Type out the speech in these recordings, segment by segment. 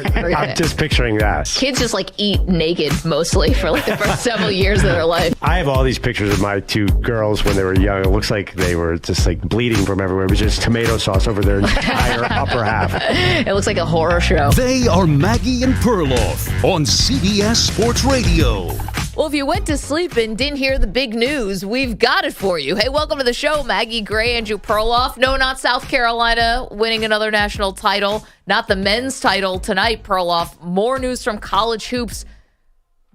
I'm just picturing that. Kids just like eat naked mostly for like the first several years of their life. I have all these pictures of my two girls when they were young. It looks like they were just like bleeding from everywhere. It was just tomato sauce over their entire upper half. It looks like a horror show. They are Maggie and Perloff on CBS Sports Radio. Well, if you went to sleep and didn't hear the big news, we've got it for you. Hey, welcome to the show, Maggie Gray, Andrew Perloff. No, not South Carolina winning another national title. Not the men's title tonight, Perloff. More news from college hoops.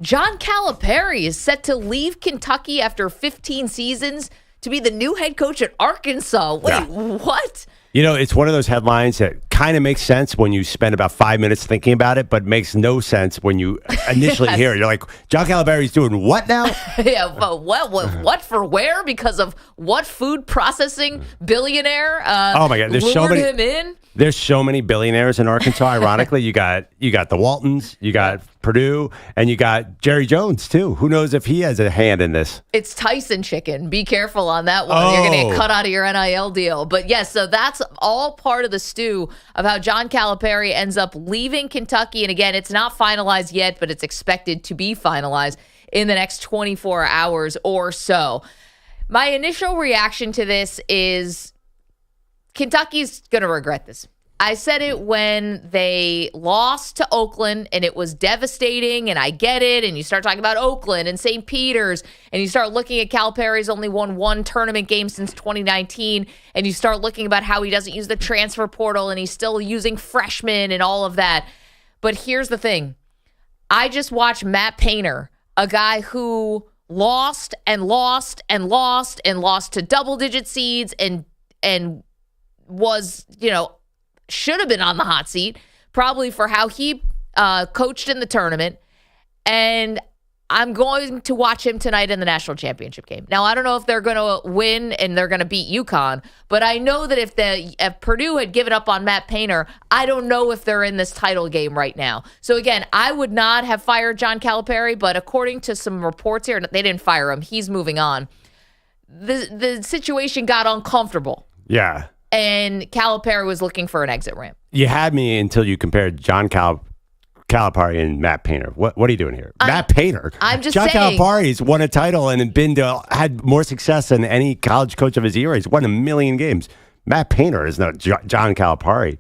John Calipari is set to leave Kentucky after 15 seasons to be the new head coach at Arkansas. Wait, what? You know, it's one of those headlines that kind of makes sense when you spend about 5 minutes thinking about it, but makes no sense when you initially hear it. You're like, John Calipari's doing what now? Yeah, but what for where? Because of what food processing billionaire oh my God, lured him in? There's so many billionaires in Arkansas. Ironically, you got the Waltons, you got Purdue, and you got Jerry Jones too. Who knows if he has a hand in this? It's Tyson chicken. Be careful on that one. You're going to get cut out of your NIL deal. But yes, so that's all part of the stew of how John Calipari ends up leaving Kentucky. And again, it's not finalized yet, but it's expected to be finalized in the next 24 hours or so. My initial reaction to this is Kentucky's going to regret this. I said it when they lost to Oakland, and it was devastating, and I get it, and you start talking about Oakland and St. Peter's, and you start looking at Calipari's only won one tournament game since 2019, and you start looking about how he doesn't use the transfer portal, and he's still using freshmen and all of that. But here's the thing. I just watched Matt Painter, a guy who lost and lost and lost and lost to double-digit seeds and was, should have been on the hot seat, probably for how he coached in the tournament. And I'm going to watch him tonight in the national championship game. Now, I don't know if they're going to win and they're going to beat UConn, but I know that if Purdue had given up on Matt Painter, I don't know if they're in this title game right now. So again, I would not have fired John Calipari, but according to some reports here, they didn't fire him. He's moving on. The situation got uncomfortable. Yeah. And Calipari was looking for an exit ramp. You had me until you compared John Calipari and Matt Painter. What are you doing here? Matt Painter. I'm just John saying. Calipari's won a title and had more success than any college coach of his era. He's won a million games. Matt Painter is not John Calipari.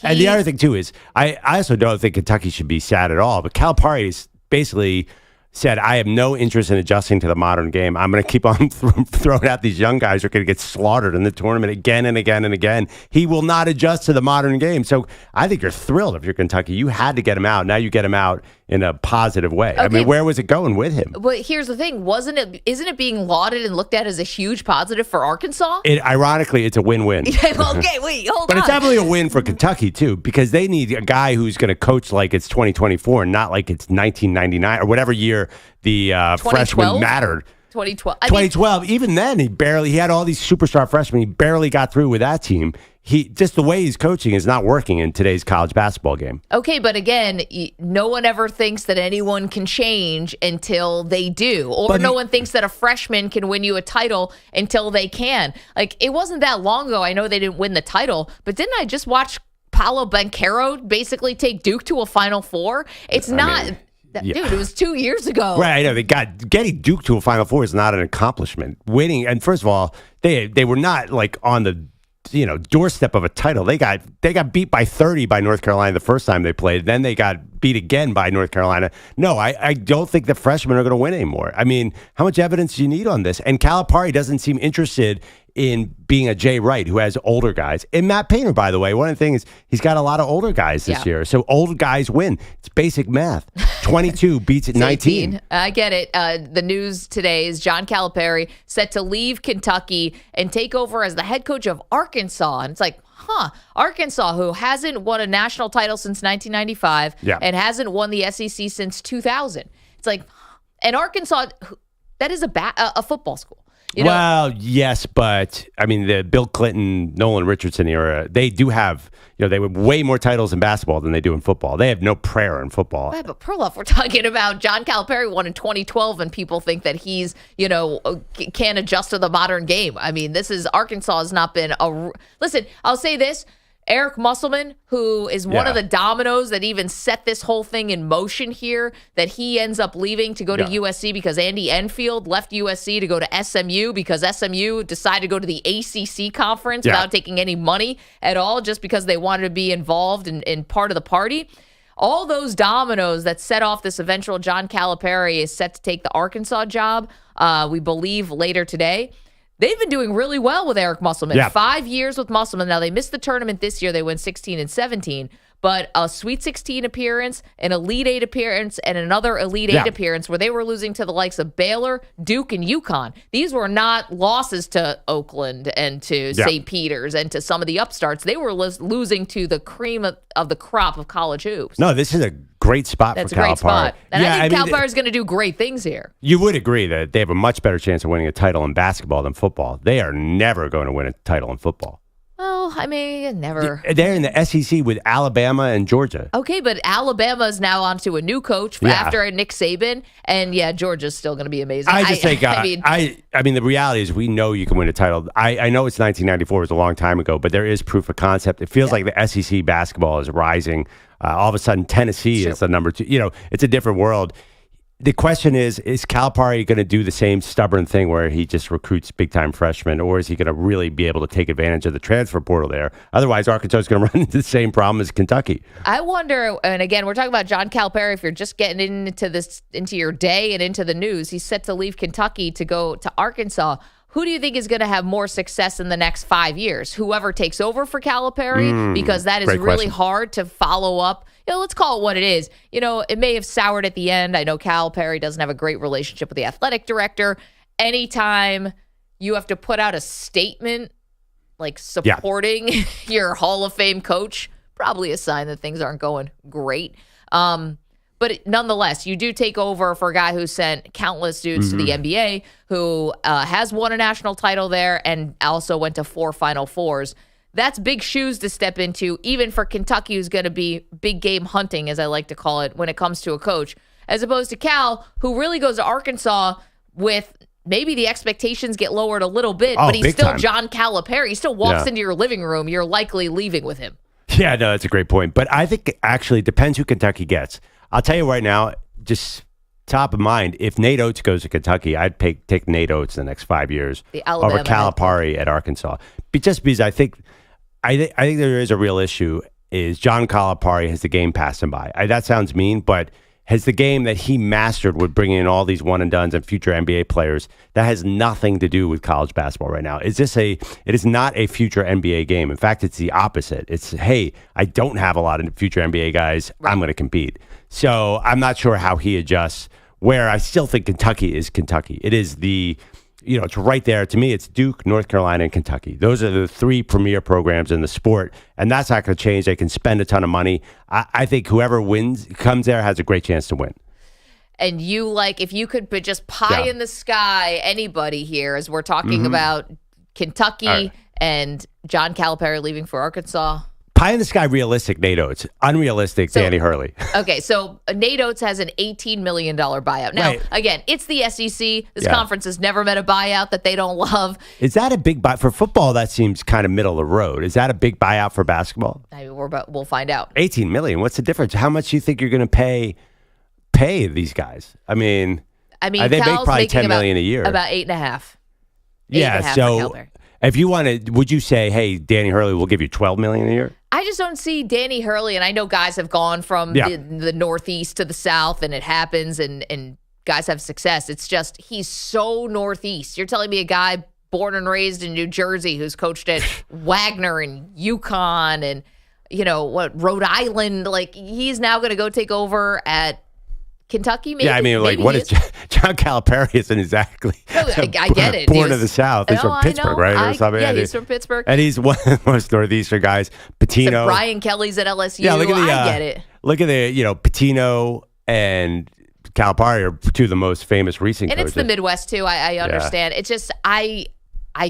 And the other thing, too, is I also don't think Kentucky should be sad at all. But Calipari is basically said, I have no interest in adjusting to the modern game. I'm going to keep on throwing out these young guys who are going to get slaughtered in the tournament again and again and again. He will not adjust to the modern game. So I think you're thrilled if you're Kentucky. You had to get him out. Now you get him out in a positive way. Okay. I mean, where was it going with him? But here's the thing. Isn't it being lauded and looked at as a huge positive for Arkansas? Ironically, it's a win-win. Okay, wait, hold on. But it's definitely a win for Kentucky, too, because they need a guy who's going to coach like it's 2024 and not like it's 1999 or whatever year the freshman mattered. 2012. 2012. Even then, he had all these superstar freshmen. He barely got through with that team. Just the way he's coaching is not working in today's college basketball game. Okay, but again, no one ever thinks that anyone can change until they do. Or no one thinks that a freshman can win you a title until they can. Like, it wasn't that long ago. I know they didn't win the title, but didn't I just watch Paolo Banchero basically take Duke to a Final Four? It's not... Dude, it was 2 years ago. Right, I know. Getting Duke to a Final Four is not an accomplishment. Winning, and first of all, they were not like on the doorstep of a title. They got beat by 30 by North Carolina the first time they played. Then they got beat again by North Carolina. No, I don't think the freshmen are going to win anymore. I mean, how much evidence do you need on this? And Calipari doesn't seem interested in being a Jay Wright who has older guys. And Matt Painter, by the way, one of the things, he's got a lot of older guys this year. So old guys win. It's basic math. 22 beats at 19. I get it. The news today is John Calipari set to leave Kentucky and take over as the head coach of Arkansas. And it's like, Arkansas, who hasn't won a national title since 1995 and hasn't won the SEC since 2000. It's like, and Arkansas, that is a football school. Well, yes, but I mean, the Bill Clinton, Nolan Richardson era, they do have, they have way more titles in basketball than they do in football. They have no prayer in football. Yeah, but Perloff, we're talking about John Calipari won in 2012, and people think that he's, can't adjust to the modern game. I mean, Arkansas has not been listen, I'll say this. Eric Musselman, who is one of the dominoes that even set this whole thing in motion here, that he ends up leaving to go to USC because Andy Enfield left USC to go to SMU because SMU decided to go to the ACC conference without taking any money at all, just because they wanted to be involved in part of the party. All those dominoes that set off this eventual John Calipari is set to take the Arkansas job, we believe, later today. They've been doing really well with Eric Musselman. 5 years with Musselman. Now, they missed the tournament this year. They went 16 and 17. But a Sweet 16 appearance, an Elite 8 appearance, and another Elite 8 appearance where they were losing to the likes of Baylor, Duke, and UConn. These were not losses to Oakland and to St. Peter's and to some of the upstarts. They were losing to the cream of the crop of college hoops. No, this is a great spot That's for Calipari. That's a great spot. And I think Calipari is going to do great things here. You would agree that they have a much better chance of winning a title in basketball than football. They are never going to win a title in football. Well, I mean, never. They're in the SEC with Alabama and Georgia. Okay, but Alabama is now onto a new coach after Nick Saban, and Georgia's still going to be amazing. I just think, I mean, the reality is we know you can win a title. I know it's 1994, it was a long time ago, but there is proof of concept. It feels like the SEC basketball is rising. All of a sudden, Tennessee is the number 2. You know, it's a different world. The question is Calipari going to do the same stubborn thing where he just recruits big-time freshmen, or is he going to really be able to take advantage of the transfer portal there? Otherwise, Arkansas is going to run into the same problem as Kentucky. I wonder, and again, we're talking about John Calipari. If you're just getting into your day and into the news, he's set to leave Kentucky to go to Arkansas. Who do you think is going to have more success in the next 5 years? Whoever takes over for Calipari, because that is really hard to follow up. Let's call it what it is. It may have soured at the end. I know Calipari doesn't have a great relationship with the athletic director. Anytime you have to put out a statement like supporting your Hall of Fame coach, probably a sign that things aren't going great. But nonetheless, you do take over for a guy who sent countless dudes to the NBA, who has won a national title there and also went to 4 Final Fours. That's big shoes to step into, even for Kentucky, who's going to be big game hunting, as I like to call it, when it comes to a coach, as opposed to Cal, who really goes to Arkansas with maybe the expectations get lowered a little bit, but he's still John Calipari. He still walks into your living room. You're likely leaving with him. Yeah, no, that's a great point. But I think actually it depends who Kentucky gets. I'll tell you right now, just top of mind, if Nate Oates goes to Kentucky, I'd take Nate Oates the next 5 years over Calipari at Arkansas. Just because I think there is a real issue is John Calipari has the game passed him by. That sounds mean, but has the game that he mastered with bringing in all these one-and-dones and future NBA players, that has nothing to do with college basketball right now. It is not a future NBA game. In fact, it's the opposite. It's, hey, I don't have a lot of future NBA guys. I'm going to compete. So I'm not sure how he adjusts, where I still think Kentucky is Kentucky. It is it's right there. To me, it's Duke, North Carolina, and Kentucky. Those are the 3 premier programs in the sport, and that's not going to change. They can spend a ton of money. I think whoever comes there has a great chance to win. And if you could put just pie in the sky anybody here, as we're talking about Kentucky and John Calipari leaving for Arkansas. Pie in the sky, realistic, Nate Oates. Unrealistic, Danny Hurley. Okay, so Nate Oates has an $18 million buyout. Now, again, it's the SEC. This conference has never met a buyout that they don't love. Is that a big buyout? For football, that seems kind of middle of the road. Is that a big buyout for basketball? We'll find out. $18 million. What's the difference? How much do you think you're going to pay these guys? I mean, they make probably $10 million a year. About 8.5. Yeah, so if you wanted, would you say, hey, Danny Hurley will give you $12 million a year? I just don't see Danny Hurley, and I know guys have gone from the Northeast to the South, and it happens, and guys have success. It's just he's so Northeast. You're telling me a guy born and raised in New Jersey who's coached at Wagner and UConn and, Rhode Island, he's now going to go take over at Kentucky, maybe? Yeah, I mean, what is John Calipari isn't exactly I get it. Born in the South. He's from Pittsburgh, right? Or something. Yeah, he's from Pittsburgh. And he's one of the most Northeastern guys. Patino. Brian Kelly's at LSU. Yeah, look at I get it. Look at Patino and Calipari are 2 of the most famous recent coaches. And it's the Midwest, too. I understand. It's just, I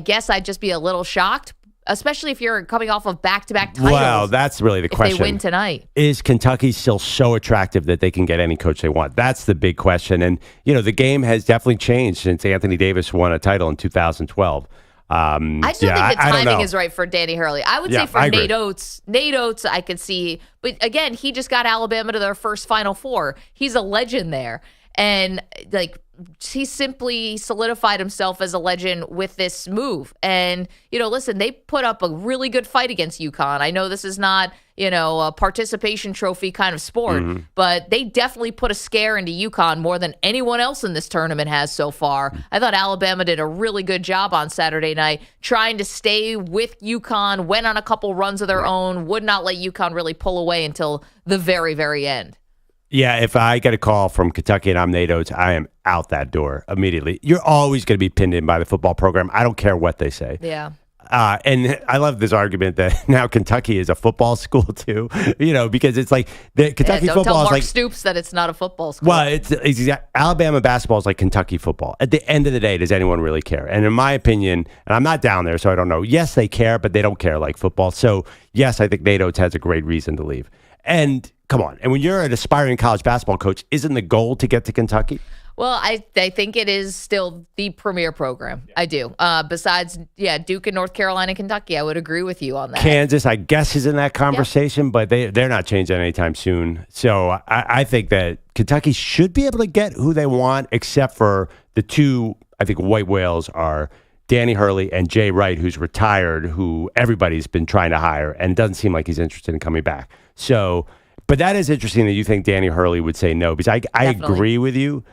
guess I'd just be a little shocked, especially if you're coming off of back-to-back titles. Well, that's really the question. If they win tonight. Is Kentucky still so attractive that they can get any coach they want? That's the big question. And, the game has definitely changed since Anthony Davis won a title in 2012. I still think the timing is right for Danny Hurley. I would say for Nate Oates, I could see. But again, he just got Alabama to their first Final Four. He's a legend there. And like he simply solidified himself as a legend with this move. And, listen, they put up a really good fight against UConn. I know this is not, a participation trophy kind of sport, but they definitely put a scare into UConn more than anyone else in this tournament has so far. I thought Alabama did a really good job on Saturday night trying to stay with UConn, went on a couple runs of their own, would not let UConn really pull away until the very, very end. Yeah, if I get a call from Kentucky and I'm Nate Oates, I am out that door immediately. You're always going to be pinned in by the football program. I don't care what they say. Yeah. And I love this argument that now Kentucky is a football school too, because it's like the Kentucky don't football tell is Mark like Stoops that it's not a football school. Well, it's Alabama basketball is like Kentucky football. At the end of the day, does anyone really care? And in my opinion, and I'm not down there, so I don't know. Yes, they care, but they don't care like football. So yes, I think Nate Oates has a great reason to leave. And come on, and when you're an aspiring college basketball coach, isn't the goal to get to Kentucky? Well, I think it is still the premier program. I do. Besides, Duke and North Carolina and Kentucky, I would agree with you on that. Kansas, I guess, is in that conversation, but they're not changing anytime soon. So I think that Kentucky should be able to get who they want, except for the two, I think, white whales are Danny Hurley and Jay Wright, who's retired, who everybody's been trying to hire, and it doesn't seem like he's interested in coming back. So, but that is interesting that you think Danny Hurley would say no, because I agree with you.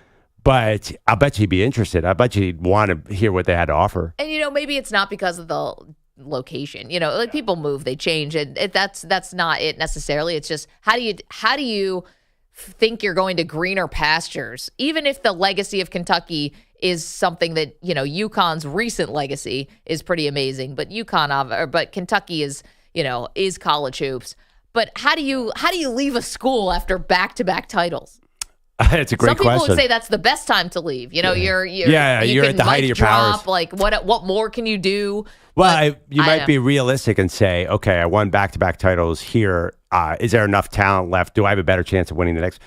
But I bet you he'd be interested. I bet you he'd want to hear what they had to offer. And, maybe it's not because of the location. People move, they change. And that's not it necessarily. It's just how do you think you're going to greener pastures? Even if the legacy of Kentucky is something that, UConn's recent legacy is pretty amazing. But but Kentucky is college hoops. But how do you leave a school after back-to-back titles? It's a great question. Some people would say that's the best time to leave. You're at the height of your powers. Like what more can you do? Well, you might be realistic and say, okay, I won back-to-back titles here. Is there enough talent left? Do I have a better chance of winning the next?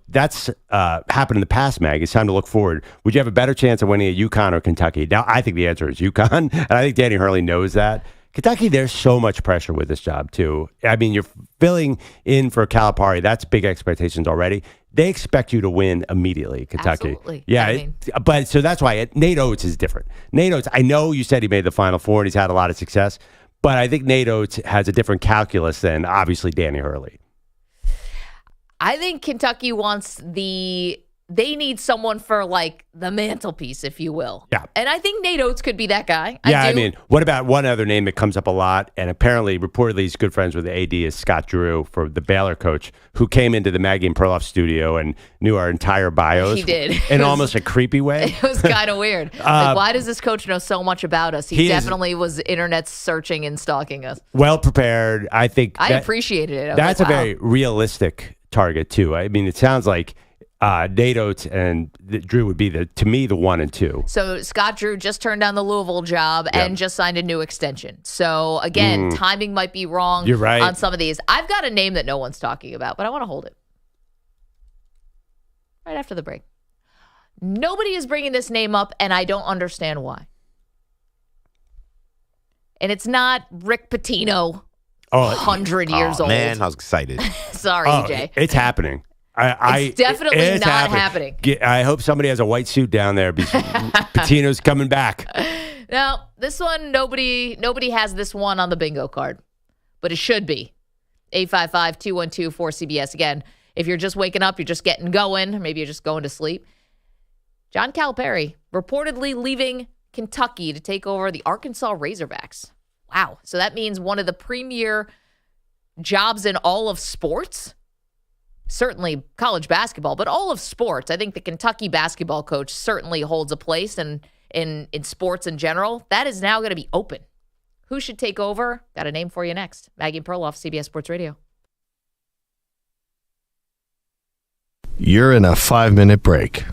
That's happened in the past, Mag. It's time to look forward. Would you have a better chance of winning at UConn or Kentucky? Now, I think the answer is UConn, and I think Danny Hurley knows that. Kentucky, there's so much pressure with this job, too. I mean, you're filling in for Calipari. That's big expectations already. They expect you to win immediately, Kentucky. Absolutely. Yeah, but so that's why Nate Oates is different. Nate Oates, I know you said he made the Final Four and he's had a lot of success, but I think Nate Oates has a different calculus than, obviously, Danny Hurley. I think Kentucky they need someone for like the mantelpiece, if you will. Yeah. And I think Nate Oates could be that guy. I mean, what about one other name that comes up a lot? And apparently, reportedly, he's good friends with the AD is Scott Drew, for the Baylor coach, who came into the Maggie and Perloff studio and knew our entire bios. He did. In almost a creepy way. It was kind of weird. Why does this coach know so much about us? He definitely was internet searching and stalking us. Well prepared. I think I appreciated it. That's a very realistic target, too. I mean, it sounds like Nate Oates and Drew would be to me the 1 and 2. So Scott Drew just turned down the Louisville job and just signed a new extension. So again, timing might be wrong. You're right. On some of these. I've got a name that no one's talking about, but I want to hold it right after the break. Nobody is bringing this name up, and I don't understand why. And it's not Rick Pitino, 100 years old. Man, I was excited. Sorry, EJ. It's happening. It's definitely not happening. I hope somebody has a white suit down there because Patino's coming back. Now, this one, nobody has this one on the bingo card, but it should be. 855-212-4CBS. Again, if you're just waking up, you're just getting going, or maybe you're just going to sleep. John Calipari reportedly leaving Kentucky to take over the Arkansas Razorbacks. Wow. So that means one of the premier jobs in all of sports? Certainly college basketball, but all of sports. I think the Kentucky basketball coach certainly holds a place in sports in general. That is now going to be open. Who should take over? Got a name for you next. Maggie and Perloff, CBS Sports Radio. You're in a 5-minute break.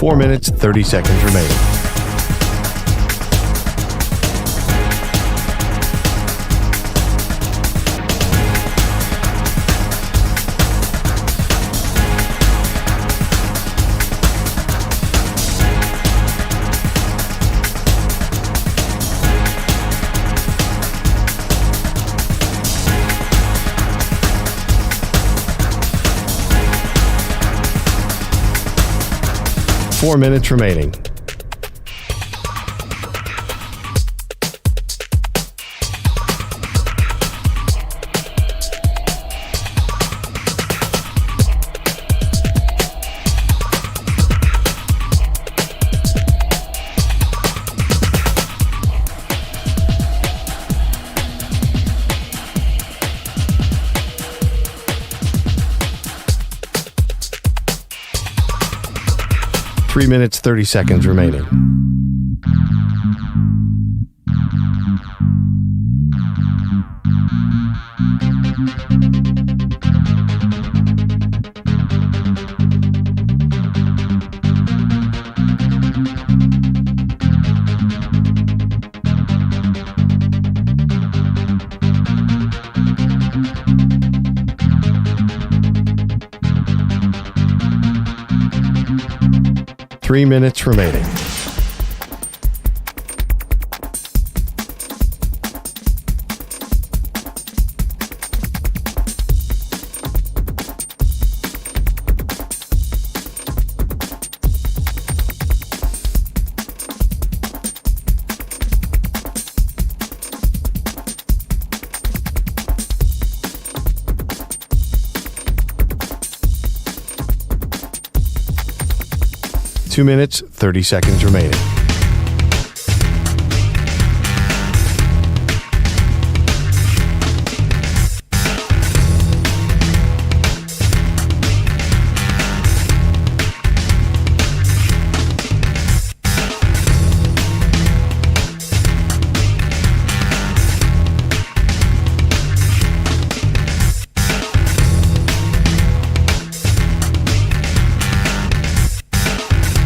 4 minutes, 30 seconds remaining. Four minutes remaining. Three minutes, 30 seconds remaining. Three minutes remaining. Two minutes, 30 seconds remaining.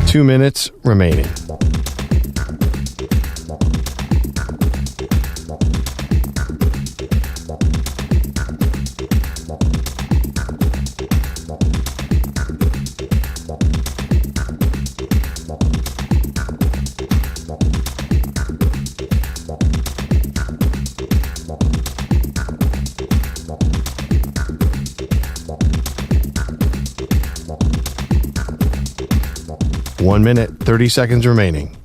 Two minutes remaining. 1 minute, 30 seconds remaining.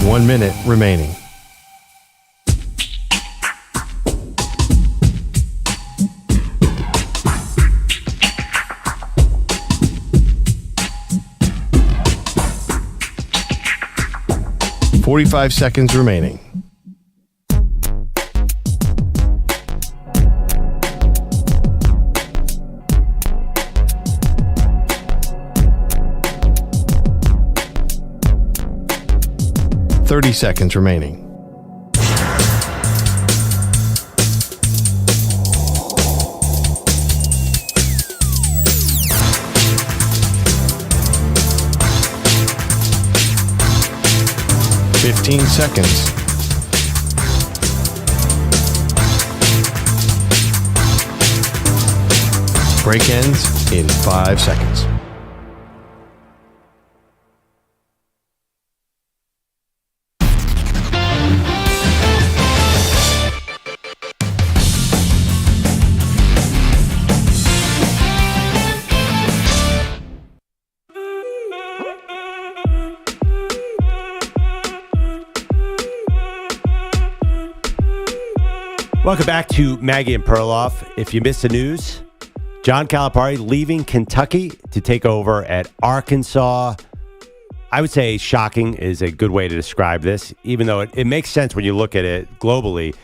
One minute remaining. .45 seconds remaining. .30 seconds remaining. .15 seconds. Break ends in 5 seconds. Welcome back to Maggie and Perloff. If you missed the news, John Calipari leaving Kentucky to take over at Arkansas. I would say shocking is a good way to describe this, even though it makes sense when you look at it globally.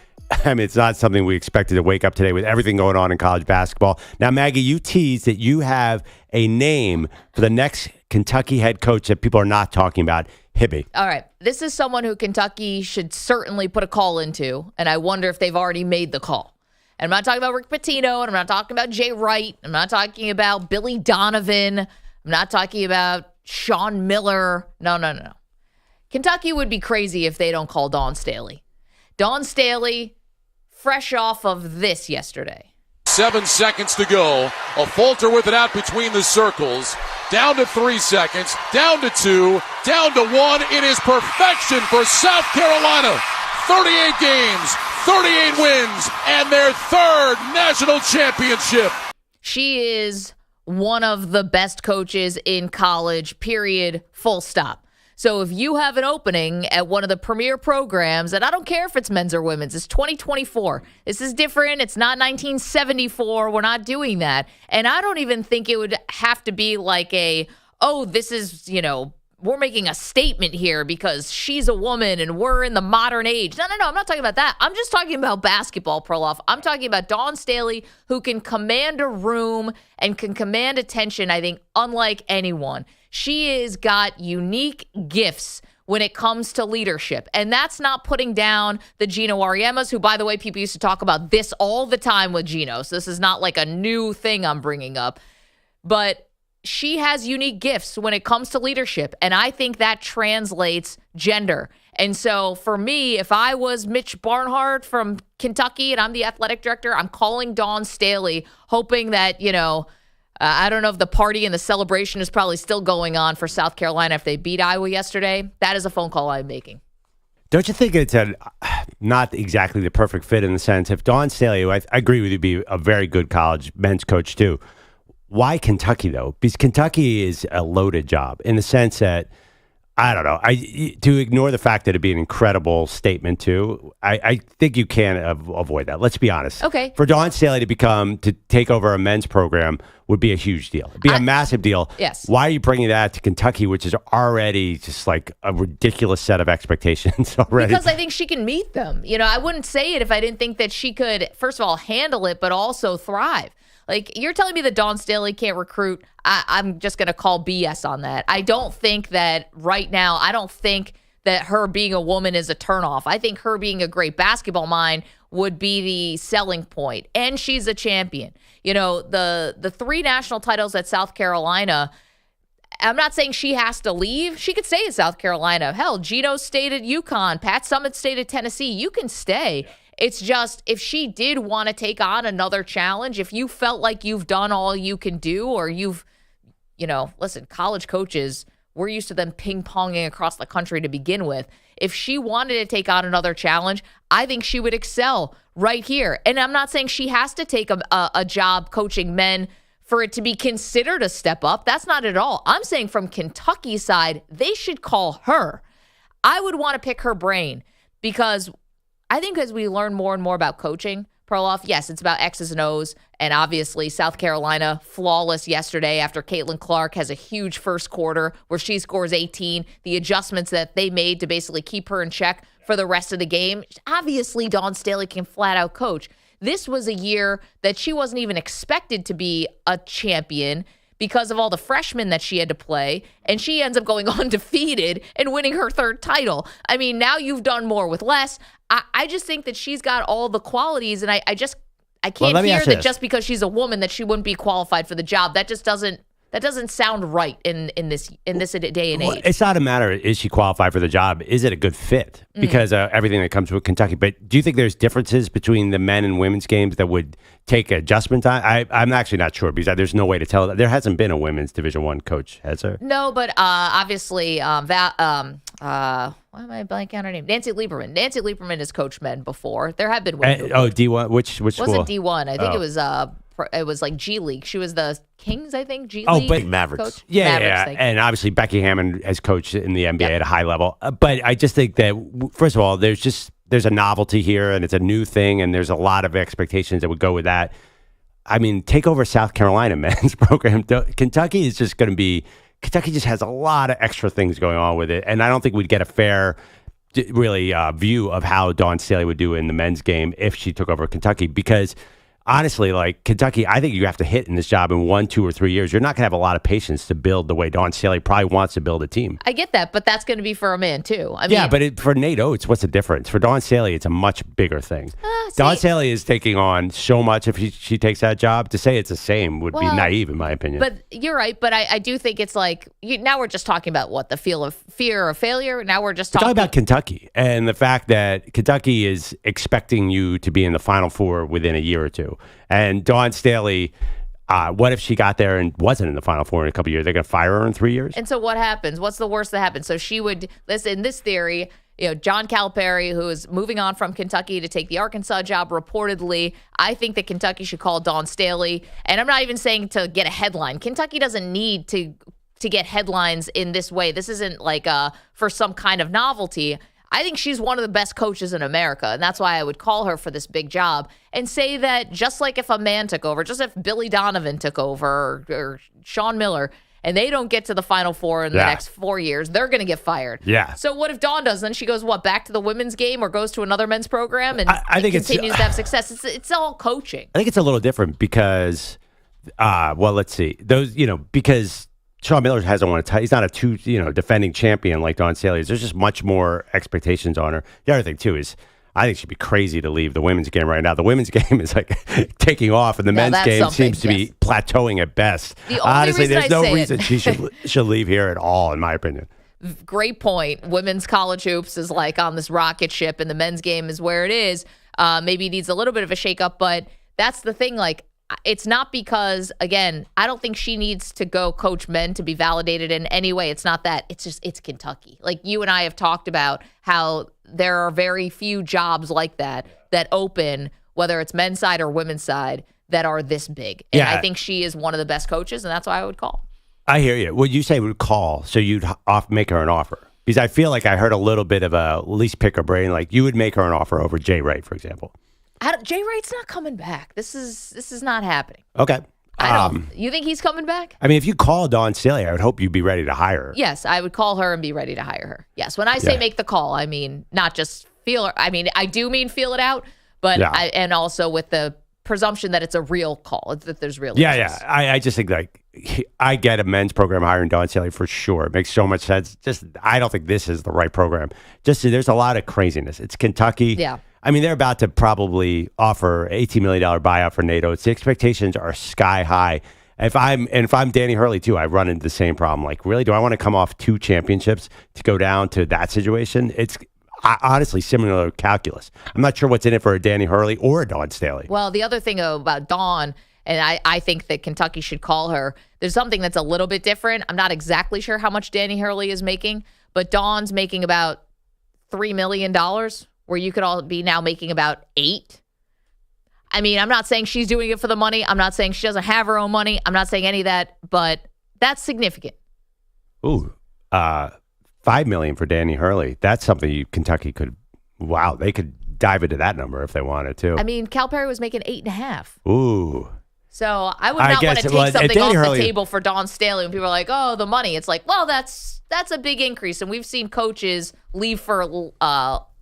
I mean, it's not something we expected to wake up today with everything going on in college basketball. Now, Maggie, you teased that you have a name for the next Kentucky head coach that people are not talking about. Hibby. All right. This is someone who Kentucky should certainly put a call into, and I wonder if they've already made the call. And I'm not talking about Rick Pitino, and I'm not talking about Jay Wright. I'm not talking about Billy Donovan. I'm not talking about Sean Miller. No. Kentucky would be crazy if they don't call Dawn Staley. Dawn Staley, fresh off of this yesterday. 7 seconds to go. A falter with it out between the circles. Down to 3 seconds. Down to 2. Down to 1. It is perfection for South Carolina. 38 games, 38 wins, and their third national championship. She is one of the best coaches in college, period, full stop. So if you have an opening at one of the premier programs, and I don't care if it's men's or women's, it's 2024. This is different. It's not 1974. We're not doing that. And I don't even think it would have to be like this is, we're making a statement here because she's a woman and we're in the modern age. No, I'm not talking about that. I'm just talking about basketball, Perloff. I'm talking about Dawn Staley, who can command a room and can command attention, I think, unlike anyone. She has got unique gifts when it comes to leadership. And that's not putting down the Gino Ariemas, who, by the way, people used to talk about this all the time with Gino. So this is not like a new thing I'm bringing up. But she has unique gifts when it comes to leadership. And I think that translates gender. And so for me, if I was Mitch Barnhart from Kentucky and I'm the athletic director, I'm calling Dawn Staley, hoping that, I don't know if the party and the celebration is probably still going on for South Carolina if they beat Iowa yesterday. That is a phone call I'm making. Don't you think it's not exactly the perfect fit in the sense if Dawn Staley, who I agree with you, be a very good college men's coach too. Why Kentucky though? Because Kentucky is a loaded job in the sense that I don't know. To ignore the fact that it'd be an incredible statement too. I think you can avoid that. Let's be honest. Okay. For Dawn Staley to take over a men's program would be a huge deal. It'd be a massive deal. Yes. Why are you bringing that to Kentucky, which is already just like a ridiculous set of expectations already? Because I think she can meet them. I wouldn't say it if I didn't think that she could, first of all, handle it, but also thrive. Like, you're telling me that Dawn Staley can't recruit. I'm just going to call BS on that. I don't think that right now, I don't think that her being a woman is a turnoff. I think her being a great basketball mind would be the selling point. And she's a champion. The 3 national titles at South Carolina, I'm not saying she has to leave. She could stay at South Carolina. Hell, Gino stayed at UConn. Pat Summitt stayed at Tennessee. You can stay. It's just if she did want to take on another challenge, if you felt like you've done all you can do or listen, college coaches, we're used to them ping-ponging across the country to begin with. If she wanted to take on another challenge, I think she would excel right here. And I'm not saying she has to take a job coaching men for it to be considered a step up. That's not at all. I'm saying from Kentucky's side, they should call her. I would want to pick her brain because I think as we learn more and more about coaching, Perloff, yes, it's about X's and O's. And obviously, South Carolina, flawless yesterday after Caitlin Clark has a huge first quarter where she scores 18. The adjustments that they made to basically keep her in check for the rest of the game. Obviously, Dawn Staley can flat out coach. This was a year that she wasn't even expected to be a champion because of all the freshmen that she had to play, and she ends up going undefeated and winning her 3rd title. I mean, now you've done more with less. I just think that she's got all the qualities, and I can't hear that just because she's a woman that she wouldn't be qualified for the job. That just doesn't sound right in this day and age. It's not a matter of is she qualified for the job. Is it a good fit? Because everything that comes with Kentucky. But do you think there's differences between the men and women's games that would take adjustment time? I'm actually not sure because there's no way to tell. There hasn't been a women's Division I coach, has there? No, but obviously, why am I blanking on her name? Nancy Lieberman. Nancy Lieberman has coached men before. There have been women. D1. Which school? It wasn't D1. I think it was like G League. She was the Kings, I think. G League. But Mavericks. Coach? Yeah, Mavericks, and obviously Becky Hammond has coached in the NBA at a high level. But I just think that first of all, there's a novelty here, and it's a new thing, and there's a lot of expectations that would go with that. I mean, take over South Carolina men's program. Kentucky is just going to be Kentucky just has a lot of extra things going on with it, and I don't think we'd get a fair really view of how Dawn Staley would do in the men's game if she took over Kentucky, because honestly, like Kentucky, I think you have to hit in this job in 1, 2, or 3 years. You're not going to have a lot of patience to build the way Dawn Staley probably wants to build a team. I get that, but that's going to be for a man too. But for Nate Oates, what's the difference? For Dawn Staley, it's a much bigger thing. Dawn Staley is taking on so much if she takes that job. To say it's the same would be naive, in my opinion. But you're right. But I do think it's like, now we're just talking about what, the fear of failure. Now we're just talking about Kentucky and the fact that Kentucky is expecting you to be in the Final Four within a year or two. And Dawn Staley, what if she got there and wasn't in the Final Four in a couple of years? They're going to fire her in 3 years? And so what happens? What's the worst that happens? So she would, in this theory, John Calipari, who is moving on from Kentucky to take the Arkansas job, reportedly, I think that Kentucky should call Dawn Staley. And I'm not even saying to get a headline. Kentucky doesn't need to get headlines in this way. This isn't like for some kind of novelty. I think she's one of the best coaches in America, and that's why I would call her for this big job and say that just like if a man took over, just if Billy Donovan took over or Sean Miller, and they don't get to the Final Four in the next 4 years, they're going to get fired. Yeah. So what if Dawn does? Then she goes, back to the women's game or goes to another men's program and I think continues to have success? It's all coaching. I think it's a little different because, let's see. Because Sean Miller hasn't won a title. He's not a defending champion like Dawn Staley is. There's just much more expectations on her. The other thing, too, is I think she'd be crazy to leave the women's game right now. The women's game is like taking off, and the men's game seems to be plateauing at best. Honestly, there's no reason she should leave here at all, in my opinion. Great point. Women's college hoops is like on this rocket ship, and the men's game is where it is. Maybe it needs a little bit of a shakeup, but that's the thing. Like, it's not because, again, I don't think she needs to go coach men to be validated in any way. It's not that. It's just, it's Kentucky. Like you and I have talked about how there are very few jobs like that open, whether it's men's side or women's side, that are this big. And I think she is one of the best coaches, and that's why I would call. I hear you. Well, you say would call, so you'd make her an offer. Because I feel like I heard a little bit of a least pick her brain. Like you would make her an offer over Jay Wright, for example. Jay Wright's not coming back. This is not happening. Okay. You think he's coming back? I mean, if you call Dawn Staley, I would hope you'd be ready to hire her. Yes, I would call her and be ready to hire her. Yes, when I say make the call, I mean not just feel her. I mean, I do mean feel it out, but and also with the presumption that it's a real call, that there's real interest. I just think like I get a men's program hiring Dawn Staley for sure. It makes so much sense. Just I don't think this is the right program. Just there's a lot of craziness. It's Kentucky. Yeah. I mean, they're about to probably offer $18 million buyout for NATO. The expectations are sky high. If I'm Danny Hurley too, I run into the same problem. Like, really, do I want to come off 2 championships to go down to that situation? It's honestly similar calculus. I'm not sure what's in it for a Danny Hurley or a Dawn Staley. Well, the other thing about Dawn, and I think that Kentucky should call her, there's something that's a little bit different. I'm not exactly sure how much Danny Hurley is making, but Dawn's making about $3 million. Where you could all be now making about 8. I mean, I'm not saying she's doing it for the money. I'm not saying she doesn't have her own money. I'm not saying any of that, but that's significant. Ooh, $5 million for Danny Hurley. That's something Kentucky could. Wow, they could dive into that number if they wanted to. I mean, Calipari was making 8.5. Ooh. So I would not want to take something off the table for Dawn Staley when people are like, "Oh, the money." It's like, well, that's a big increase, and we've seen coaches leave for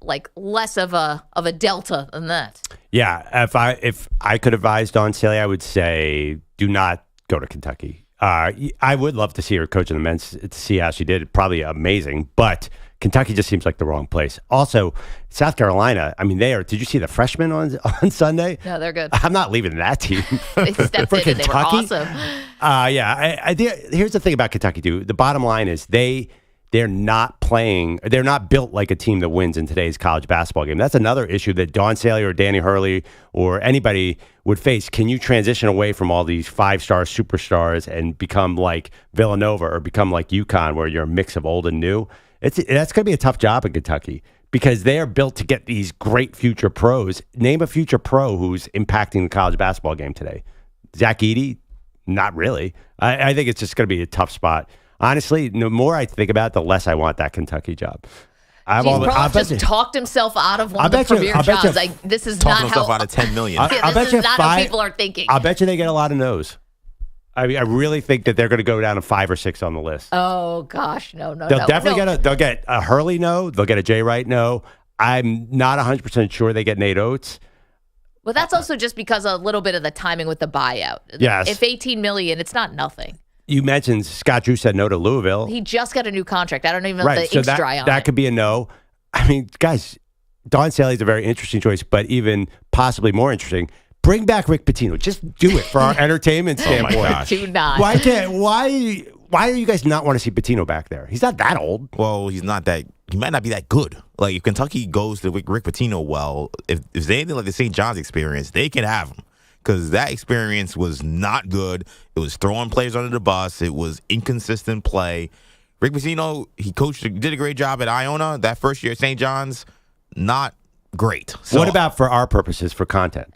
like less of a delta than that. Yeah, if I could advise Dawn Staley, I would say do not go to Kentucky. I would love to see her coach in the men's to see how she did. Probably amazing, but Kentucky just seems like the wrong place. Also, South Carolina, I mean, did you see the freshmen on Sunday? No, they're good. I'm not leaving that team. They stepped in and they were awesome. Here's the thing about Kentucky, too. The bottom line is they're not built like a team that wins in today's college basketball game. That's another issue that Dawn Staley or Danny Hurley or anybody would face. Can you transition away from all these 5-star superstars and become like Villanova or become like UConn where you're a mix of old and new? That's going to be a tough job in Kentucky because they are built to get these great future pros. Name a future pro who's impacting the college basketball game today. Zach Edey? Not really. I think it's just going to be a tough spot. Honestly, the more I think about it, the less I want that Kentucky job. Perloff just talked himself out of one of the premier jobs. This is not himself out of $10 million. This is not how people are thinking. I'll bet you they get a lot of no's. I really think that they're going to go down to 5 or 6 on the list. Oh gosh, no. They'll definitely they'll get a Hurley no. They'll get a Jay Wright no. I'm not 100% sure they get Nate Oates. Well, that's also just because a little bit of the timing with the buyout. Yes. If $18 million, it's not nothing. You mentioned Scott Drew said no to Louisville. He just got a new contract. I don't even know if the ink's dry on that it. could be a no. I mean, guys, Dawn Staley's a very interesting choice, but even possibly more interesting. Bring back Rick Pitino. Just do it for our entertainment standpoint. Oh my gosh. Do not. Why do you guys not want to see Pitino back there? He's not that old. Well, he's not that. He might not be that good. Like if Kentucky goes to Rick Pitino, well, if it's anything like the St. John's experience, they can have him because that experience was not good. It was throwing players under the bus. It was inconsistent play. Rick Pitino, he did a great job at Iona that first year at St. John's. Not great. So, What about for our purposes for content?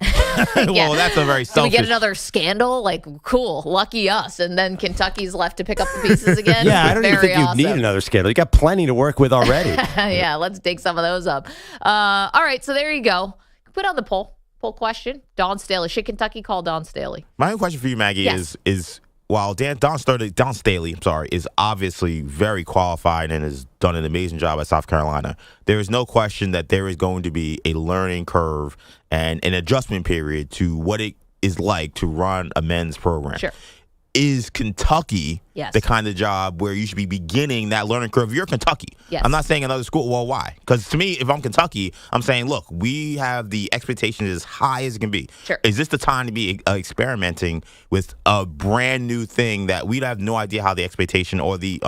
well, that's a very Do we selfish. get another scandal? Like, cool, lucky us. And then Kentucky's left to pick up the pieces again? Yeah, I don't even think Very you need awesome. another scandal. You got plenty to work with already. Yeah, let's dig some of those up. All right, so there you go. Put on the poll question. Dawn Staley. Should Kentucky call Dawn Staley? My own question for you, Maggie, Yes. is while Dawn Staley, is obviously very qualified and has done an amazing job at South Carolina, there is no question that there is going to be a learning curve and an adjustment period to what it is like to run a men's program. Sure. Is Kentucky Yes. the kind of job where you should be beginning that learning curve? You're Kentucky. Yes. I'm not saying another school. Well, why? Because to me, if I'm Kentucky, I'm saying, look, we have the expectations as high as it can be. Sure. Is this the time to be experimenting with a brand new thing that we have no idea how the expectation or the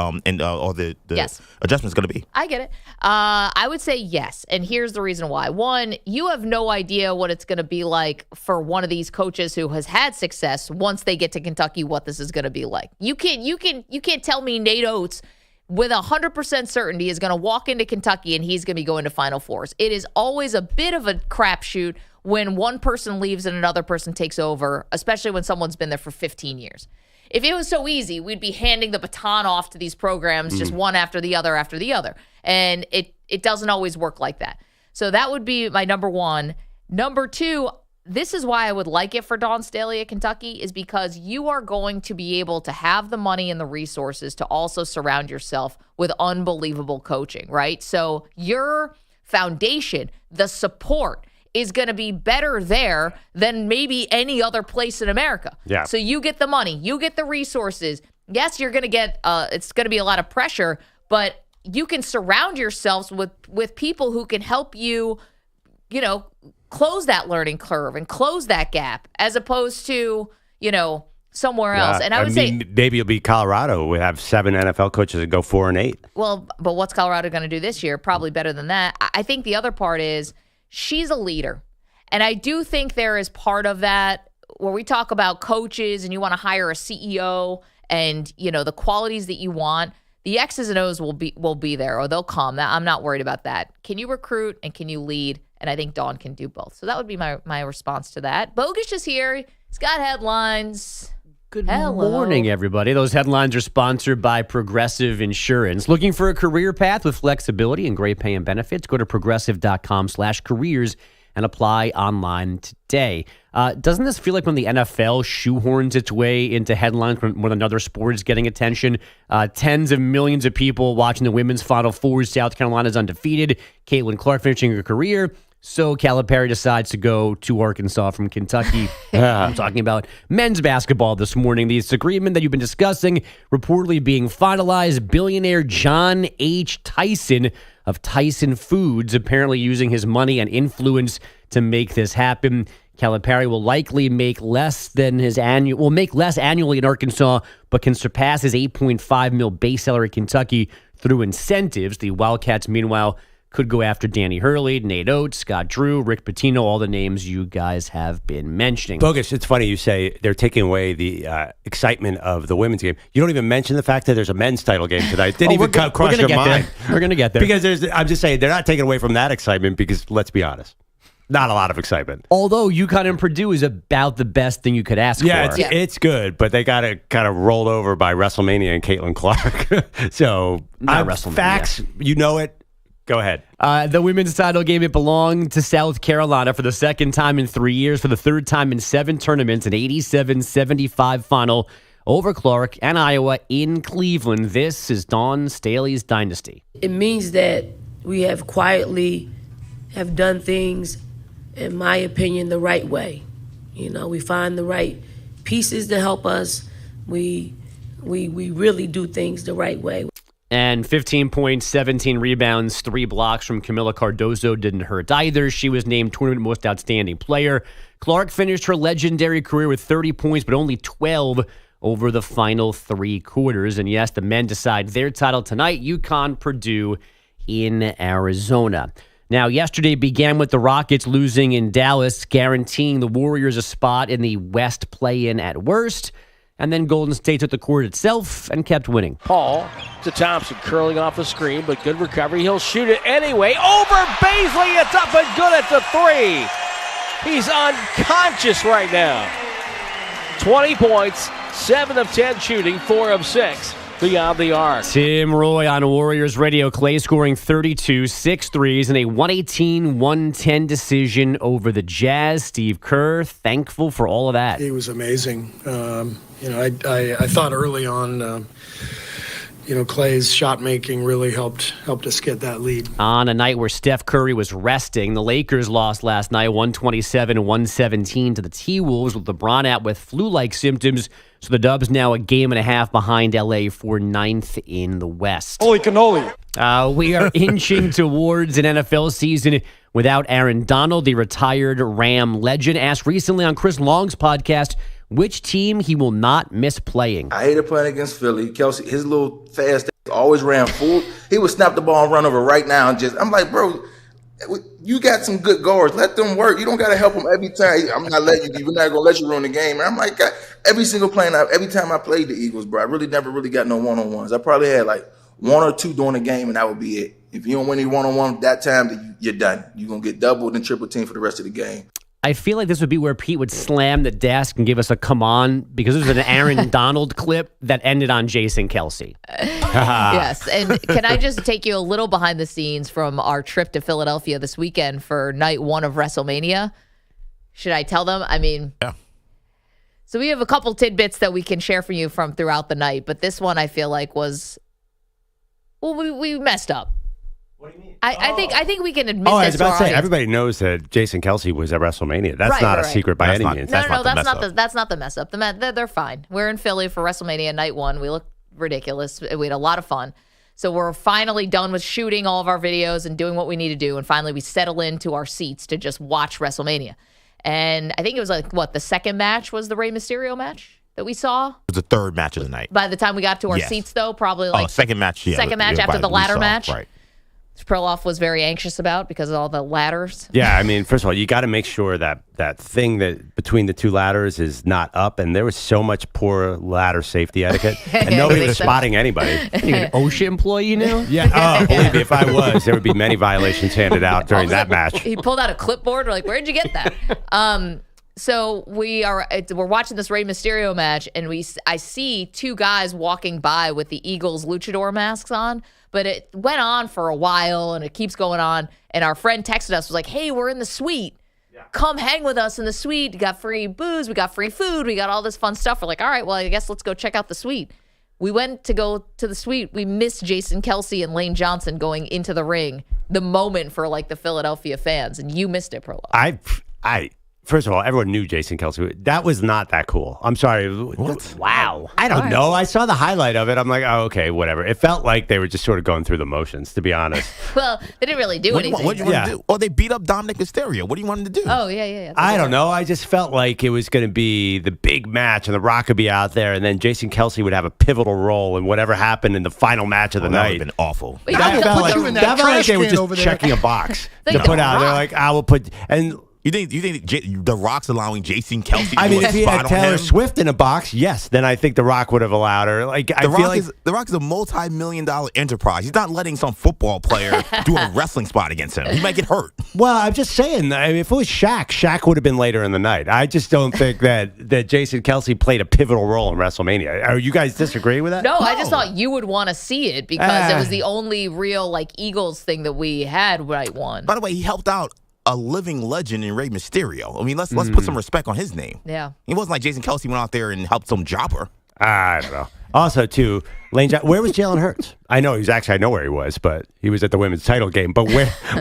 Yes. adjustment is going to be? I get it. I would say yes. And here's the reason why. One, you have no idea what it's going to be like for one of these coaches who has had success once they get to Kentucky, what this is going to be like. You can't tell me Nate Oates with 100% certainty is going to walk into Kentucky and he's going to be going to Final Fours. It is always a bit of a crapshoot when one person leaves and another person takes over, especially when someone's been there for 15 years. If it was so easy, we'd be handing the baton off to these programs just one after the other after the other. And it doesn't always work like that. So that would be my number one. Number two, this is why I would like it for Dawn Staley at Kentucky, is because you are going to be able to have the money and the resources to also surround yourself with unbelievable coaching, right? So your foundation, the support, is going to be better there than maybe any other place in America. Yeah. So you get the money, you get the resources. Yes, you're going to get, it's going to be a lot of pressure, but you can surround yourselves with people who can help you, close that learning curve and close that gap as opposed to, somewhere else. And I would say maybe it'll be Colorado. We have 7 NFL coaches that go 4-8. well, but what's Colorado going to do this year? Probably better than that. I think the other part is she's a leader. And I do think there is part of that where we talk about coaches and you want to hire a CEO and, the qualities that you want. The X's and O's will be there, or they'll come. I'm not worried about that. Can you recruit and can you lead? And I think Dawn can do both. So that would be my response to that. Bogish is here. He's got headlines. Good Hello. morning, everybody. Those headlines are sponsored by Progressive Insurance. Looking for a career path with flexibility and great pay and benefits? Go to progressive.com/careers and apply online today. Doesn't this feel like when the NFL shoehorns its way into headlines when another sport is getting attention? Tens of millions of people watching the women's Final Four. South Carolina's undefeated. Caitlin Clark finishing her career. So Calipari decides to go to Arkansas from Kentucky. I'm talking about men's basketball this morning. The disagreement that you've been discussing reportedly being finalized. Billionaire John H. Tyson of Tyson Foods apparently using his money and influence to make this happen. Calipari will likely make less annually in Arkansas, but can surpass his $8.5 million base salary in Kentucky through incentives. The Wildcats, meanwhile, could go after Danny Hurley, Nate Oates, Scott Drew, Rick Pitino, all the names you guys have been mentioning. Bogus, it's funny you say they're taking away the excitement of the women's game. You don't even mention the fact that there's a men's title game tonight. Didn't even cross your mind. We're going to get there. Because I'm just saying, they're not taking away from that excitement because, let's be honest, not a lot of excitement. Although UConn and Purdue is about the best thing you could ask for. It's good, but they got it kind of rolled over by WrestleMania and Caitlin Clark. So, Not WrestleMania. Facts, you know it. Go ahead. The women's title game, it belonged to South Carolina for the second time in 3 years, for the third time in 7 tournaments, an 87-75 final over Clark and Iowa in Cleveland. This is Dawn Staley's Dynasty. It means that we have quietly have done things, in my opinion, the right way. We find the right pieces to help us. We really do things the right way. And 15 points, 17 rebounds, 3 blocks from Camila Cardozo didn't hurt either. She was named Tournament Most Outstanding Player. Clark finished her legendary career with 30 points, but only 12 over the final 3 quarters. And yes, the men decide their title tonight, UConn, Purdue in Arizona. Now, yesterday began with the Rockets losing in Dallas, guaranteeing the Warriors a spot in the West play-in at worst. And then Golden State took the court itself and kept winning. Paul to Thompson, curling off the screen, but good recovery. He'll shoot it anyway. Over Baisley, it's up and good at the 3. He's unconscious right now. 20 points, 7 of 10 shooting, 4 of 6 beyond the arc. Tim Roy on Warriors Radio. Clay scoring 32, 6 threes, and a 118-110 decision over the Jazz. Steve Kerr, thankful for all of that. He was amazing. I thought early on, Clay's shot making really helped us get that lead. On a night where Steph Curry was resting, the Lakers lost last night 127-117 to the T-Wolves with LeBron out with flu-like symptoms. So the Dubs now a game and a half behind LA for 9th in the West. Holy cannoli. We are inching towards an NFL season without Aaron Donald. The retired Ram legend asked recently on Chris Long's podcast which team he will not miss playing. I hated playing against Philly. Kelsey, his little fast always ran full. He would snap the ball and run over right now. I'm like, bro, you got some good guards. Let them work. You don't got to help them every time. I'm not letting you. We're not going to let you ruin the game. And I'm like, God, every time I played the Eagles, bro, I really never really got no one-on-ones. I probably had like 1 or 2 during the game, and that would be it. If you don't win any one-on-one that time, then you're done. You're going to get doubled and triple team for the rest of the game. I feel like this would be where Pete would slam the desk and give us a come on because this was an Aaron Donald clip that ended on Jason Kelce. Yes. And can I just take you a little behind the scenes from our trip to Philadelphia this weekend for night 1 of WrestleMania? Should I tell them? Yeah. So we have a couple tidbits that we can share for you from throughout the night, but this one I feel like was, we messed up. What do you mean? I think we can admit I this was to our about to say, audience. everybody knows that Jason Kelce was at WrestleMania. That's not a secret by any means. That's not the mess up. They're fine. We're in Philly for WrestleMania night 1. We look ridiculous. We had a lot of fun. So we're finally done with shooting all of our videos and doing what we need to do. And finally we settle into our seats to just watch WrestleMania. And I think it was the second match was the Rey Mysterio match that we saw? It was the third match of the night. By the time we got to our seats, though, probably second match. Yeah, second match after the ladder match. Right. Perloff was very anxious about because of all the ladders. Yeah, first of all, you got to make sure that thing that between the 2 ladders is not up, and there was so much poor ladder safety etiquette, and nobody was spotting anybody. You're an OSHA employee, you know? Yeah. Oh, believe me, if I was, there would be many violations handed out during that match. He pulled out a clipboard. We're like, where'd you get that? So we're watching this Rey Mysterio match, and I see 2 guys walking by with the Eagles luchador masks on. But it went on for a while, and it keeps going on. And our friend texted us, was like, hey, we're in the suite. Yeah. Come hang with us in the suite. We got free booze. We got free food. We got all this fun stuff. We're like, all right, well, I guess let's go check out the suite. We went to go to the suite. We missed Jason Kelce and Lane Johnson going into the ring, the moment for, the Philadelphia fans. And you missed it, Perloff. First of all, everyone knew Jason Kelce. That was not that cool. I'm sorry. What? Wow. I don't know. I saw the highlight of it. I'm like, oh, okay, whatever. It felt like they were just sort of going through the motions, to be honest. Well, they didn't really do anything. What do you want to do? Oh, they beat up Dominic Mysterio. What do you want them to do? Oh, yeah. I don't know. I just felt like it was going to be the big match, and The Rock would be out there, and then Jason Kelce would have a pivotal role in whatever happened in the final match of the night. That would have been awful. That felt like they were just checking a box to put out. They're like, I will put... and. You think The Rock's allowing Jason Kelce to if he had Taylor Swift in a box, yes, then I think The Rock would have allowed her. The Rock is a multi-million-dollar enterprise. He's not letting some football player do a wrestling spot against him. He might get hurt. Well, I'm just saying, if it was Shaq would have been later in the night. I just don't think that Jason Kelce played a pivotal role in WrestleMania. Are you guys disagree with that? No, I just thought you would want to see it because it was the only real Eagles thing that we had right one. By the way, he helped out a living legend in Rey Mysterio. Let's put some respect on his name. Yeah. It wasn't like Jason Kelce went out there and helped some jobber. I don't know. Also, too, where was Jalen Hurts? I know I know where he was, but he was at the women's title game. But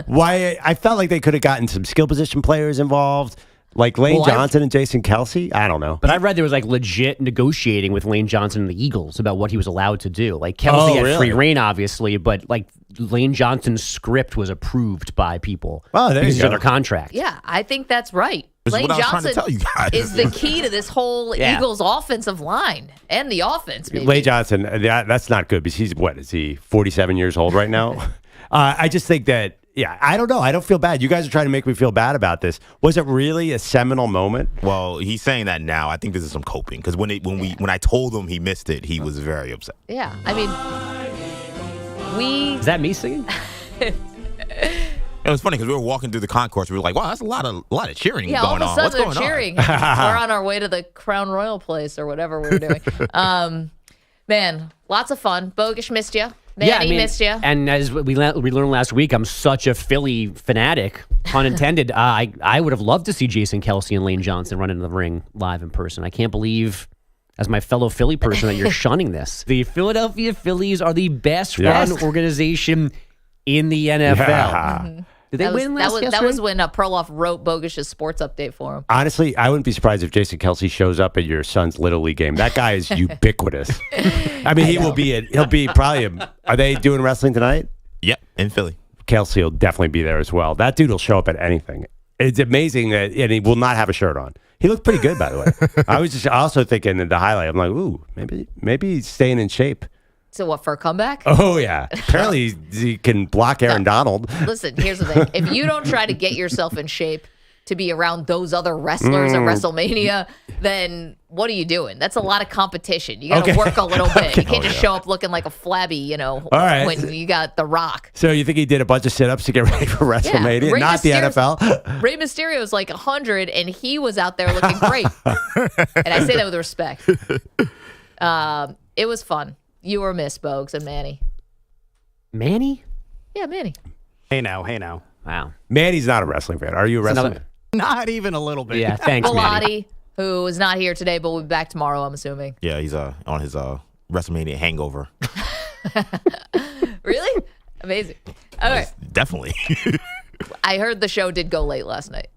why? I felt like they could have gotten some skill position players involved, like Lane Johnson and Jason Kelsey. I don't know. But I read there was like legit negotiating with Lane Johnson and the Eagles about what he was allowed to do. Like Kelsey had free reign, obviously, but like Lane Johnson's script was approved by people. Oh, there you go. Under contract. Yeah, I think that's right. Lane what I was trying Johnson to tell you guys. is the key to this whole Eagles offensive line and the offense. Maybe. Lane Johnson, that's not good because is he 47 years old right now? I just think that, I don't know. I don't feel bad. You guys are trying to make me feel bad about this. Was it really a seminal moment? Well, he's saying that now. I think this is some coping because when I told him he missed it, he was very upset. Yeah, I mean, Is that me singing? It was funny because we were walking through the concourse. We were like, "Wow, that's a lot of cheering going on. All of a sudden What's going they're cheering. on?" We're on our way to the Crown Royal place or whatever we were doing. Man, lots of fun. Bogish missed you. Manny missed you. And as we learned last week, I'm such a Philly fanatic, pun intended. I would have loved to see Jason Kelsey and Lane Johnson run into the ring live in person. I can't believe, as my fellow Philly person, that you're shunning this. The Philadelphia Phillies are the best run organization in the NFL. Yeah. Mm-hmm. Did they win last yesterday? That was when Perloff wrote Bogish's sports update for him. Honestly, I wouldn't be surprised if Jason Kelsey shows up at your son's Little League game. That guy is ubiquitous. I mean, he'll be probably are they doing wrestling tonight? Yep, in Philly. Kelsey will definitely be there as well. That dude will show up at anything. It's amazing that, and he will not have a shirt on. He looked pretty good, by the way. I was just also thinking in the highlight, I'm like, ooh, maybe he's staying in shape. So what, for a comeback? Oh, yeah. Apparently he can block Aaron Donald. Listen, here's the thing. If you don't try to get yourself in shape to be around those other wrestlers at WrestleMania, then what are you doing? That's a lot of competition. You got to work a little bit. You can't just show up looking like a flabby, when you got The Rock. So you think he did a bunch of sit-ups to get ready for WrestleMania, not the NFL? Rey Mysterio's like 100, and he was out there looking great. And I say that with respect. It was fun. You were missed, Bogues and Manny. Manny? Yeah, Manny. Hey now. Wow. Manny's not a wrestling fan. Are you a wrestling fan? Not even a little bit. Yeah, thanks, Manny. Bellotti, who is not here today, but will be back tomorrow, I'm assuming. Yeah, he's on his WrestleMania hangover. Really? Amazing. All right. Definitely. I heard the show did go late last night.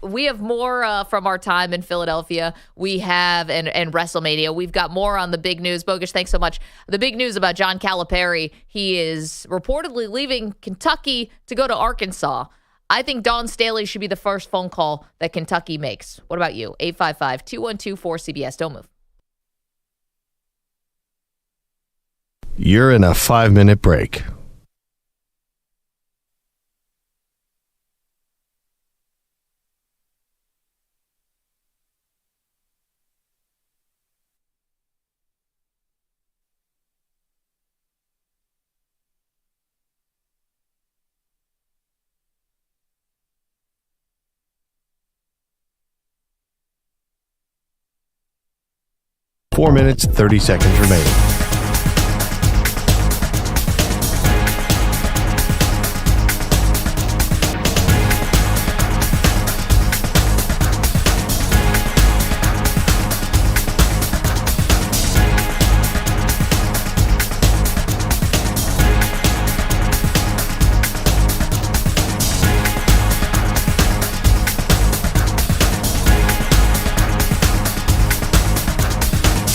We have more from our time in Philadelphia. We have and WrestleMania. We've got more on the big news. Bogish, thanks so much. The big news about John Calipari. He is reportedly leaving Kentucky to go to Arkansas. I think Dawn Staley should be the first phone call that Kentucky makes. What about you? 855-212-4CBS. Don't move. You're in a 5-minute break. Four minutes, 30 seconds remaining.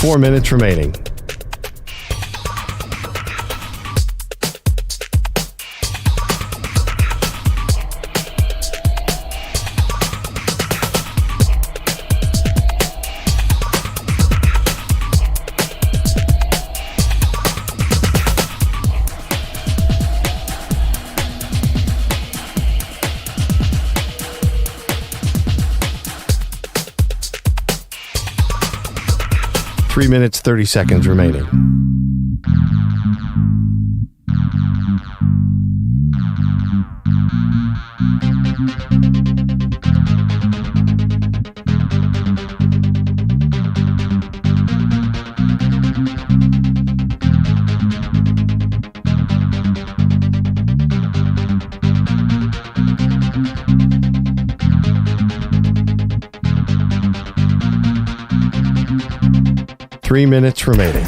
Four minutes remaining. Three minutes, 30 seconds remaining. 3 minutes remaining.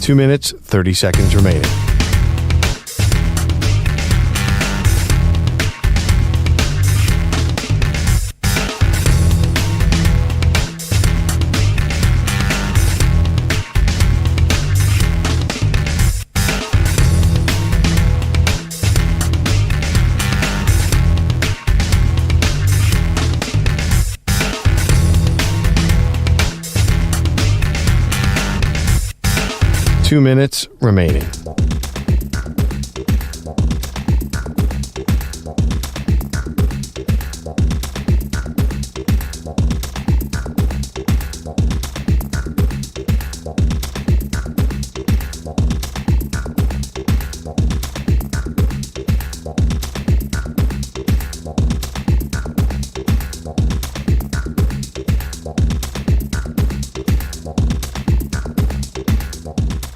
Two minutes, 30 seconds remaining. Two minutes remaining.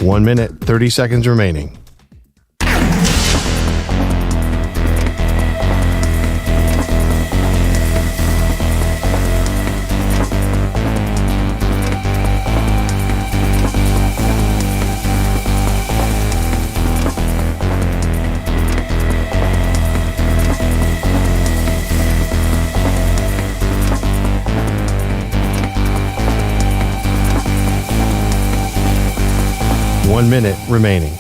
One minute, 30 seconds remaining. One minute remaining.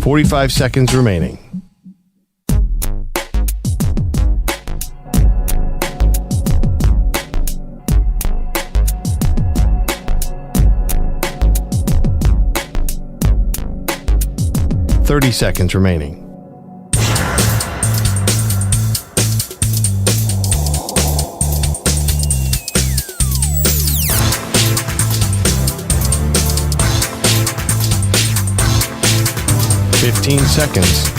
$45 seconds remaining. $30 seconds remaining. $15 seconds.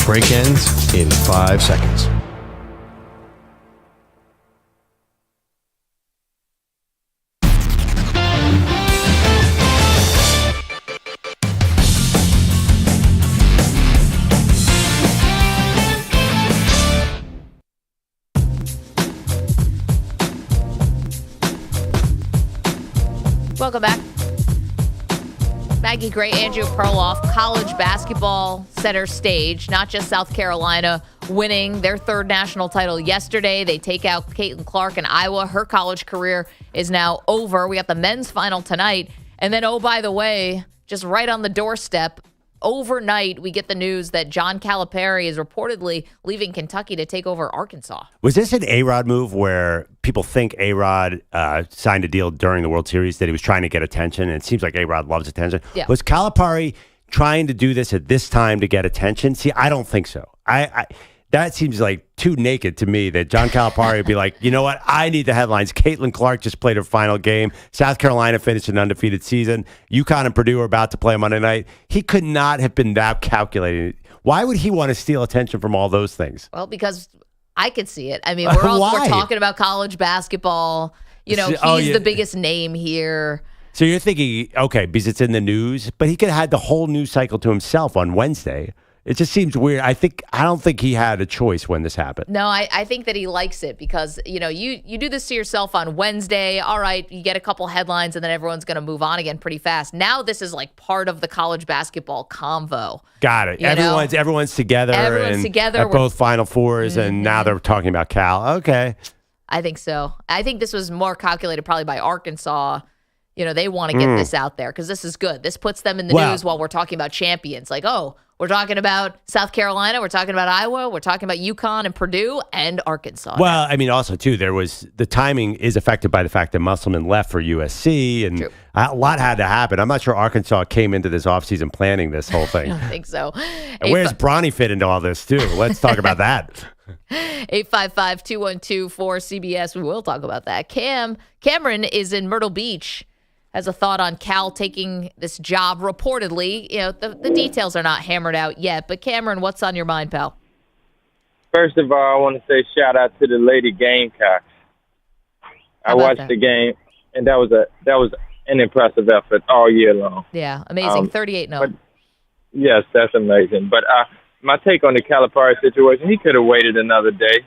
Break ends in 5 seconds. Welcome back. Maggie Gray, Andrew Perloff, college basketball center stage, not just South Carolina winning their third national title yesterday. They take out Caitlin Clark in Iowa. Her college career is now over. We got the men's final tonight. And then, oh, by the way, just right on the doorstep, overnight, we get the news that John Calipari is reportedly leaving Kentucky to take over Arkansas. Was this an A-Rod move where people think A-Rod signed a deal during the World Series that he was trying to get attention? And it seems like A-Rod loves attention. Yeah. Was Calipari trying to do this at this time to get attention? See, I don't think so. That seems like too naked to me that John Calipari would be like, you know what? I need the headlines. Caitlin Clark just played her final game. South Carolina finished an undefeated season. UConn and Purdue are about to play Monday night. He could not have been that calculated. Why would he want to steal attention from all those things? Well, because I could see it. I mean, we're talking about college basketball. You know, he's the biggest name here. So you're thinking, okay, because it's in the news, but he could have had the whole news cycle to himself on Wednesday. It just seems weird. I don't think he had a choice when this happened. No, I think that he likes it because, you know, you do this to yourself on Wednesday. All right, you get a couple headlines and then everyone's going to move on again pretty fast. Now this is like part of the college basketball convo. Got it. Everyone's together. Everyone's together. At both Final Fours, and now they're talking about Cal. Okay. I think so. I think this was more calculated probably by Arkansas. You know, they want to get this out there because this is good. This puts them in the news while we're talking about champions. Like, oh, We're talking about South Carolina. We're talking about Iowa. We're talking about UConn and Purdue and Arkansas. Well, I mean, also, too, the timing is affected by the fact that Musselman left for USC, and a lot had to happen. I'm not sure Arkansas came into this offseason planning this whole thing. I don't think so. And where's Bronny fit into all this, too? Let's talk about that. 855-212-4CBS. We will talk about that. Cameron is in Myrtle Beach. Has a thought on Cal taking this job reportedly. The details are not hammered out yet. But Cameron, what's on your mind, pal? First of all, I want to say shout out to the Lady Gamecocks. I watched the game, and that was an impressive effort all year long. Yeah, amazing. 38-0. Yes, that's amazing. But my take on the Calipari situation, he could have waited another day.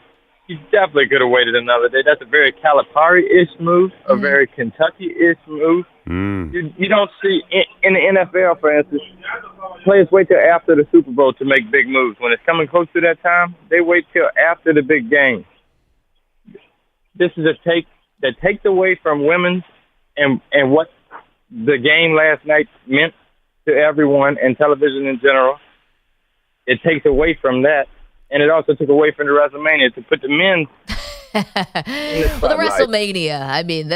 He definitely could have waited another day. That's a very Calipari-ish move, a very Kentucky-ish move. You don't see in the NFL, for instance, players wait till after the Super Bowl to make big moves. When it's coming close to that time, they wait till after the big game. This is a take that takes away from women's and what the game last night meant to everyone and television in general. It takes away from that. And it also took away from the WrestleMania to put the men. Well, the WrestleMania. I mean,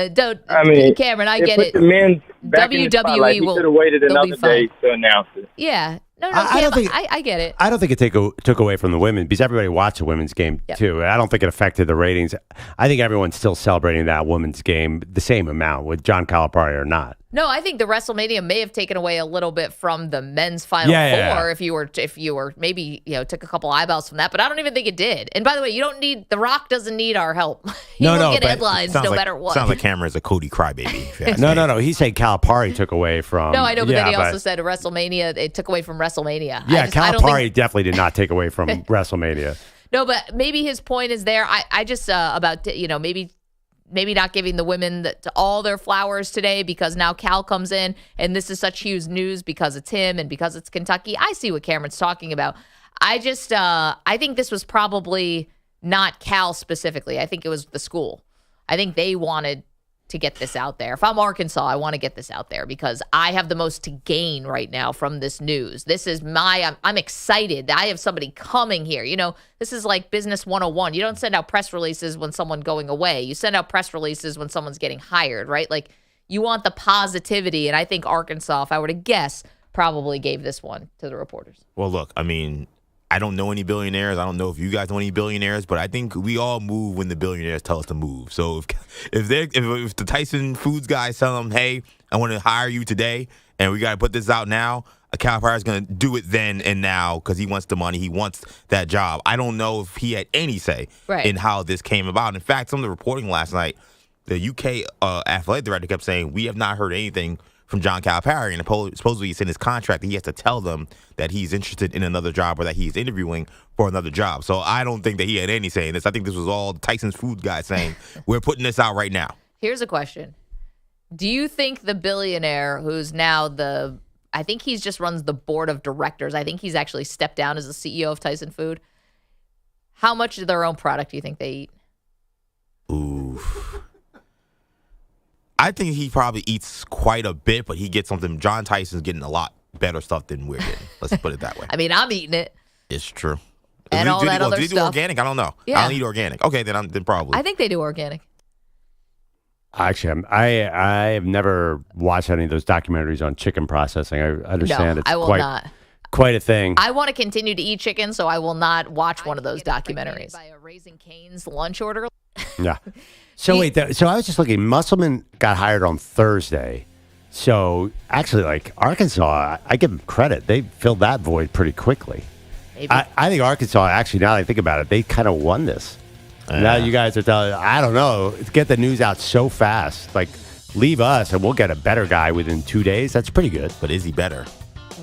Cameron, I get it. The men back in the spotlight. He could have waited another day to announce it. Yeah. No, I get it. I don't think it took away from the women because everybody watched the women's game too. I don't think it affected the ratings. I think everyone's still celebrating that women's game the same amount with John Calipari or not. No, I think the WrestleMania may have taken away a little bit from the men's Final Four if you were maybe took a couple eyeballs from that, but I don't even think it did. And by the way, The Rock doesn't need our help. He will get headlines no matter what. Sounds like Cameron's a Cody crybaby. No. He said Calipari took away from. No, I know, but then he also said WrestleMania. It took away from WrestleMania. Yeah, Calipari definitely did not take away from WrestleMania. No, but maybe his point is there. I just about maybe not giving the women all their flowers today because now Cal comes in and this is such huge news because it's him and because it's Kentucky. I see what Cameron's talking about. I think this was probably not Cal specifically. I think it was the school. I think they wanted to get this out there. If I'm Arkansas, I want to get this out there because I have the most to gain right now from this news. This is I'm excited. I have somebody coming here. This is like business 101. You don't send out press releases when someone's going away. You send out press releases when someone's getting hired, right? Like you want the positivity. And I think Arkansas, if I were to guess, probably gave this one to the reporters. Well, look, I mean, I don't know any billionaires. I don't know if you guys know any billionaires, but I think we all move when the billionaires tell us to move. So if the Tyson Foods guys tell them, hey, I want to hire you today, and we got to put this out now, Calipari is going to do it then and now because he wants the money. He wants that job. I don't know if he had any say in how this came about. In fact, some of the reporting last night, the UK athletic director kept saying, we have not heard anything from John Calipari, and supposedly it's in his contract that he has to tell them that he's interested in another job or that he's interviewing for another job. So I don't think that he had any say in this. I think this was all Tyson's Food guy saying, we're putting this out right now. Here's a question. Do you think the billionaire who's now I think he just runs the board of directors. I think he's actually stepped down as the CEO of Tyson Food. How much of their own product do you think they eat? Ooh. I think he probably eats quite a bit, but he gets something. John Tyson's getting a lot better stuff than we're getting. Let's put it that way. I mean, I'm eating it. It's true. And all that other stuff. Do they do organic? I don't know. Yeah. I don't eat organic. Okay, then probably. I think they do organic. Actually, I have never watched any of those documentaries on chicken processing. I understand I will not. Quite a thing. I want to continue to eat chicken, so I will not watch one of those documentaries. By a Raising Cane's lunch order. Yeah. So wait, so I was just looking. Musselman got hired on Thursday. So actually, like Arkansas, I give them credit. They filled that void pretty quickly. Maybe. I think Arkansas, actually, now that I think about it, they kind of won this. Now you guys are telling, I don't know, get the news out so fast. Like, leave us and we'll get a better guy within 2 days. That's pretty good. But is he better?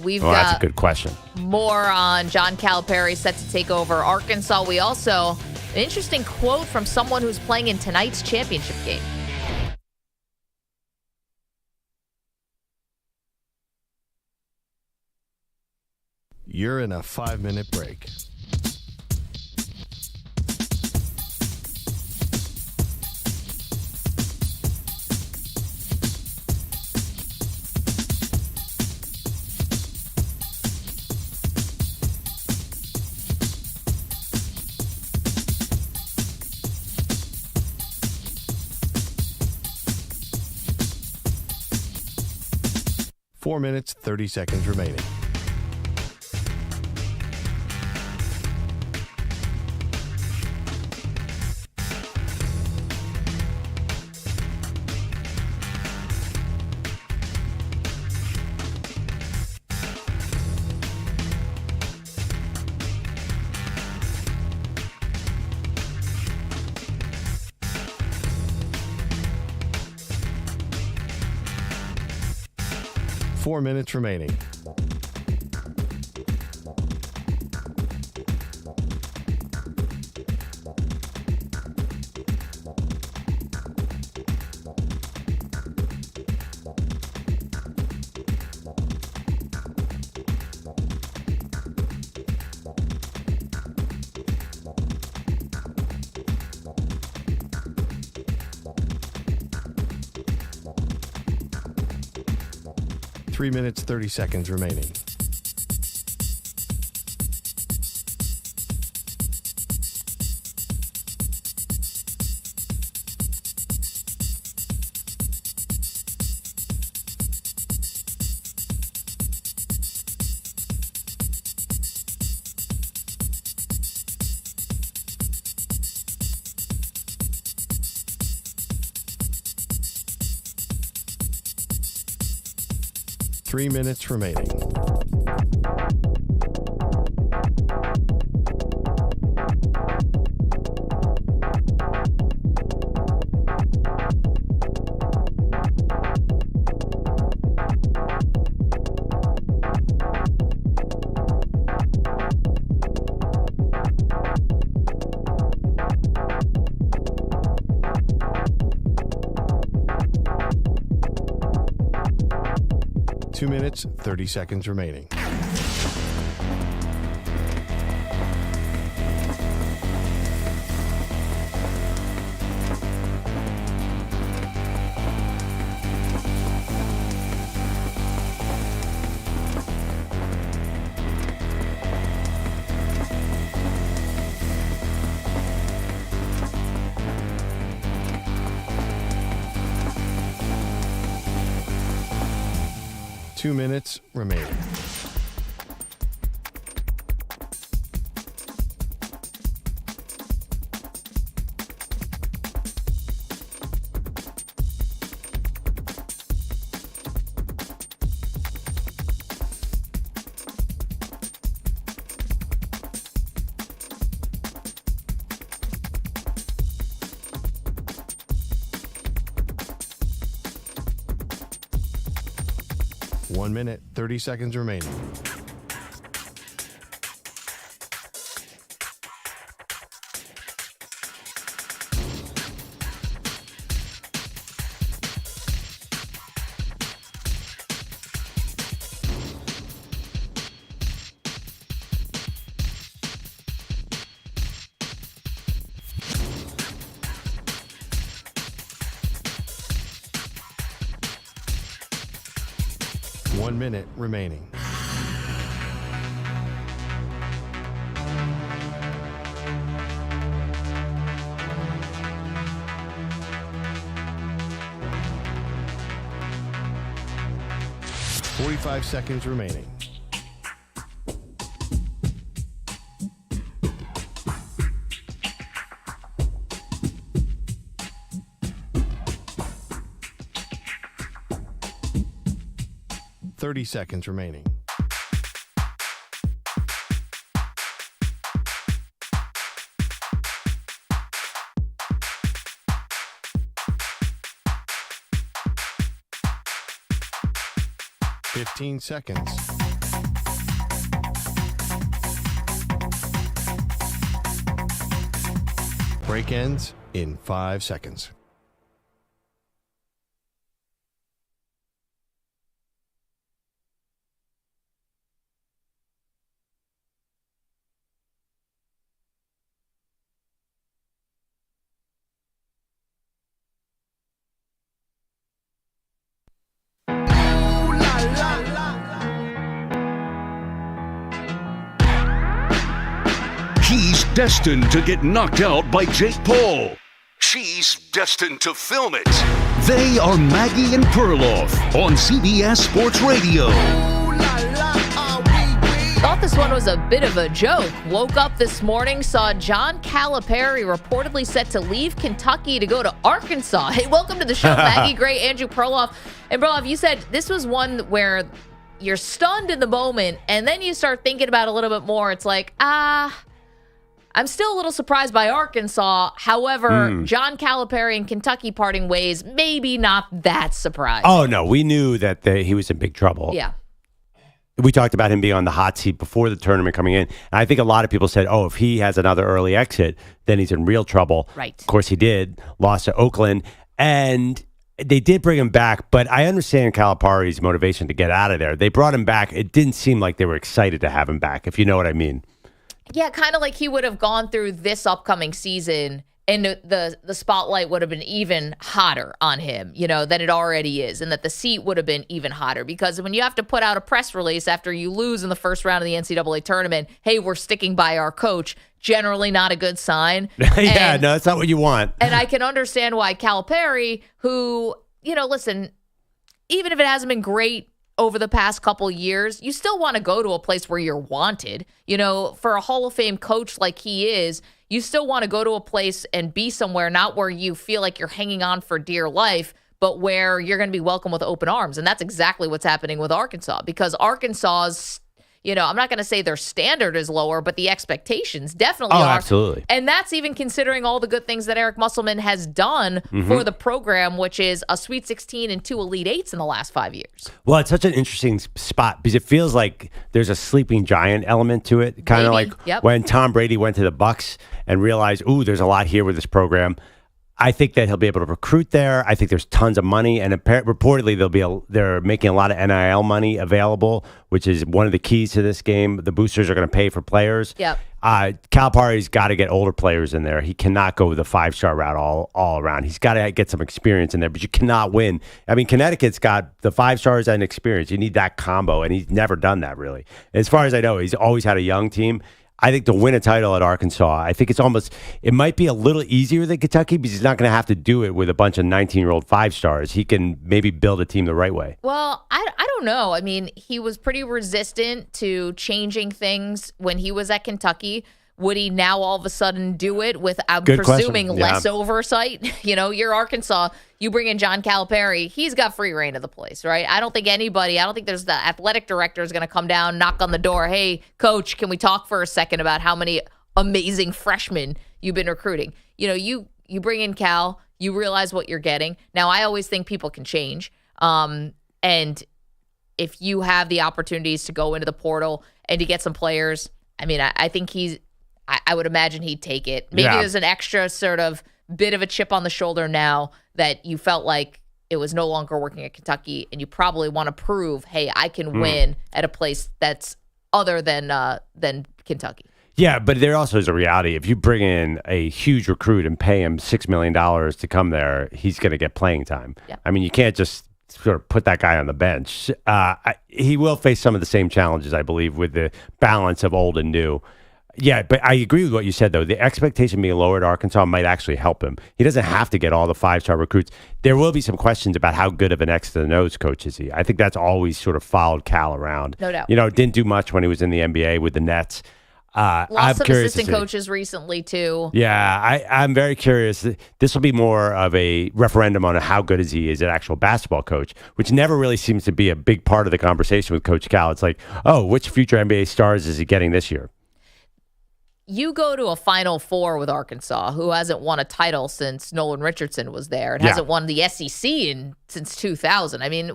That's a good question. More on John Calipari set to take over Arkansas. We also, an interesting quote from someone who's playing in tonight's championship game. You're in a 5-minute break. 4 minutes, 30 seconds remaining. Four minutes remaining. Three minutes, 30 seconds remaining. Three minutes remaining. Two minutes, 30 seconds remaining. Two minutes remaining. One minute, 30 seconds remaining. One minute remaining. Forty-five seconds remaining. Thirty seconds remaining. Fifteen seconds. Break ends in 5 seconds. He's destined to get knocked out by Jake Paul. she's destined to film it. They are Maggie and Perloff on CBS Sports Radio. Thought this one was a bit of a joke. Woke up this morning, saw John Calipari reportedly set to leave Kentucky to go to Arkansas. Hey, welcome to the show, Maggie Gray, Andrew Perloff. And Perloff, you said this was one where you're stunned in the moment, and then you start thinking about it a little bit more. It's like, I'm still a little surprised by Arkansas. However, John Calipari and Kentucky parting ways, maybe not that surprising. Oh, no. We knew that he was in big trouble. Yeah. We talked about him being on the hot seat before the tournament coming in. And I think a lot of people said, if he has another early exit, then he's in real trouble. Right. Of course, he did. Lost to Oakland. And they did bring him back. But I understand Calipari's motivation to get out of there. They brought him back. It didn't seem like they were excited to have him back, if you know what I mean. Yeah, kind of like he would have gone through this upcoming season and the spotlight would have been even hotter on him, than it already is, and that the seat would have been even hotter. Because when you have to put out a press release after you lose in the first round of the NCAA tournament, hey, we're sticking by our coach, generally not a good sign. No, that's not what you want. And I can understand why Calipari, who, listen, even if it hasn't been great over the past couple years, you still want to go to a place where you're wanted. For a Hall of Fame coach like he is, you still want to go to a place and be somewhere, not where you feel like you're hanging on for dear life, but where you're going to be welcomed with open arms. And that's exactly what's happening with Arkansas, because Arkansas's, I'm not going to say their standard is lower, but the expectations definitely are. Absolutely. And that's even considering all the good things that Eric Musselman has done for the program, which is a Sweet 16 and 2 Elite Eights in the last 5 years. Well, it's such an interesting spot because it feels like there's a sleeping giant element to it. Kind of like when Tom Brady went to the Bucs and realized, there's a lot here with this program. I think that he'll be able to recruit there. I think there's tons of money, and reportedly they're making a lot of NIL money available, which is one of the keys to this game. The boosters are going to pay for players. Yep. Calipari's got to get older players in there. He cannot go with the 5-star route all around. He's got to get some experience in there, but you cannot win. I mean, Connecticut's got the 5 stars and experience. You need that combo, and he's never done that really. As far as I know, he's always had a young team. I think to win a title at Arkansas, I think it might be a little easier than Kentucky because he's not going to have to do it with a bunch of 19-year-old 5-stars. He can maybe build a team the right way. Well, I don't know. I mean, he was pretty resistant to changing things when he was at Kentucky. Would he now all of a sudden do it with, I'm presuming, less oversight? You're Arkansas. You bring in John Calipari. He's got free reign of the place, right? I don't think there's the athletic director is going to come down, knock on the door. Hey, coach, can we talk for a second about how many amazing freshmen you've been recruiting? You bring in Cal, you realize what you're getting. Now, I always think people can change. And if you have the opportunities to go into the portal and to get some players, I mean, I think I would imagine he'd take it. Maybe there's an extra sort of bit of a chip on the shoulder now that you felt like it was no longer working at Kentucky, and you probably want to prove, hey, I can win at a place that's other than Kentucky. Yeah, but there also is a reality. If you bring in a huge recruit and pay him $6 million to come there, he's going to get playing time. Yeah. I mean, you can't just sort of put that guy on the bench. He will face some of the same challenges, I believe, with the balance of old and new. Yeah, but I agree with what you said, though. The expectation being lower at Arkansas might actually help him. He doesn't have to get all the 5-star recruits. There will be some questions about how good of an X-to-the-nose coach is he. I think that's always sort of followed Cal around. No doubt. Didn't do much when he was in the NBA with the Nets. Lots of assistant coaches recently, too. Yeah, I'm very curious. This will be more of a referendum on how good is he as an actual basketball coach, which never really seems to be a big part of the conversation with Coach Cal. It's like, which future NBA stars is he getting this year? You go to a Final Four with Arkansas, who hasn't won a title since Nolan Richardson was there and hasn't won the SEC since 2000. I mean,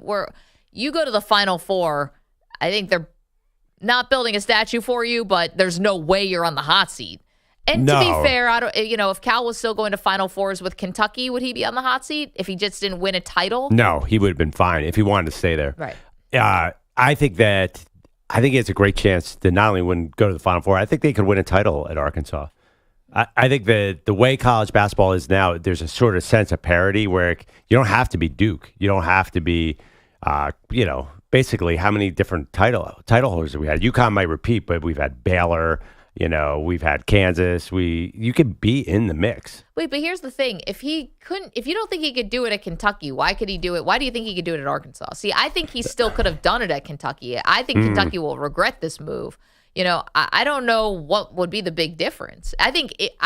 you go to the Final Four, I think they're not building a statue for you, but there's no way you're on the hot seat. And to be fair, if Cal was still going to Final Fours with Kentucky, would he be on the hot seat if he just didn't win a title? No, he would have been fine if he wanted to stay there. Right. I think it's a great chance to not only go to the Final Four, I think they could win a title at Arkansas. I think that the way college basketball is now, there's a sort of sense of parity where you don't have to be Duke. You don't have to be, basically how many different title holders have we had? UConn might repeat, but we've had Baylor. We've had Kansas. You could be in the mix. Wait, but here's the thing. If you don't think he could do it at Kentucky, why could he do it? Why do you think he could do it at Arkansas? See, I think he still could have done it at Kentucky. I think Kentucky will regret this move. I don't know what would be the big difference. I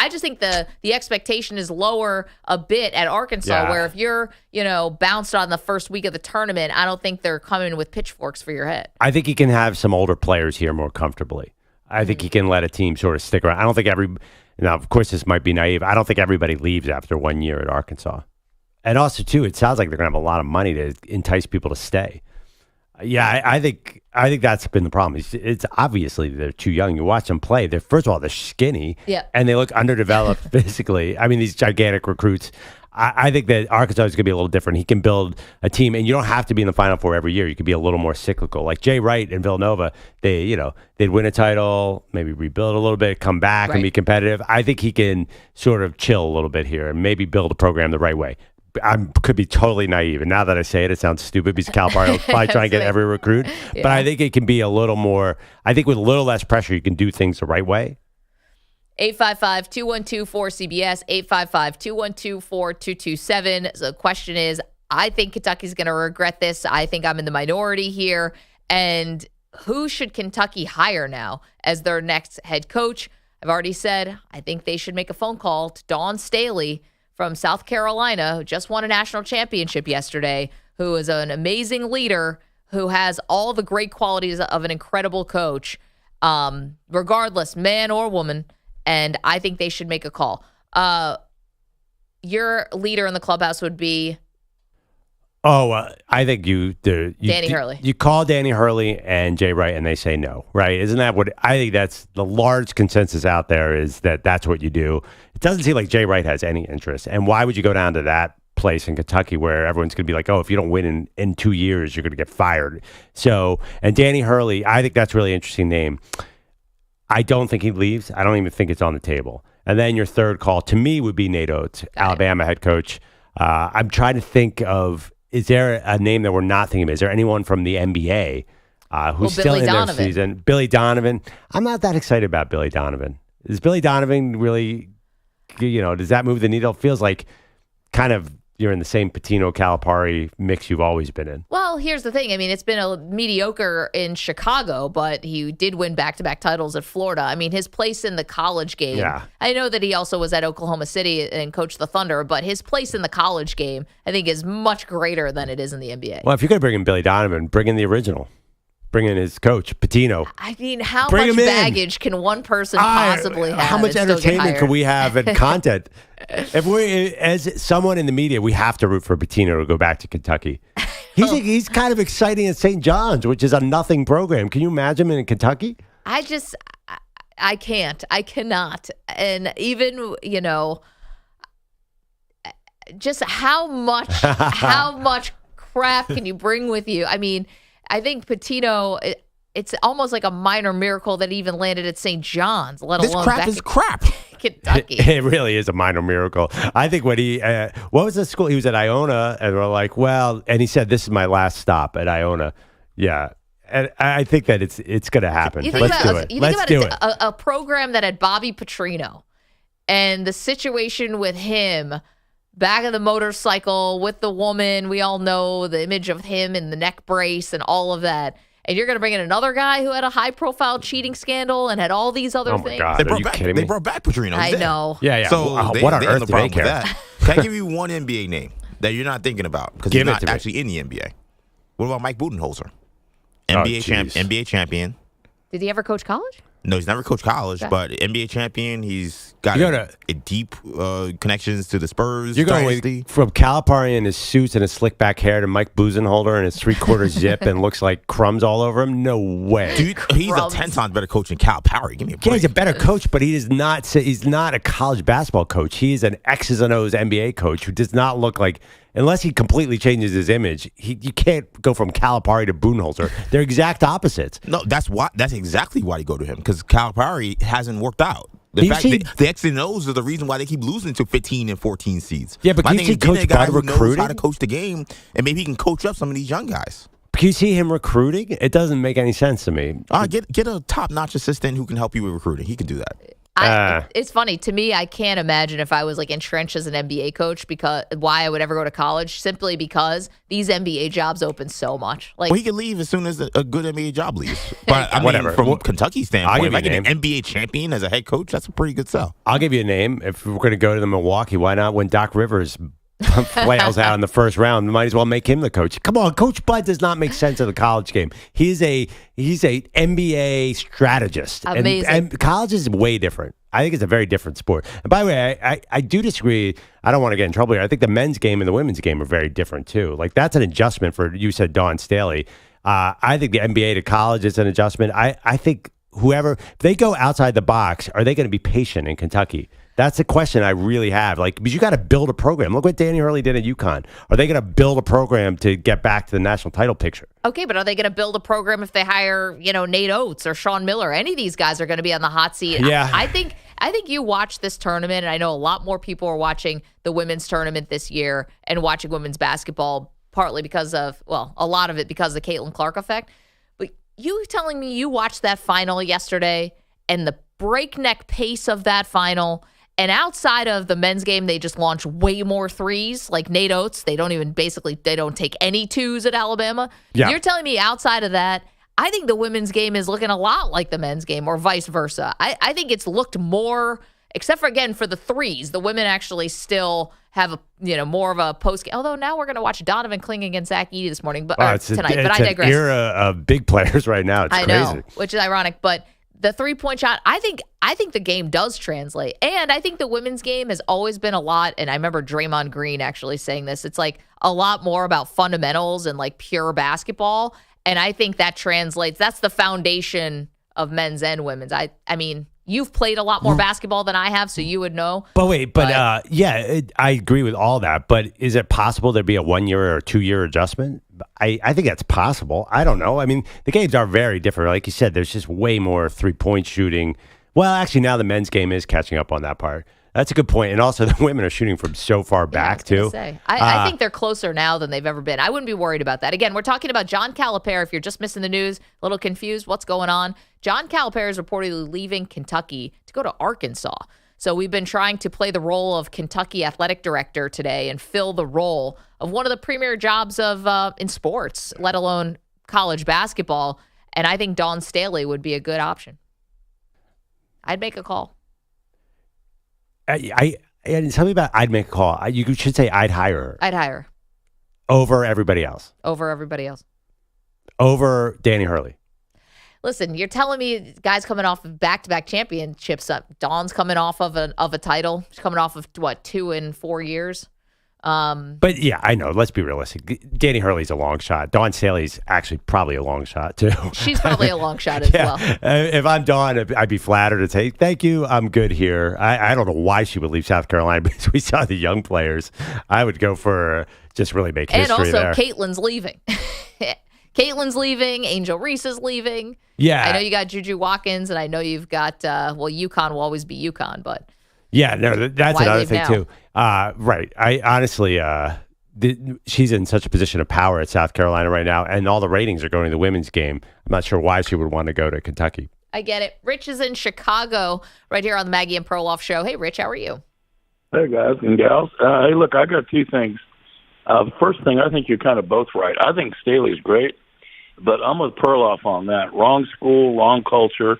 just think the expectation is lower a bit at Arkansas, where if you're, bounced on the first week of the tournament, I don't think they're coming with pitchforks for your head. I think he can have some older players here more comfortably. I think he can let a team sort of stick around. I don't think now, of course, this might be naive. I don't think everybody leaves after 1 year at Arkansas. And also, too, it sounds like they're going to have a lot of money to entice people to stay. Yeah, I think that's been the problem. It's obviously they're too young. You watch them play. First of all, they're skinny, and they look underdeveloped physically. I mean, these gigantic recruits. I think that Arkansas is going to be a little different. He can build a team, and you don't have to be in the Final Four every year. You could be a little more cyclical. Like Jay Wright and Villanova, they'd win a title, maybe rebuild a little bit, come back and be competitive. I think he can sort of chill a little bit here and maybe build a program the right way. I could be totally naive, and now that I say it, it sounds stupid because Calipari will probably try and get every recruit. Yeah. But I think it can be a little more. I think with a little less pressure, you can do things the right way. 855-212-4CBS, 855-212-4227. So the question is, I think Kentucky's going to regret this. I think I'm in the minority here. And who should Kentucky hire now as their next head coach? I've already said I think they should make a phone call to Dawn Staley from South Carolina, who just won a national championship yesterday, who is an amazing leader, who has all the great qualities of an incredible coach, regardless, man or woman. And I think they should make a call. Your leader in the clubhouse would be? I think Danny Hurley. You call Danny Hurley and Jay Wright, and they say no, right? Isn't that what I think? That's the large consensus out there, is that's what you do. It doesn't seem like Jay Wright has any interest. And why would you go down to that place in Kentucky where everyone's going to be like, if you don't win in 2 years, you're going to get fired? So, and Danny Hurley, I think that's a really interesting name. I don't think he leaves. I don't even think it's on the table. And then your third call to me would be Nate Oates, Alabama head coach. I'm trying to think of, is there a name that we're not thinking of? Is there anyone from the NBA who's still in their season? Billy Donovan. I'm not that excited about Billy Donovan. Is Billy Donovan really, does that move the needle? It feels like kind of you're in the same Pitino Calipari mix you've always been in. Well, here's the thing. I mean, it's been a mediocre in Chicago, but he did win back-to-back titles at Florida. I mean, his place in the college game. Yeah. I know that he also was at Oklahoma City and coached the Thunder, but his place in the college game, I think, is much greater than it is in the NBA. Well, if you're going to bring in Billy Donovan, bring in the original. Bring in his coach, Pitino. I mean, how much baggage can one person possibly have? How much entertainment can we have and content? If we, as someone in the media, we have to root for Pitino to go back to Kentucky. He's kind of exciting at St. John's, which is a nothing program. Can you imagine him in Kentucky? I can't. I cannot. And even, just how much crap can you bring with you? I mean, I think Pitino, it's almost like a minor miracle that he even landed at St. John's, let alone this crap is crap. Kentucky. It really is a minor miracle. I think when what was the school? He was at Iona, and we're like, and he said, this is my last stop at Iona. Yeah. And I think that it's going to happen. Let's do it. Let's do it. A program that had Bobby Petrino and the situation with him back of the motorcycle with the woman. We all know the image of him in the neck brace and all of that. And you're going to bring in another guy who had a high-profile cheating scandal and had all these other things. God, are you kidding me? They brought back Petrino. I know. Yeah. So what on earth do they care? That. Can I give you one NBA name that you're not thinking about because he's not actually in the NBA? What about Mike Budenholzer? NBA champion. Did he ever coach college? No, he's never coached college, but NBA champion. He's got a deep connections to the Spurs. You're going from Calipari and his suits and his slick back hair to Mike Budenholzer and his 3/4 zip and looks like crumbs all over him. No way. Dude, he's a 10 times better coach than Calipari. Give me a break. Yeah, he's a better coach, but he is not. He's not a college basketball coach. He is an X's and O's NBA coach who does not look like. Unless he completely changes his image, you can't go from Calipari to Budenholzer. They're exact opposites. No, that's exactly why they go to him, because Calipari hasn't worked out. The X and O's are the reason why they keep losing to 15 and 14 seeds. Yeah, but can you see Coach Bud recruiting? Knows how to coach the game, and maybe he can coach up some of these young guys. you see him recruiting? It doesn't make any sense to me. Get a top-notch assistant who can help you with recruiting. He can do that. It's funny to me. I can't imagine if I was like entrenched as an NBA coach because why I would ever go to college. Simply because these NBA jobs open so much. Like he could leave as soon as a good NBA job leaves. But I mean, Whatever. from Kentucky's standpoint, if I get an an NBA champion as a head coach, that's a pretty good sell. I'll give you a name. If we're going to go to the Milwaukee, why not when Doc Rivers flails out in the first round? Might as well make him the coach. Come on, Coach Bud does not make sense of the college game. He's a NBA strategist. Amazing. And college is way different. I think it's a very different sport. And by the way, I do disagree. I don't want to get in trouble here. I think the men's game and the women's game are very different too. Like that's an adjustment for, you said Dawn Staley. I think the NBA to college is an adjustment. I think if they go outside the box, are they going to be patient in Kentucky? That's the question I really have. Like, because you got to build a program. Look what Danny Hurley did at UConn. Are they going to build a program to get back to the national title picture? Okay, but are they going to build a program if they hire, Nate Oates or Sean Miller? Any of these guys are going to be on the hot seat. Yeah. I think you watch this tournament, and I know a lot more people are watching the women's tournament this year and watching women's basketball, partly because of, a lot of it because of the Caitlin Clark effect. But you telling me you watched that final yesterday and the breakneck pace of that final, and outside of the men's game, they just launch way more threes. Like Nate Oates, they don't take any twos at Alabama. Yeah. You're telling me outside of that, I think the women's game is looking a lot like the men's game or vice versa. I think it's looked more, except for, again, for the threes. The women actually still have more of a post game. Although now we're going to watch Donovan Kling against Zach Edey this morning, but tonight. But I digress. It's an era of big players right now. It's I crazy. know, which is ironic. But the 3-point shot, I think the game does translate. And I think the women's game has always been a lot, and I remember Draymond Green actually saying this, it's like a lot more about fundamentals and like pure basketball. And I think that translates. That's the foundation of men's and women's. I mean, you've played a lot more basketball than I have, so you would know. I agree with all that. But is it possible there'd be a 1 year or 2 year adjustment? I think that's possible. I don't know. I mean, the games are very different. Like you said, there's just way more 3-point shooting. Well, actually, now the men's game is catching up on that part. That's a good point. And also, the women are shooting from so far back, too. I think they're closer now than they've ever been. I wouldn't be worried about that. Again, we're talking about John Calipari. If you're just missing the news, a little confused, what's going on? John Calipari is reportedly leaving Kentucky to go to Arkansas. So we've been trying to play the role of Kentucky athletic director today and fill the role of one of the premier jobs of in sports, let alone college basketball. And I think Dawn Staley would be a good option. I'd make a call. And tell me about I'd make a call. You should say I'd hire her. I'd hire her. Over everybody else. Over Danny Hurley. Listen, you're telling me guys coming off of back-to-back championships. Dawn's coming off of a title. She's coming off of, 2 and 4 years? But yeah, I know. Let's be realistic. Danny Hurley's a long shot. Dawn Staley's actually probably a long shot too. She's probably a long shot as well. If I'm Dawn, I'd be flattered to say, thank you, I'm good here. I don't know why she would leave South Carolina because we saw the young players. I would go for just really make history there. And also, there. Caitlin's leaving. Caitlin's leaving. Angel Reese is leaving. Yeah. I know you got Juju Watkins, and I know you've got, UConn will always be UConn, but. Yeah, no, that's another thing too. Right. I honestly, she's in such a position of power at South Carolina right now, and all the ratings are going to the women's game. I'm not sure why she would want to go to Kentucky. I get it. Rich is in Chicago right here on the Maggie and Perloff show. Hey, Rich, how are you? Hey, guys and gals. Hey, look, I got two things. The first thing, I think you're kind of both right. I think Staley's great, but I'm with Perloff on that. Wrong school, wrong culture.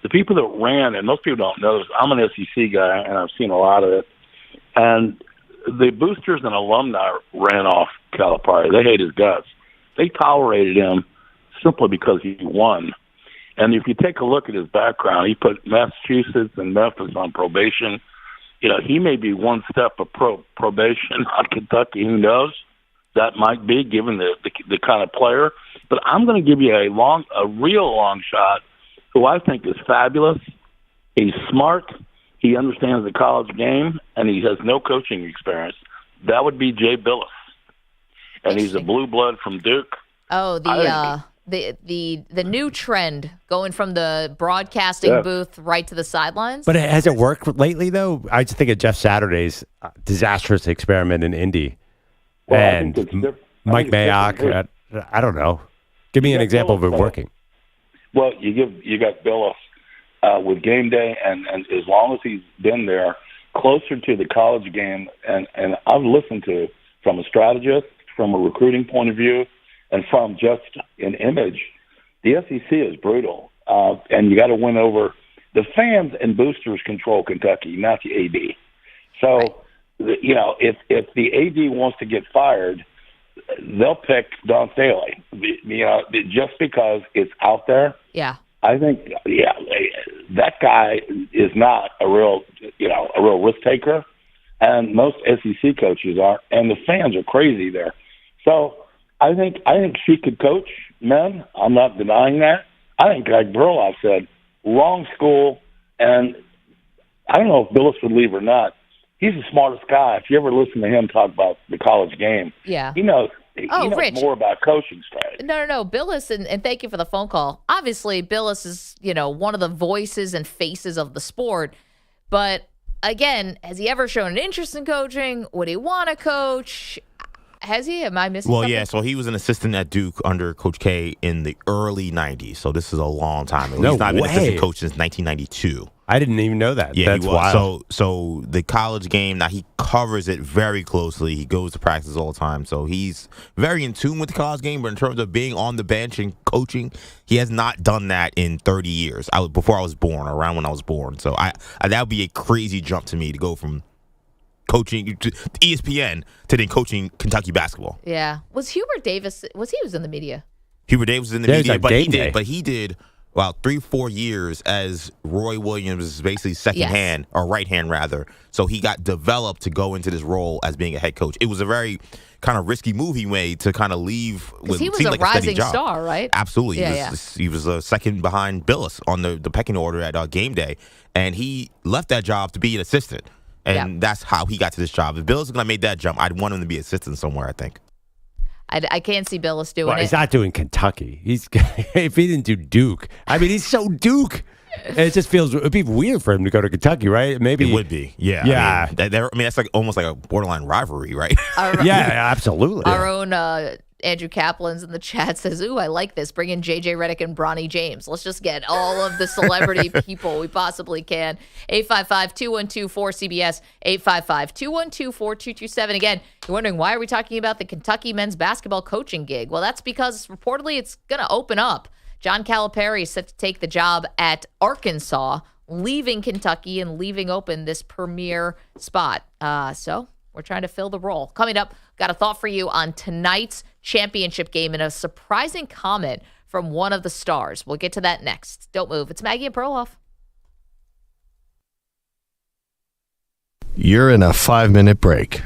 The people that ran, and most people don't know this, I'm an SEC guy, and I've seen a lot of it. And the boosters and alumni ran off Calipari. They hate his guts. They tolerated him simply because he won. And if you take a look at his background, he put Massachusetts and Memphis on probation. He may be one step of probation on Kentucky. Who knows? That might be, given the kind of player. But I'm going to give you a real long shot who I think is fabulous. He's smart. He understands the college game, and he has no coaching experience. That would be Jay Billis. And he's a blue blood from Duke. Oh, the new trend going from the broadcasting booth right to the sidelines. But has it worked lately, though? I just think of Jeff Saturday's disastrous experiment in Indy. Well, and Mike Mayock, I don't know. Give me an example of it working. Well, you got Billups with game day, and as long as he's been there, closer to the college game, and I've listened to from a strategist, from a recruiting point of view, and from just an image, the SEC is brutal, and you got to win over the fans and boosters control Kentucky, not the AD. So, if the AD wants to get fired, they'll pick Don Staley, just because it's out there. Yeah. I think, that guy is not a real risk taker, and most SEC coaches are, and the fans are crazy there. So I think she could coach men. I'm not denying that. I think, like Perloff said, wrong school, and I don't know if Billups would leave or not. He's the smartest guy. If you ever listen to him talk about the college game, he knows. He knows Rich, more about coaching strategy. No. Billups, and thank you for the phone call. Obviously, Billups is, one of the voices and faces of the sport. But again, has he ever shown an interest in coaching? Would he want to coach? Has he? Am I missing something? Yeah, so he was an assistant at Duke under Coach K in the early 90s. So this is a long time ago. He's not been an assistant coach since 1992. I didn't even know that. Yeah, That's wild. So the college game, now he covers it very closely. He goes to practice all the time. So he's very in tune with the college game. But in terms of being on the bench and coaching, he has not done that in 30 years. Before I was born, around when I was born. So that would be a crazy jump to me to go from coaching to ESPN to then coaching Kentucky basketball. Yeah. Was Hubert Davis, he was in the media? Hubert Davis was in the media, but he did about 3-4 years as Roy Williams' basically second hand, or right hand rather. So he got developed to go into this role as being a head coach. It was a very kind of risky move he made to kind of leave with he was seemed a like rising a steady job. star, right? Absolutely. Yeah, He was second behind Billups on the pecking order at game day, and he left that job to be an assistant. And that's how he got to this job. If Billups was going to make that jump, I'd want him to be assistant somewhere, I think. I can't see Billups doing it. He's not doing Kentucky. If he didn't do Duke, I mean, he's so Duke. It just feels it'd be weird for him to go to Kentucky, right? Maybe it would be. Yeah. Yeah. I mean, that's like almost like a borderline rivalry, right? Yeah, absolutely. Our own Andrew Kaplan's in the chat says, "Ooh, I like this. Bring in JJ Redick and Bronny James. Let's just get all of the celebrity people we possibly can." 855-212-4CBS, 855-212-4227. Again, you're wondering, why are we talking about the Kentucky men's basketball coaching gig? Well, that's because reportedly it's going to open up. John Calipari is set to take the job at Arkansas, leaving Kentucky and leaving open this premier spot. So we're trying to fill the role. Coming up, got a thought for you on tonight's championship game and a surprising comment from one of the stars. We'll get to that next. Don't move. It's Maggie and Perloff. You're in a 5-minute break.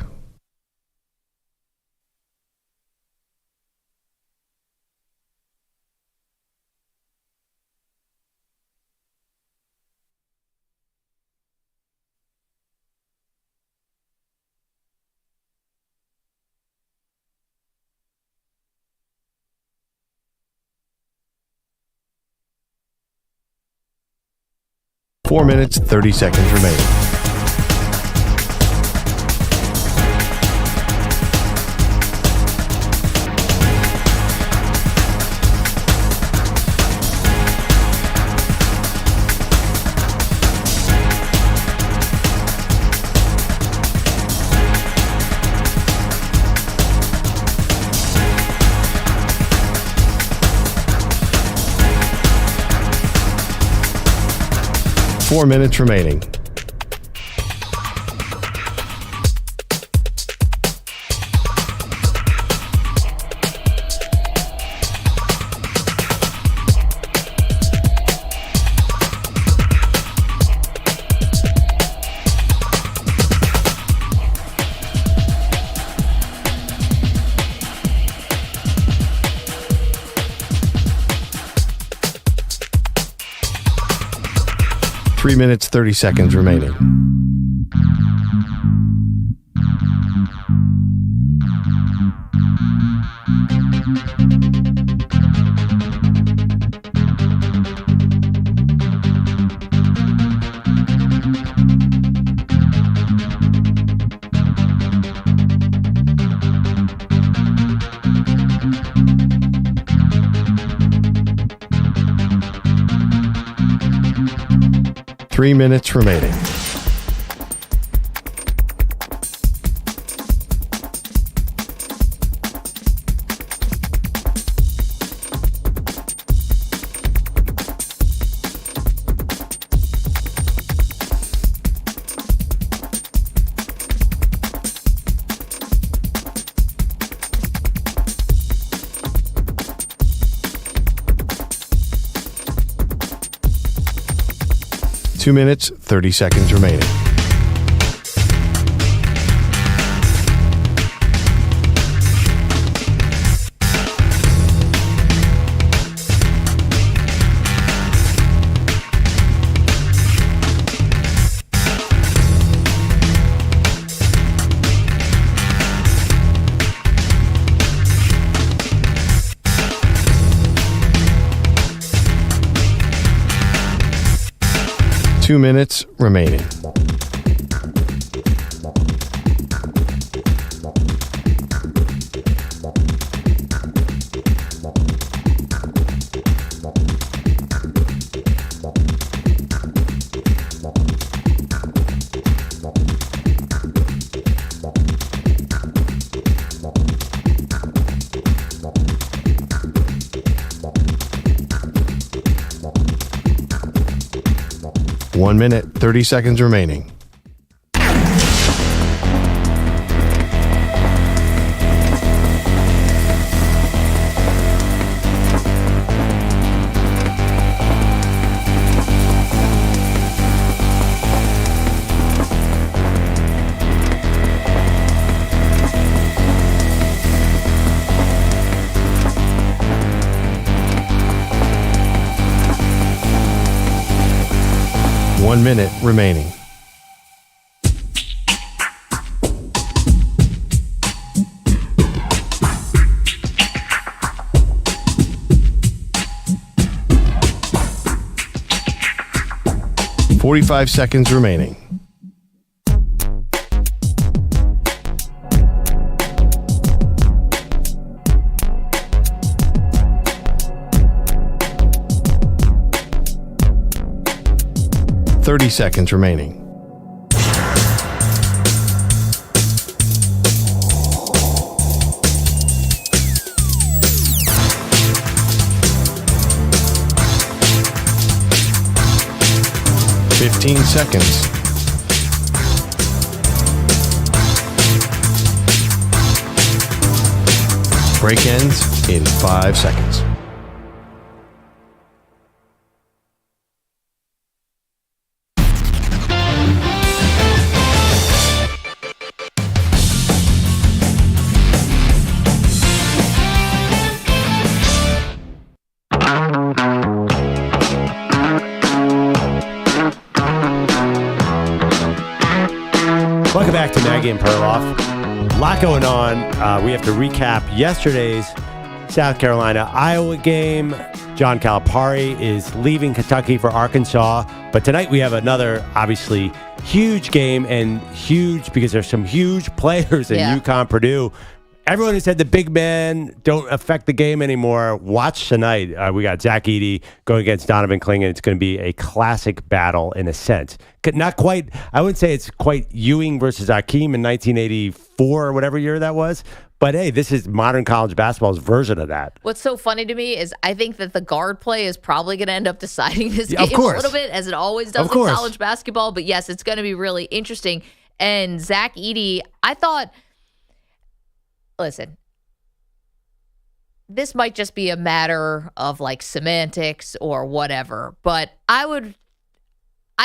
Four minutes, 30 seconds remaining. Four minutes remaining. Three minutes, 30 seconds remaining. 3 minutes remaining. Two minutes, 30 seconds remaining. Two minutes remaining. One minute, 30 seconds remaining. One minute remaining. $45 seconds remaining. $30 seconds remaining. $15 seconds. Break ends in 5 seconds. Welcome back to Maggie and Perloff. A lot going on. We have to recap yesterday's South Carolina-Iowa game. John Calipari is leaving Kentucky for Arkansas. But tonight we have another, obviously, huge game, and huge because there's some huge players in UConn, Purdue. Everyone who said the big men don't affect the game anymore, watch tonight. We got Zach Edey going against Donovan Clingan. It's going to be a classic battle in a sense. Not quite, I wouldn't say it's quite Ewing versus Hakeem in 1984 or whatever year that was. But hey, this is modern college basketball's version of that. What's so funny to me is I think that the guard play is probably going to end up deciding this game a little bit, as it always does in college basketball. But yes, it's going to be really interesting. And Zach Edey, I thought, listen, this might just be a matter of like semantics or whatever, but I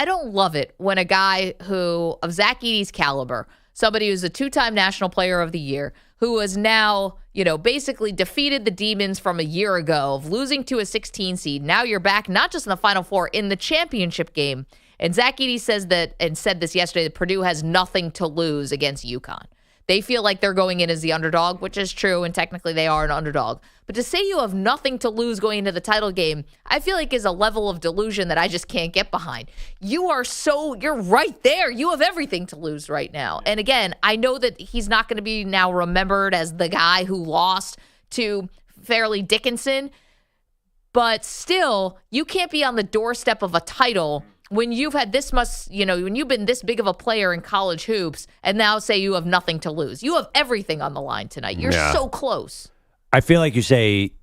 don't love it when a guy of Zach Edey's caliber, somebody who's a two-time National Player of the Year, who has now, basically defeated the Demons from a year ago of losing to a 16 seed. Now you're back, not just in the Final Four, in the championship game. And Zach Edey says that, and said this yesterday, that Purdue has nothing to lose against UConn. They feel like they're going in as the underdog, which is true, and technically they are an underdog. But to say you have nothing to lose going into the title game, I feel like is a level of delusion that I just can't get behind. You're right there. You have everything to lose right now. And again, I know that he's not going to be now remembered as the guy who lost to Fairleigh Dickinson, but still, you can't be on the doorstep of a title when you've had this much, when you've been this big of a player in college hoops, and now say you have nothing to lose. You have everything on the line tonight. You're so close. I feel like you say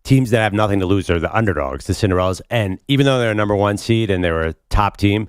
teams that have nothing to lose are the underdogs, the Cinderellas. And even though they're a number one seed and they're a top team,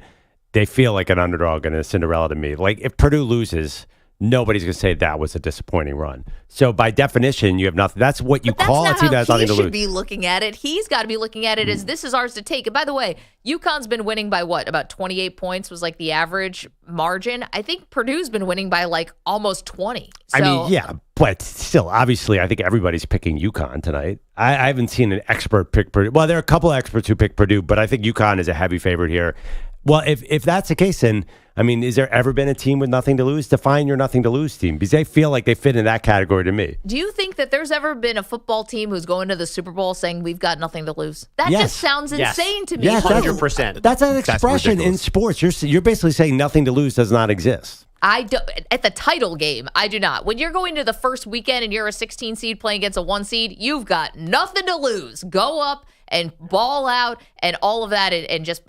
they feel like an underdog and a Cinderella to me. Like if Purdue loses, nobody's going to say that was a disappointing run. So by definition, you have nothing. That's what you call a team that has nothing to lose. He should be looking at it. He's got to be looking at it as this is ours to take. And by the way, UConn's been winning by what? About 28 points was like the average margin. I think Purdue's been winning by like almost 20. So, I mean, yeah, but still, obviously, I think everybody's picking UConn tonight. I haven't seen an expert pick Purdue. Well, there are a couple of experts who pick Purdue, but I think UConn is a heavy favorite here. Well, if that's the case, then, I mean, is there ever been a team with nothing to lose? Define your nothing to lose team, because they feel like they fit in that category to me. Do you think that there's ever been a football team who's going to the Super Bowl saying we've got nothing to lose? That just sounds insane to me. Yes, 100%. That's an expression in sports. You're basically saying nothing to lose does not exist. I do, at the title game, I do not. When you're going to the first weekend and you're a 16 seed playing against a 1 seed, you've got nothing to lose. Go up and ball out and all of that, and just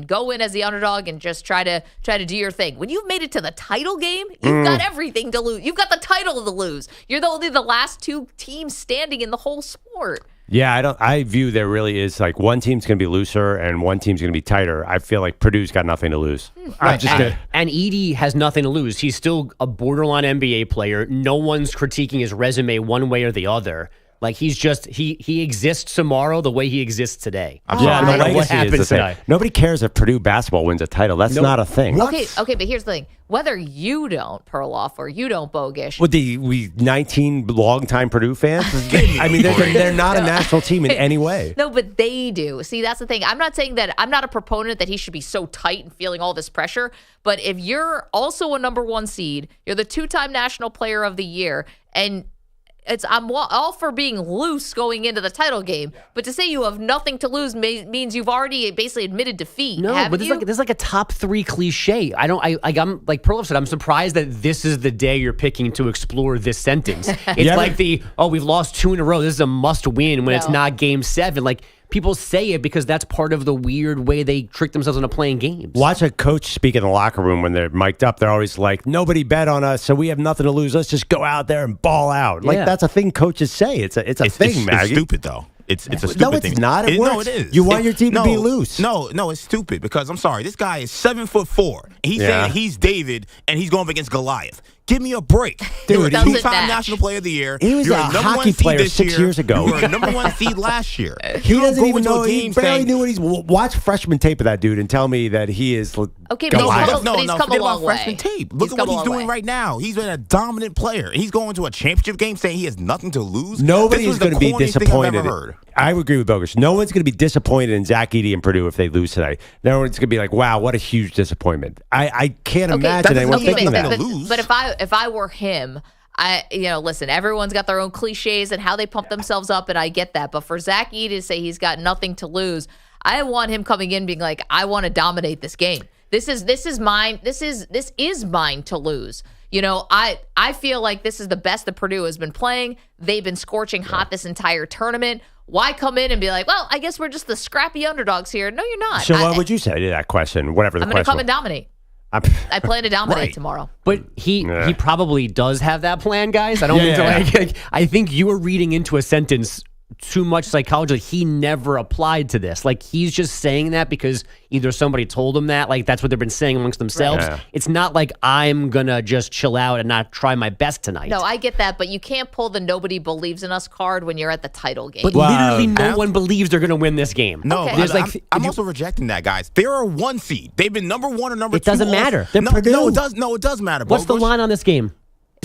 go in as the underdog and just try to do your thing. When you've made it to the title game, you've got everything to lose. You've got the title to lose. You're only the last two teams standing in the whole sport. Yeah, I view there really is like one team's going to be looser and one team's going to be tighter. I feel like Purdue's got nothing to lose. Right. And Edey has nothing to lose. He's still a borderline NBA player. No one's critiquing his resume one way or the other. Like he's just he exists tomorrow the way he exists today. No matter what happens tonight. Nobody cares if Purdue basketball wins a title. That's not a thing. Okay, but here's the thing: whether you don't Perloff or you don't Bogish, with we 19 longtime Purdue fans, I mean they're not a national team in any way. No, but they do. See, that's the thing. I'm not saying that. I'm not a proponent that he should be so tight and feeling all this pressure. But if you're also a number 1 seed, you're the 2-time National Player of the Year, and I'm all for being loose going into the title game, but to say you have nothing to lose means you've already basically admitted defeat. No, but there's like a top 3 cliche. I'm like Perloff said, I'm surprised that this is the day you're picking to explore this sentence. It's we've lost 2 in a row. This is a must win when it's not game 7. Like people say it because that's part of the weird way they trick themselves into playing games. Watch a coach speak in the locker room when they're mic'd up. They're always like, nobody bet on us, so we have nothing to lose. Let's just go out there and ball out. Like that's a thing coaches say. It's a thing, Maggie. It's stupid, though. It's a stupid thing. No, it's not. It works. No, it is. You want your team to be loose. No, it's stupid because I'm sorry. This guy is 7'4". He's saying he's David and he's going up against Goliath. Give me a break. Dude, you're a 2-time National Player of the Year. He was you're a hockey player 6 years ago. You were a number 1 seed last year. He doesn't even know. He barely knew what he's. Watch freshman tape of that dude and tell me that he is. Okay, but he's come a long way. Freshman tape. Look at what he's doing right now. He's been a dominant player. He's going to a championship game saying he has nothing to lose. Nobody is going to be disappointed. I would agree with Bogus. No one's going to be disappointed in Zach Edey and Purdue if they lose tonight. No one's going to be like, wow, what a huge disappointment. I can't imagine anyone thinking that. But if I were him, listen, everyone's got their own cliches and how they pump themselves up, and I get that. But for Zach Edey to say he's got nothing to lose, I want him coming in being like, I want to dominate this game. This is mine. This is mine to lose. I feel like this is the best that Purdue has been playing. They've been scorching hot this entire tournament. Why come in and be like, well, I guess we're just the scrappy underdogs here? No, you're not. So what would you say to that question? Whatever the question. I'm going to come and dominate. I plan to dominate tomorrow. But he probably does have that plan, guys. I don't mean to I think you are reading into a sentence too much psychology. He never applied to this. Like he's just saying that because either somebody told him that, like that's what they've been saying amongst themselves. Yeah. It's not like I'm gonna just chill out and not try my best tonight. No, I get that, but you can't pull the nobody believes in us card when you're at the title game. But literally no one believes they're gonna win this game. No, okay. I'm also rejecting that, guys. They're a 1 seed. They've been number 1 or number 2. It doesn't matter. No, it does matter. What's the line on this game?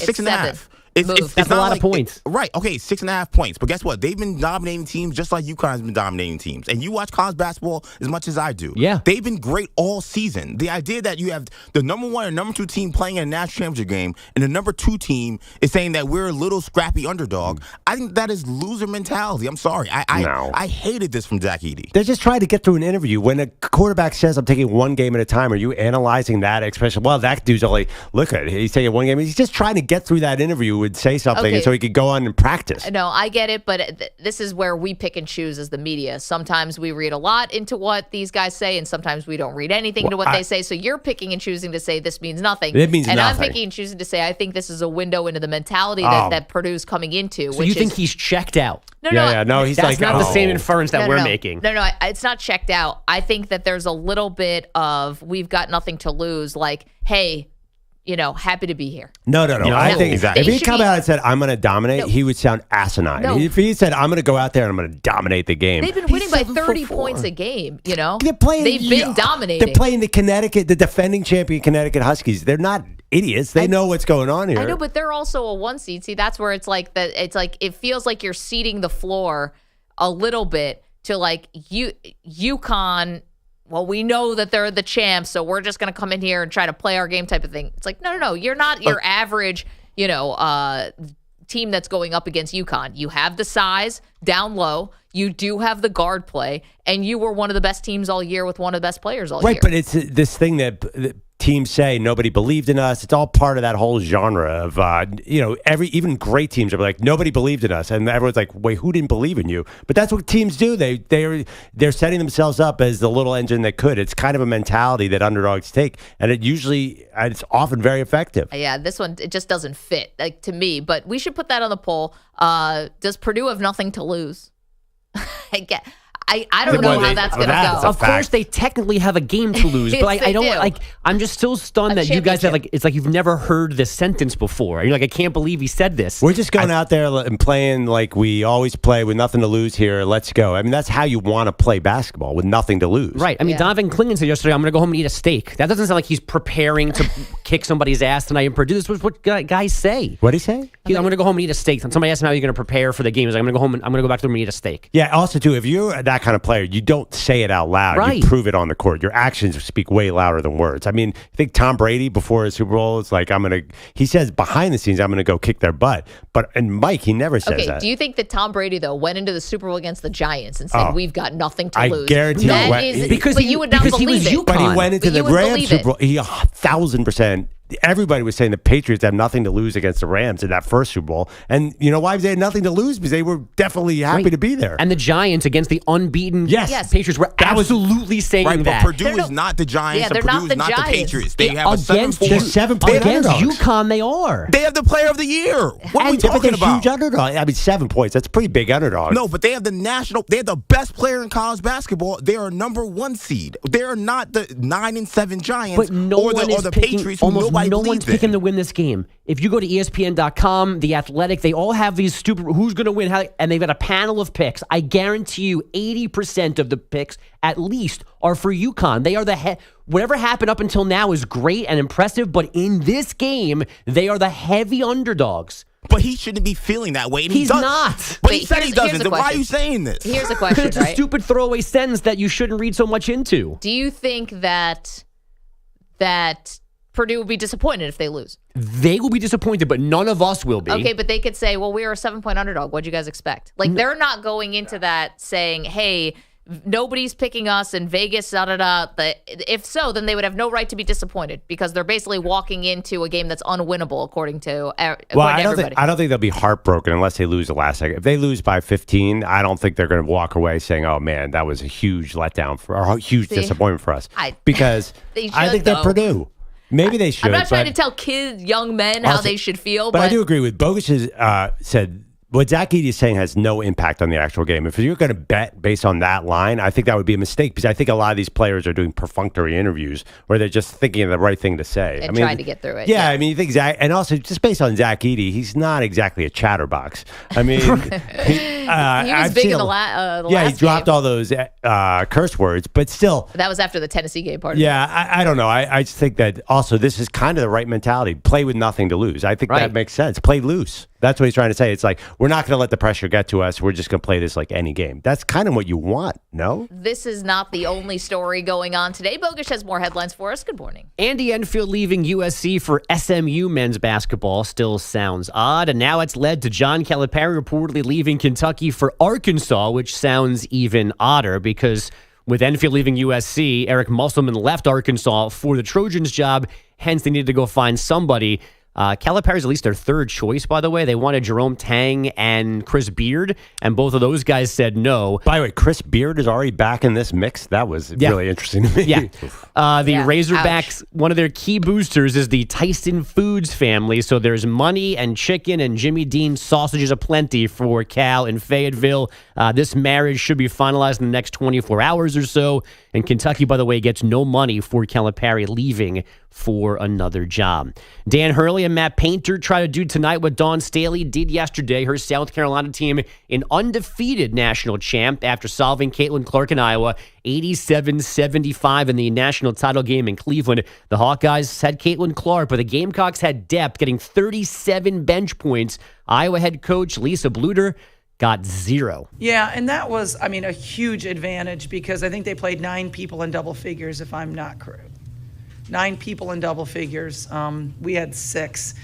6.5. That's a lot of points. Right. Okay, 6.5 points. But guess what? They've been dominating teams just like UConn has been dominating teams. And you watch college basketball as much as I do. Yeah. They've been great all season. The idea that you have the number 1 and number 2 team playing in a national championship game and the number 2 team is saying that we're a little scrappy underdog, I think that is loser mentality. I'm sorry. I hated this from Zach Edey. They're just trying to get through an interview. When a quarterback says, I'm taking one game at a time, are you analyzing that expression? Well, that dude's only, look at it. He's taking one game. He's just trying to get through that interview would say something, and so he could go on and practice. No, I get it, but this is where we pick and choose as the media. Sometimes we read a lot into what these guys say, and sometimes we don't read anything into what they say. So you're picking and choosing to say this means nothing. It means and nothing. I'm picking and choosing to say I think this is a window into the mentality that Purdue's coming into. So you think he's checked out? No, he's that's not the same inference that we're making. No, it's not checked out. I think that there's a little bit of we've got nothing to lose. Like, hey, happy to be here. No. I think exactly. If he come out and said, I'm going to dominate, he would sound asinine. No. If he said, I'm going to go out there and I'm going to dominate the game. They've been winning by 30 points a game, They're playing, They've been dominating. They're playing the defending champion Connecticut Huskies. They're not idiots. They know what's going on here. I know, but they're also a 1 seed. See, that's where it's like that. It's like it feels like you're seeding the floor a little bit to like UConn. Well, we know that they're the champs, so we're just going to come in here and try to play our game type of thing. It's like, no. You're not your average, team that's going up against UConn. You have the size down low. You do have the guard play, and you were one of the best teams all year with one of the best players all year. Right, but it's this thing that teams say nobody believed in us. It's all part of that whole genre of even great teams are like nobody believed in us, and everyone's like, wait, who didn't believe in you? But that's what teams do. They're setting themselves up as the little engine that could. It's kind of a mentality that underdogs take, and it's often very effective. Yeah, this one it just doesn't fit to me. But we should put that on the poll. Does Purdue have nothing to lose? I don't know how that's going to go. Of course, they technically have a game to lose, but I don't I'm just still stunned that you guys have it's like you've never heard this sentence before. You're like, I can't believe he said this. We're just going out there and playing like we always play with nothing to lose here. Let's go. I mean, that's how you want to play basketball, with nothing to lose. Right. I mean, Donovan Clingan said yesterday, I'm going to go home and eat a steak. That doesn't sound like he's preparing to kick somebody's ass tonight in Purdue. This was what guys say. What did he say? I'm going to go home and eat a steak. Somebody asked him how you're going to prepare for the game. He's like, I'm going to go home and I'm going to go back to the room and eat a steak. Yeah. Also, too, if you're that kind of player, you don't say it out loud. Right. You prove it on the court. Your actions speak way louder than words. I mean, I think Tom Brady before his Super Bowl is like, he says behind the scenes, I'm going to go kick their butt. And Mike, he never says that. Do you think that Tom Brady, though, went into the Super Bowl against the Giants and said, we've got nothing to lose? I guarantee you would not believe it. But he went into the Rams Super Bowl. He 1,000%. Everybody was saying the Patriots have nothing to lose against the Rams in that first Super Bowl. And you know why they had nothing to lose? Because they were definitely happy to be there. And the Giants against the unbeaten Patriots were absolutely saying right, that. But Purdue is not the Giants, and Purdue is not the Patriots. They have against a 7-point against UConn, they are. They have the player of the year. What are we talking about? Huge underdog. I mean, 7 points. That's a pretty big underdog. No, but they have they have the best player in college basketball. They are number 1 seed. They are not the 9-7 Giants but no or the Patriots who nobody no one's believes in. To win this game. If you go to ESPN.com, The Athletic, they all have these stupid who's going to win, and they've got a panel of picks. I guarantee you 80% of the picks at least are for UConn. They are whatever happened up until now is great and impressive, but in this game, they are the heavy underdogs. But he shouldn't be feeling that way. And He's not. But he said he doesn't. Then why are you saying this? Here's a question, It's a stupid throwaway sentence that you shouldn't read so much into. Do you think that Purdue will be disappointed if they lose? They will be disappointed, but none of us will be. Okay, but they could say, well, we were a 7-point underdog. What'd you guys expect? Like, they're not going into that saying, hey, nobody's picking us in Vegas, da-da-da. If so, then they would have no right to be disappointed because they're basically walking into a game that's unwinnable according to everybody. I don't think they'll be heartbroken unless they lose the last second. If they lose by 15, I don't think they're going to walk away saying, oh, man, that was a huge letdown or a huge disappointment for us. Because I think they're Purdue. Maybe they should. I'm not trying to tell young men how they should feel. But I do agree with Bogus said what Zach Edey is saying has no impact on the actual game. If you're going to bet based on that line, I think that would be a mistake because I think a lot of these players are doing perfunctory interviews where they're just thinking of the right thing to say. And trying to get through it. Yeah, I mean, you think Zach, and also just based on Zach Edey, he's not exactly a chatterbox. I mean, he was big in the last he dropped all those curse words, but still. That was after the Tennessee game part. I don't know. I just think that also this is kind of the right mentality. Play with nothing to lose. I think that makes sense. Play loose. That's what he's trying to say. It's like, we're not going to let the pressure get to us. We're just going to play this like any game. That's kind of what you want, no? This is not the only story going on today. Bogish has more headlines for us. Good morning. Andy Enfield leaving USC for SMU men's basketball still sounds odd. And now it's led to John Calipari reportedly leaving Kentucky for Arkansas, which sounds even odder because with Enfield leaving USC, Eric Musselman left Arkansas for the Trojans job. Hence, they needed to go find somebody. Calipari's at least their third choice, by the way. They wanted Jerome Tang and Chris Beard, and both of those guys said no. By the way, Chris Beard is already back in this mix. That was really interesting to me. Yeah. The Razorbacks, one of their key boosters is the Tyson Foods family. So there's money and chicken and Jimmy Dean sausages aplenty for Cal in Fayetteville. This marriage should be finalized in the next 24 hours or so. And Kentucky, by the way, gets no money for Calipari leaving for another job. Dan Hurley and Matt Painter try to do tonight what Dawn Staley did yesterday. Her South Carolina team, an undefeated national champ after solving Caitlin Clark in Iowa, 87-75 in the national title game in Cleveland. The Hawkeyes had Caitlin Clark, but the Gamecocks had depth, getting 37 bench points. Iowa head coach Lisa Bluter got 0. Yeah, and that was, a huge advantage because I think they played 9 people in double figures, if I'm not correct. 9 people in double figures. We had 6.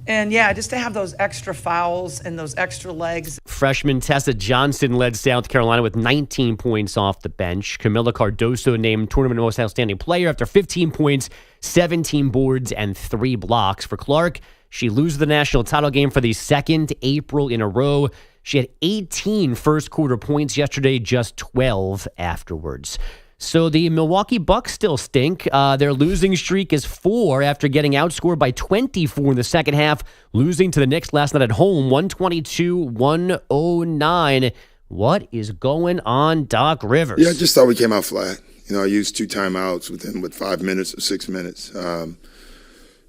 And yeah, just to have those extra fouls and those extra legs. Freshman Tessa Johnson led South Carolina with 19 points off the bench. Camila Cardoso named Tournament Most Outstanding Player after 15 points, 17 boards, and 3 blocks. For Clark, she loses the national title game for the second April in a row. She had 18 first-quarter points yesterday, just 12 afterwards. So the Milwaukee Bucks still stink. Their losing streak is 4 after getting outscored by 24 in the second half, losing to the Knicks last night at home, 122-109. What is going on, Doc Rivers? Yeah, I just thought we came out flat. I used 2 timeouts within 5 minutes or 6 minutes.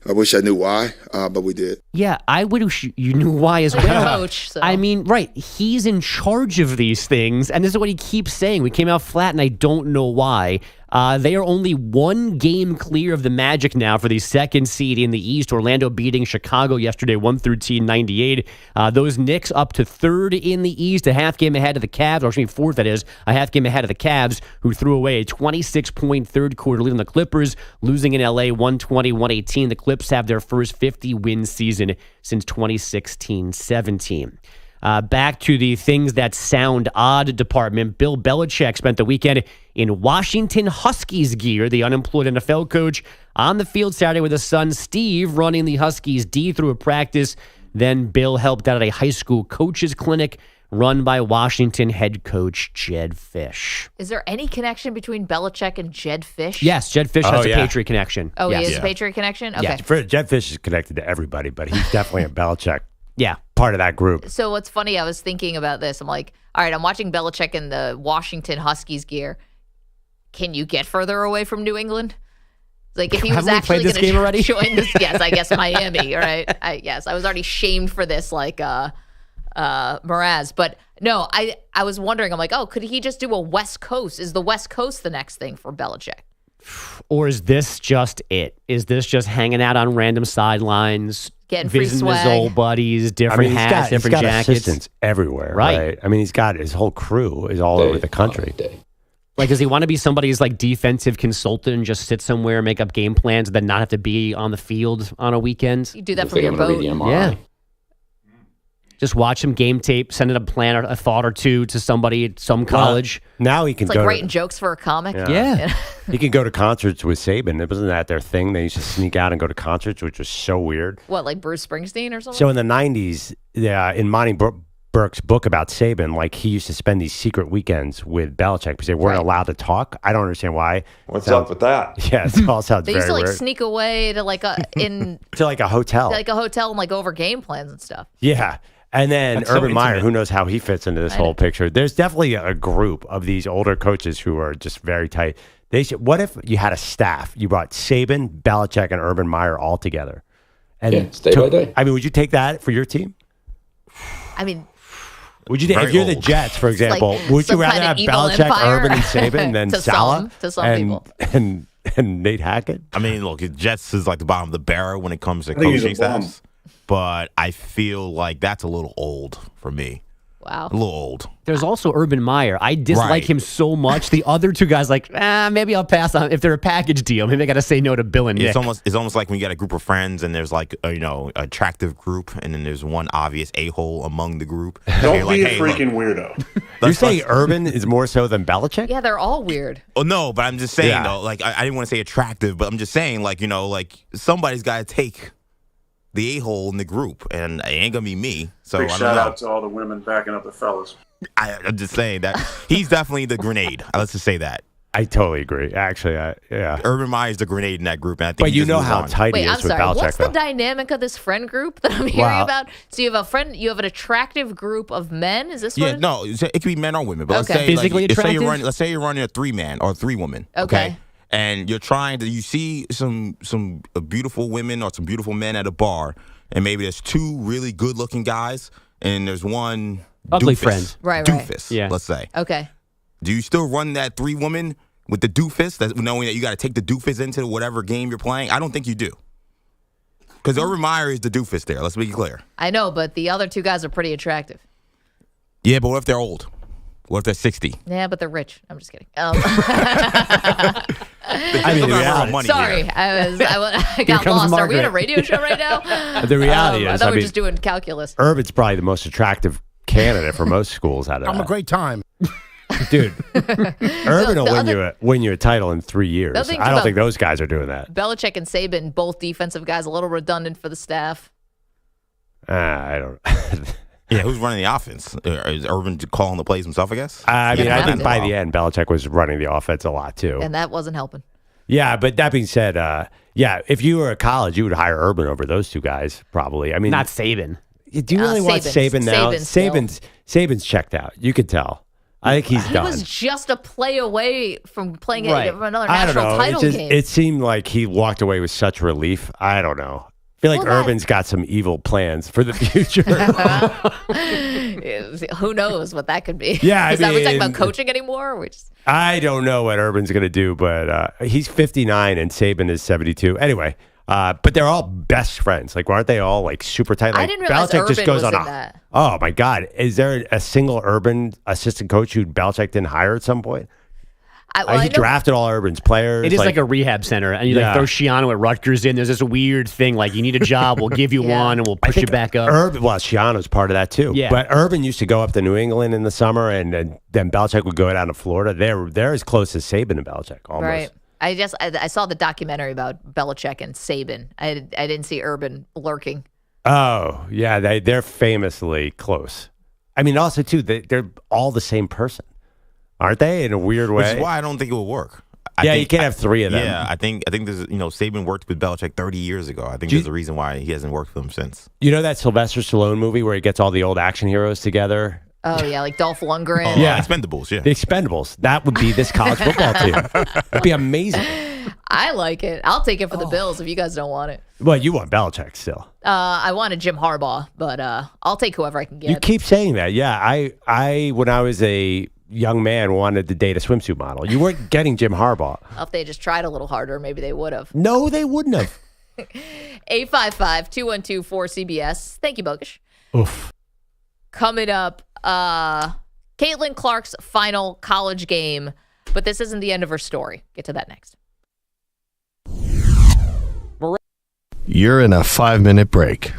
I wish I knew why, but we did. Yeah, I wish you knew why as well. Coach, so. Right. He's in charge of these things, and this is what he keeps saying. We came out flat, and I don't know why. They are only 1 game clear of the Magic now for the second seed in the East. Orlando beating Chicago yesterday, 113-98. Those Knicks up to 3rd in the East, a half game ahead of the Cavs, or 4th, that is, a half game ahead of the Cavs, who threw away a 26-point third quarter lead on the Clippers, losing in LA 120-118. The Clips have their first 50-win season since 2016-17. Back to the things that sound odd department. Bill Belichick spent the weekend in Washington Huskies gear, the unemployed NFL coach, on the field Saturday with his son Steve running the Huskies D through a practice. Then Bill helped out at a high school coaches clinic run by Washington head coach Jed Fish. Is there any connection between Belichick and Jed Fish? Yes, Jed Fish has a Patriot connection. Oh, yes. He is a Patriot connection? Okay. Yeah, Jed Fish is connected to everybody, but he's definitely a Belichick. Yeah. Part of that group. So what's funny, I was thinking about this. I'm like, all right, I'm watching Belichick in the Washington Huskies gear. Can you get further away from New England? Like if he was actually going to join this, yes, I guess Miami, right? I was already shamed for this, like Mraz. But no, I was wondering, I'm like, oh, could he just do a West Coast? Is the West Coast the next thing for Belichick? Or is this just it? Is this just hanging out on random sidelines, getting free visiting swag, his old buddies, different hats, different jackets? Assistants everywhere, right? I mean, he's got his whole crew is all over the country. Like, does he want to be somebody's like defensive consultant and just sit somewhere, make up game plans, and then not have to be on the field on a weekend? You do that from your boat. Yeah. Just watch some game tape, send it a plan or a thought or two to somebody at some college. Now he can it's go like writing jokes for a comic. Yeah. He can go to concerts with Saban. Wasn't that their thing? They used to sneak out and go to concerts, which was so weird. What, like Bruce Springsteen or something? So in the 90s, in Monty Burke's book about Saban, like he used to spend these secret weekends with Belichick because they weren't allowed to talk. I don't understand why. What's up with that? Yeah, it all sounds they very used to like weird. sneak away to like a to like a hotel. To like a hotel and like over game plans and stuff. Yeah. And then That's Urban so Meyer, intimate. who knows how he fits into this whole picture. There's definitely a group of these older coaches who are just very tight. They should. What if you had a staff? You brought Saban, Belichick, and Urban Meyer all together. And day by day. I mean, would you take that for your team? I mean, would you? If you're the Jets, for example, like would you some rather kind of have evil Belichick, empire? Urban, and Saban than To Salah some and, people. and Nate Hackett? I mean, look, Jets is like the bottom of the barrel when it comes to I think he's a coaching bum. staffs. But I feel like that's a little old for me. Wow. A little old. There's also Urban Meyer. I dislike Right. him so much. The other two guys, like, maybe I'll pass on. If they're a package deal, maybe I got to say no to Bill and Nick. It's almost like when you got a group of friends and there's like attractive group and then there's one obvious a-hole among the group. Don't You're be like, a hey, freaking look, weirdo. You're saying Urban is more so than Belichick? Yeah, they're all weird. Oh no, but I'm just saying Yeah. though, like I didn't want to say attractive, but I'm just saying like somebody's got to take the a-hole in the group, and it ain't gonna be me. So Big I don't shout know. out to all the women backing up the fellas. I'm just saying that he's definitely the grenade. Let's just say that. I totally agree. Actually, yeah. Urban Meyer's the grenade in that group, and I think. But he you just know moves how on. tight he Wait, is I'm with sorry. Belichick. What's the though. dynamic of this friend group that I'm hearing about? So you have a friend, you have an attractive group of men. Is this what? Yeah, no, it could be men or women. But Okay. Physically attractive? Let's say you're running a 3-man or 3-woman. Okay. And you're you see some beautiful women or some beautiful men at a bar, and maybe there's 2 really good looking guys, and there's one Ugly doofus. friend. Right. Doofus. Yeah. Let's say. Okay. Do you still run that 3-woman with the doofus, knowing that you got to take the doofus into whatever game you're playing? I don't think you do. Because Urban Meyer is the doofus there. Let's be clear. I know, but the other 2 guys are pretty attractive. Yeah, but what if they're old? What if they're 60? Yeah, but they're rich. I'm just kidding. I mean, the reality. Sorry, I got lost. Are we in a radio show right now? The reality I is, thought we were just doing calculus. Urban's probably the most attractive candidate for most schools out of I'm that. a great time. Dude, Urban will win you a title in 3 years. The other thing I don't about- think those guys are doing that. Belichick and Saban, both defensive guys, a little redundant for the staff. I don't. Yeah, who's running the offense? Is Urban calling the plays himself, I guess? I mean, Yeah, I think by well. the end, Belichick was running the offense a lot too. And that wasn't helping. Yeah, but that being said, if you were at college, you would hire Urban over those 2 guys, probably. I mean, Not Saban. do you really want Saban now? Saban's checked out. You could tell. I think he's He done. was just a play away from playing Right. another I don't national know. title game. It seemed like he walked away with such relief. I don't know. I feel like Urban's got some evil plans for the future. Who knows what that could be? Yeah, I Is that we talking mean- about coaching anymore? Or we just, I don't know what Urban's going to do, but he's 59 and Saban is 72. Anyway, but they're all best friends. Like, aren't they all like super tight? Like, I didn't realize Belichick just Urban goes was on in that. Oh my God, is there a single Urban assistant coach who Belichick didn't hire at some point? He drafted all Urban's players. It is like a rehab center, and you Yeah. throw Shiano at Rutgers in. There's this weird thing like you need a job, we'll give you one, and we'll push you back up. Urban, well, Shiano's part of that too. Yeah. But Urban used to go up to New England in the summer, and then Belichick would go down to Florida. They're as close as Saban and Belichick, almost. right. I saw the documentary about Belichick and Saban. I didn't see Urban lurking. Oh, yeah, they're famously close. I mean, also, too, they're all the same person, aren't they, in a weird way? Which is why I don't think it will work. You can't have 3 of them. Yeah, I think there's Saban worked with Belichick 30 years ago. I think there's a reason why he hasn't worked with him since. You know that Sylvester Stallone movie where he gets all the old action heroes together? Oh, yeah, like Dolph Lundgren. Expendables, yeah. The Expendables. That would be this college football team. That'd be amazing. I like it. I'll take it for the Bills if you guys don't want it. Well, you want Belichick still. I wanted Jim Harbaugh, but I'll take whoever I can get. You keep saying that. Yeah, I when I was a young man wanted to date a swimsuit model. You weren't getting Jim Harbaugh. If they just tried a little harder, maybe they would have. No, they wouldn't have. 855-212-4CBS. Thank you, Bogish. Oof. Coming up, Caitlin Clark's final college game, but this isn't the end of her story. Get to that next. You're in a 5-minute break.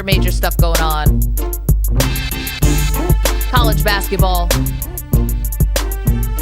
major stuff going on. College basketball.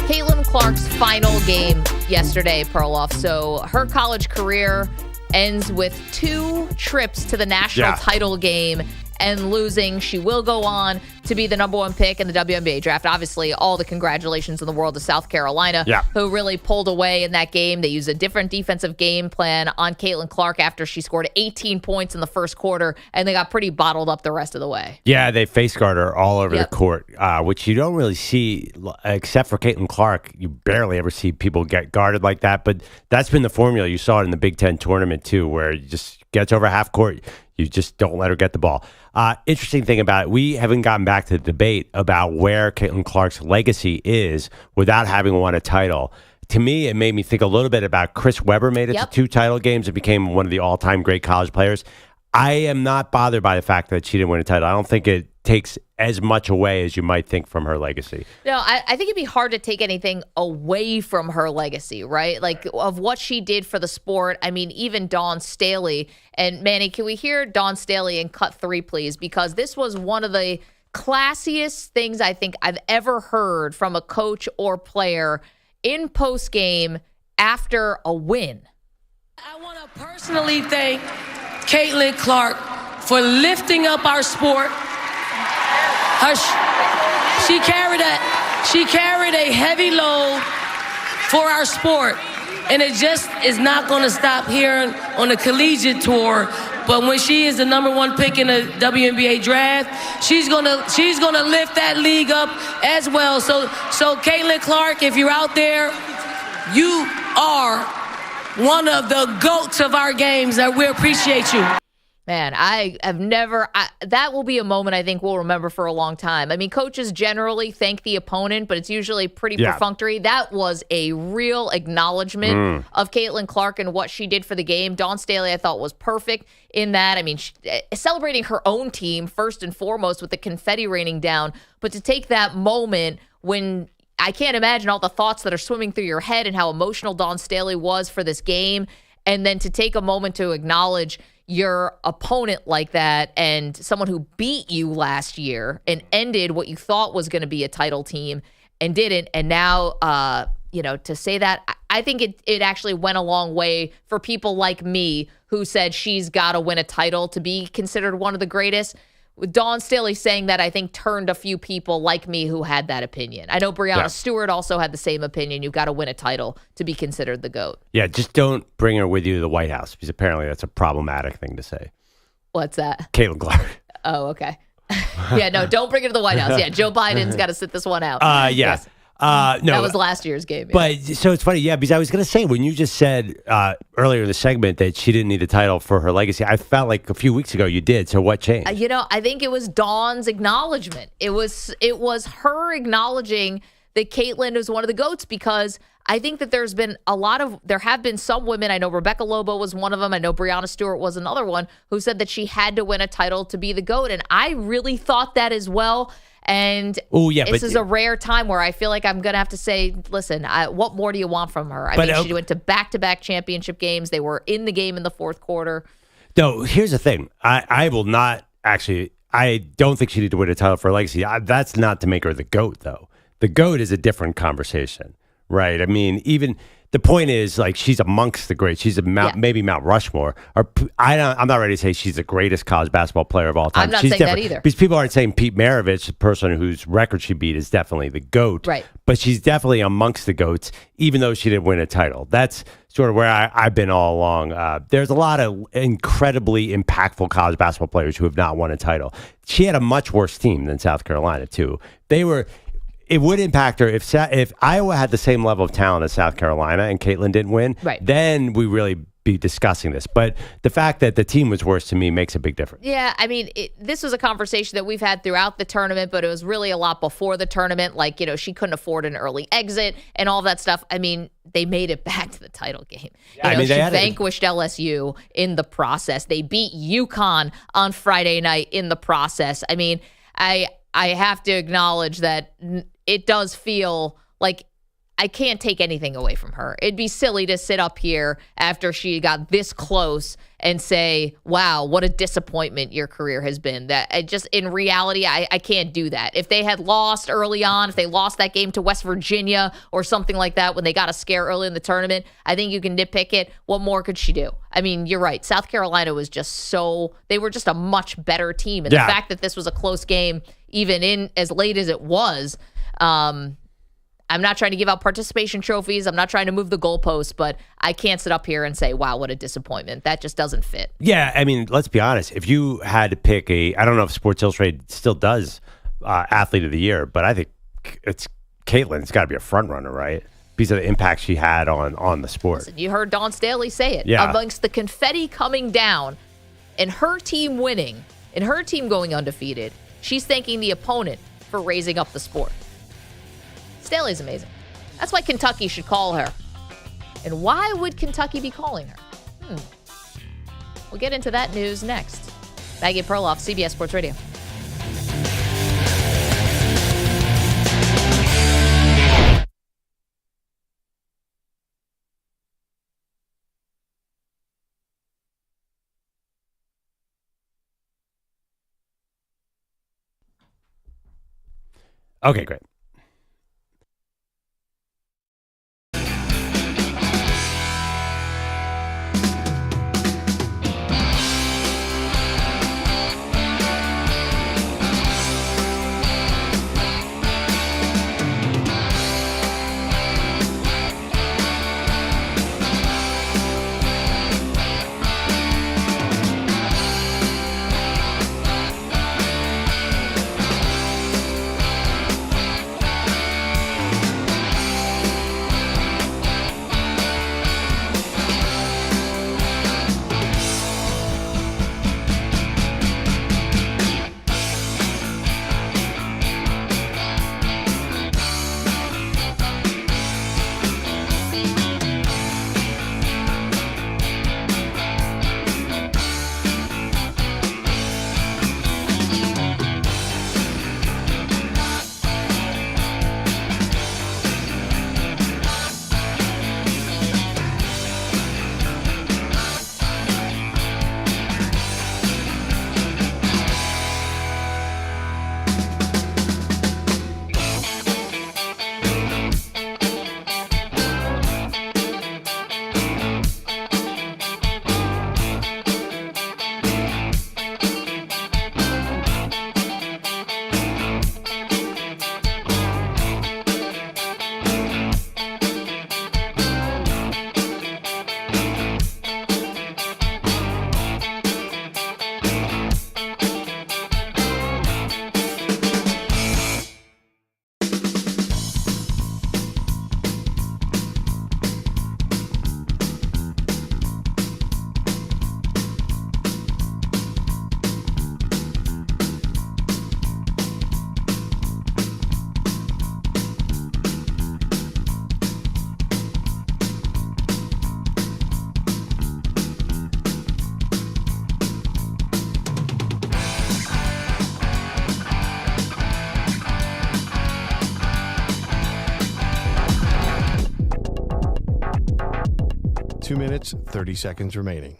Caitlin Clark's final game yesterday, Perloff. So her college career ends with 2 trips to the national title game and losing. She will go on to be the number 1 pick in the WNBA draft. Obviously, all the congratulations in the world to South Carolina, who really pulled away in that game. They used a different defensive game plan on Caitlin Clark after she scored 18 points in the first quarter, and they got pretty bottled up the rest of the way. Yeah, they face guard her all over the court, which you don't really see, except for Caitlin Clark. You barely ever see people get guarded like that, but that's been the formula. You saw it in the Big Ten tournament, too, where you just gets over half court. You just don't let her get the ball. Interesting thing about it, we haven't gotten back to the debate about where Caitlin Clark's legacy is without having won a title. To me, it made me think a little bit about Chris Webber made it to 2 title games and became one of the all-time great college players. I am not bothered by the fact that she didn't win a title. I don't think it takes as much away as you might think from her legacy. No, I think it'd be hard to take anything away from her legacy, right? Like, of what she did for the sport. I mean, even Dawn Staley. And, Manny, can we hear Dawn Staley in cut 3, please? Because this was one of the classiest things I think I've ever heard from a coach or player in postgame after a win. I want to personally thank Caitlin Clark for lifting up our sport. She carried a heavy load for our sport, and it just is not going to stop here on the collegiate tour. But when she is the number 1 pick in the WNBA draft, she's gonna lift that league up as well. So Caitlin Clark, if you're out there, you are one of the GOATs of our games, and we appreciate you. Man, I have never, that will be a moment I think we'll remember for a long time. I mean, coaches generally thank the opponent, but it's usually pretty perfunctory. That was a real acknowledgement of Caitlin Clark and what she did for the game. Dawn Staley, I thought, was perfect in that. I mean, celebrating her own team first and foremost with the confetti raining down, but to take that moment when I can't imagine all the thoughts that are swimming through your head and how emotional Dawn Staley was for this game, and then to take a moment to acknowledge your opponent like that and someone who beat you last year and ended what you thought was going to be a title team and didn't. And now, to say that, I think it actually went a long way for people like me who said she's got to win a title to be considered one of the greatest. With Dawn Staley saying that, I think turned a few people like me who had that opinion. I know Breanna Stewart also had the same opinion. You've got to win a title to be considered the GOAT. Yeah, just don't bring her with you to the White House, because apparently that's a problematic thing to say. What's that? Caitlin Clark. Oh, okay. Yeah, no, don't bring her to the White House. Yeah, Joe Biden's got to sit this one out. Yes. No, that was last year's game. Yeah. But so it's funny, because I was going to say, when you just said earlier in the segment that she didn't need the title for her legacy, I felt like a few weeks ago you did. So what changed? I think it was Dawn's acknowledgement. It was her acknowledging that Caitlin is one of the GOATs, because I think that there have been some women. I know Rebecca Lobo was one of them. I know Breanna Stewart was another one who said that she had to win a title to be the GOAT. And I really thought that as well. And this is a rare time where I feel like I'm going to have to say, listen, what more do you want from her? I mean, she went to back-to-back championship games. They were in the game in the fourth quarter. No, here's the thing. I will not actually, I don't think she needs to win a title for her legacy. That's not to make her the GOAT, though. The GOAT is a different conversation, right? I mean, even the point is, like, she's amongst the greats. She's maybe Mount Rushmore. I'm not ready to say she's the greatest college basketball player of all time. I'm not saying that either. Because people aren't saying Pete Maravich, the person whose record she beat, is definitely the GOAT. Right. But she's definitely amongst the GOATs, even though she didn't win a title. That's sort of where I've been all along. There's a lot of incredibly impactful college basketball players who have not won a title. She had a much worse team than South Carolina, too. It would impact her if Iowa had the same level of talent as South Carolina and Caitlin didn't win. Right. Then we really be discussing this. But the fact that the team was worse to me makes a big difference. Yeah, I mean, this was a conversation that we've had throughout the tournament, but it was really a lot before the tournament. Like, she couldn't afford an early exit and all that stuff. I mean, they made it back to the title game. She vanquished LSU in the process. They beat UConn on Friday night in the process. I mean, I have to acknowledge that it does feel like I can't take anything away from her. It'd be silly to sit up here after she got this close and say, wow, what a disappointment your career has been. That in reality, I can't do that. If they had lost early on, if they lost that game to West Virginia or something like that when they got a scare early in the tournament, I think you can nitpick it. What more could she do? I mean, you're right. South Carolina was they were just a much better team. And the fact that this was a close game, even in as late as it was, I'm not trying to give out participation trophies. I'm not trying to move the goalposts, but I can't sit up here and say, wow, what a disappointment. That just doesn't fit. Yeah, I mean, let's be honest. If you had to pick I don't know if Sports Illustrated still does Athlete of the Year, but I think it's Caitlin's got to be a front runner, right? Because of the impact she had on the sport. Listen, you heard Dawn Staley say it. Yeah. Amongst the confetti coming down and her team winning and her team going undefeated, she's thanking the opponent for raising up the sport. Staley's amazing. That's why Kentucky should call her. And why would Kentucky be calling her? We'll get into that news next. Maggie Perloff, CBS Sports Radio. Okay, great. Two minutes, 30 seconds remaining.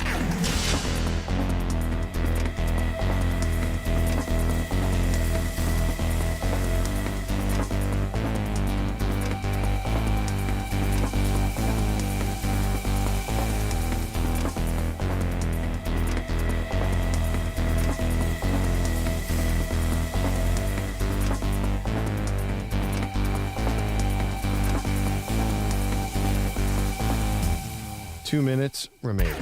Two minutes remaining.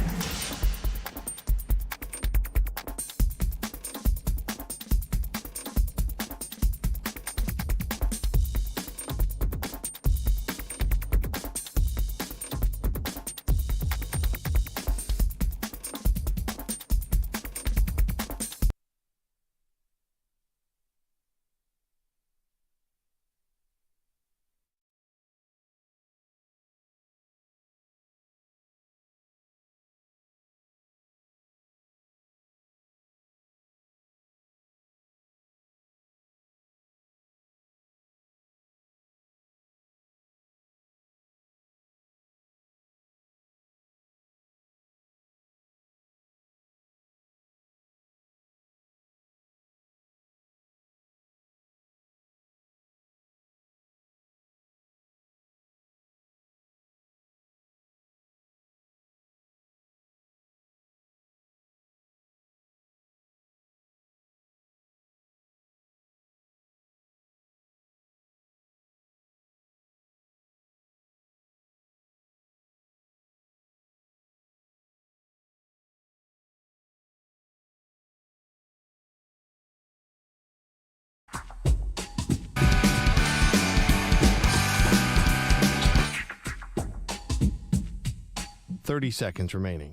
30 seconds remaining.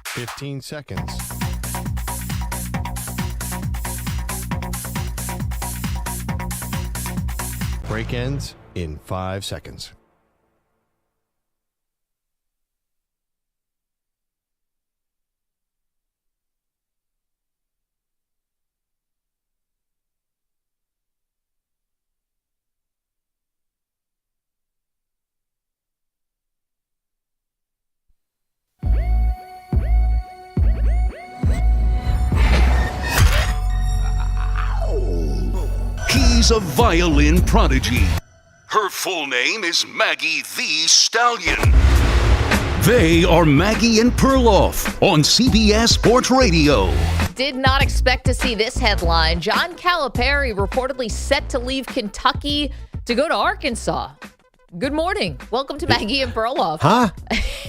Fifteen seconds. Break ends in 5 seconds. He's a violin prodigy. Her full name is Maggie the Stallion. They are Maggie and Perloff on CBS Sports Radio. Did not expect to see this headline. John Calipari reportedly set to leave Kentucky to go to Arkansas. Good morning. Welcome to Maggie and Perloff. Huh?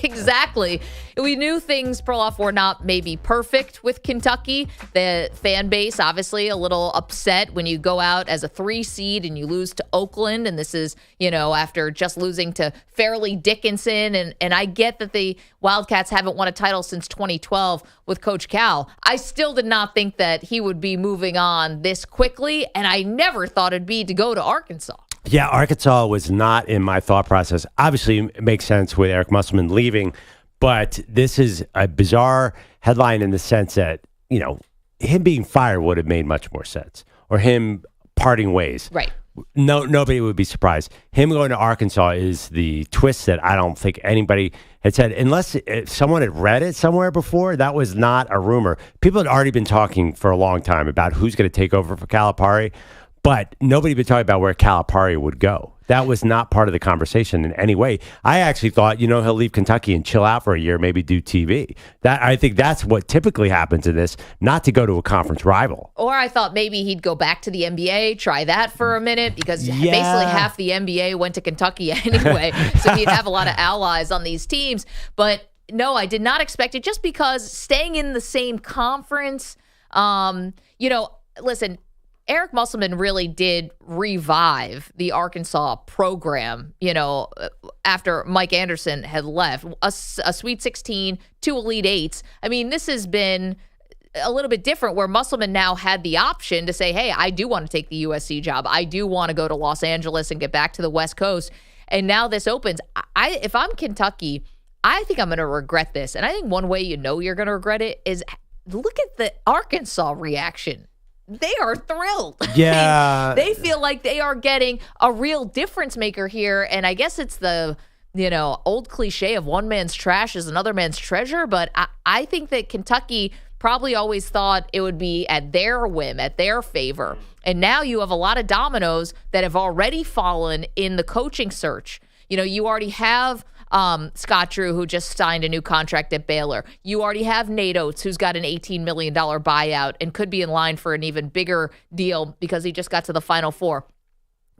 Exactly. We knew things, Perloff, were not maybe perfect with Kentucky. The fan base, obviously, a little upset when you go out as a 3 seed and you lose to Oakland. And this is, after just losing to Fairleigh Dickinson. And I get that the Wildcats haven't won a title since 2012 with Coach Cal. I still did not think that he would be moving on this quickly. And I never thought it'd be to go to Arkansas. Yeah, Arkansas was not in my thought process. Obviously, it makes sense with Eric Musselman leaving, but this is a bizarre headline in the sense that, him being fired would have made much more sense, or him parting ways. Right. No, nobody would be surprised. Him going to Arkansas is the twist that I don't think anybody had said, unless someone had read it somewhere before. That was not a rumor. People had already been talking for a long time about who's going to take over for Calipari. But nobody had been talking about where Calipari would go. That was not part of the conversation in any way. I actually thought, he'll leave Kentucky and chill out for a year, maybe do TV. I think that's what typically happens in this, not to go to a conference rival. Or I thought maybe he'd go back to the NBA, try that for a minute, because basically half the NBA went to Kentucky anyway. So he'd have a lot of allies on these teams. But no, I did not expect it, just because staying in the same conference, listen, Eric Musselman really did revive the Arkansas program, after Mike Anderson had left. A Sweet 16, 2 Elite Eights. I mean, this has been a little bit different, where Musselman now had the option to say, hey, I do want to take the USC job. I do want to go to Los Angeles and get back to the West Coast. And now this opens. If I'm Kentucky, I think I'm going to regret this. And I think one way you're going to regret it is look at the Arkansas reaction. They are thrilled. Yeah. They feel like they are getting a real difference maker here. And I guess it's the, old cliche of one man's trash is another man's treasure. But I think that Kentucky probably always thought it would be at their whim, at their favor. And now you have a lot of dominoes that have already fallen in the coaching search. You already have Scott Drew, who just signed a new contract at Baylor. You already have Nate Oates, who's got an $18 million buyout and could be in line for an even bigger deal because he just got to the Final Four.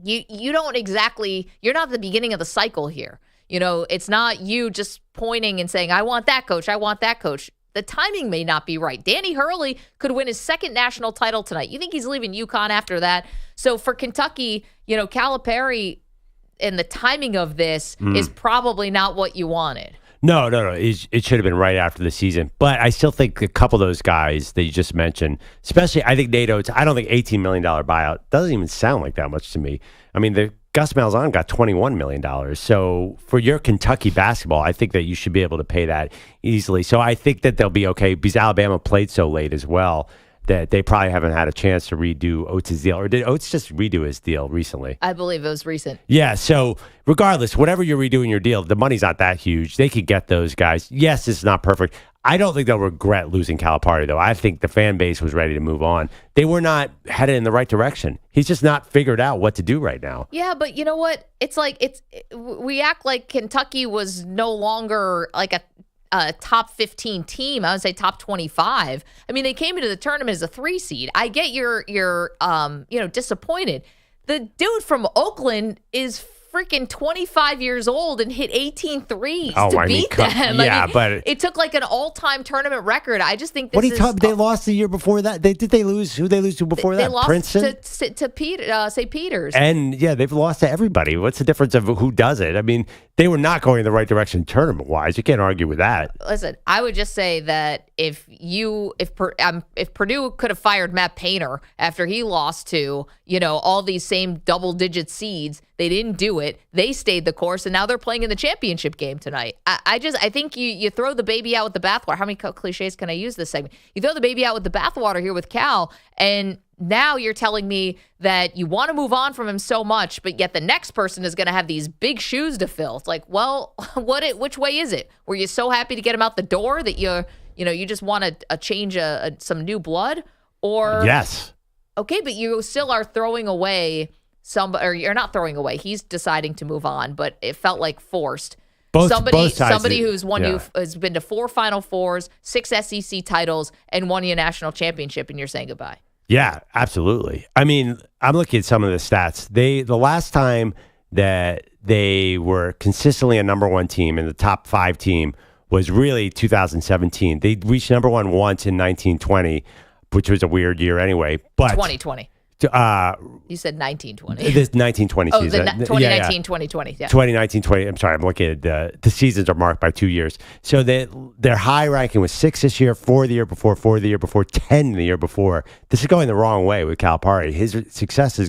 You don't exactly, you're not at the beginning of the cycle here. It's not you just pointing and saying, I want that coach, I want that coach. The timing may not be right. Danny Hurley could win his 2nd national title tonight. You think he's leaving UConn after that? So for Kentucky, Calipari, and the timing of this is probably not what you wanted. No. It should have been right after the season. But I still think a couple of those guys that you just mentioned, especially I think Nate Oates, I don't think $18 million buyout doesn't even sound like that much to me. I mean, Gus Malzahn got $21 million. So for your Kentucky basketball, I think that you should be able to pay that easily. So I think that they'll be okay because Alabama played so late as well that they probably haven't had a chance to redo Oates' deal. Or did Oates just redo his deal recently? I believe it was recent. Yeah, so regardless, whatever you're redoing your deal, the money's not that huge. They could get those guys. Yes, it's not perfect. I don't think they'll regret losing Calipari, though. I think the fan base was ready to move on. They were not headed in the right direction. He's just not figured out what to do right now. Yeah, but you know what? It's like we act like Kentucky was no longer like a top 15 team. I would say top 25. I mean, they came into the tournament as a 3 seed. I get you're disappointed. The dude from Oakland is freaking 25 years old and hit 18 threes Oh, to I mean, beat them. yeah, but it took like an all-time tournament record. I just think this what are you is. talking? They lost the year before that. Did they lose? Who they lose to before They that? lost Princeton. to St. Peter's. And yeah, they've lost to everybody. What's the difference of who does it? I mean, they were not going in the right direction tournament-wise. You can't argue with that. Listen, I would just say that if Purdue could have fired Matt Painter after he lost to, all these same double-digit seeds, they didn't do it. They stayed the course, and now they're playing in the championship game tonight. I think you throw the baby out with the bathwater. How many cliches can I use this segment? You throw the baby out with the bathwater here with Cal, and now you're telling me that you want to move on from him so much, but yet the next person is going to have these big shoes to fill. It's like, well, which way is it? Were you so happy to get him out the door that you just want a change, some new blood? Or yes. Okay, but you still are throwing away somebody, or you're not throwing away. He's deciding to move on, but it felt like forced. Somebody who's has been to 4 Final Fours, 6 SEC titles, and won you a national championship, and you're saying goodbye. Yeah, absolutely. I mean, I'm looking at some of the stats. The last time that they were consistently a number one team and the top 5 team was really 2017. They reached number one once in 1920, which was a weird year anyway. But 2020. You said 1920. This 1920 season. 2019-2020. Yeah. 2019-20. I'm sorry, I'm looking at the seasons are marked by 2 years. So their high ranking was 6 this year, 4 the year before, 4 the year before, 10 the year before. This is going the wrong way with Calipari. His success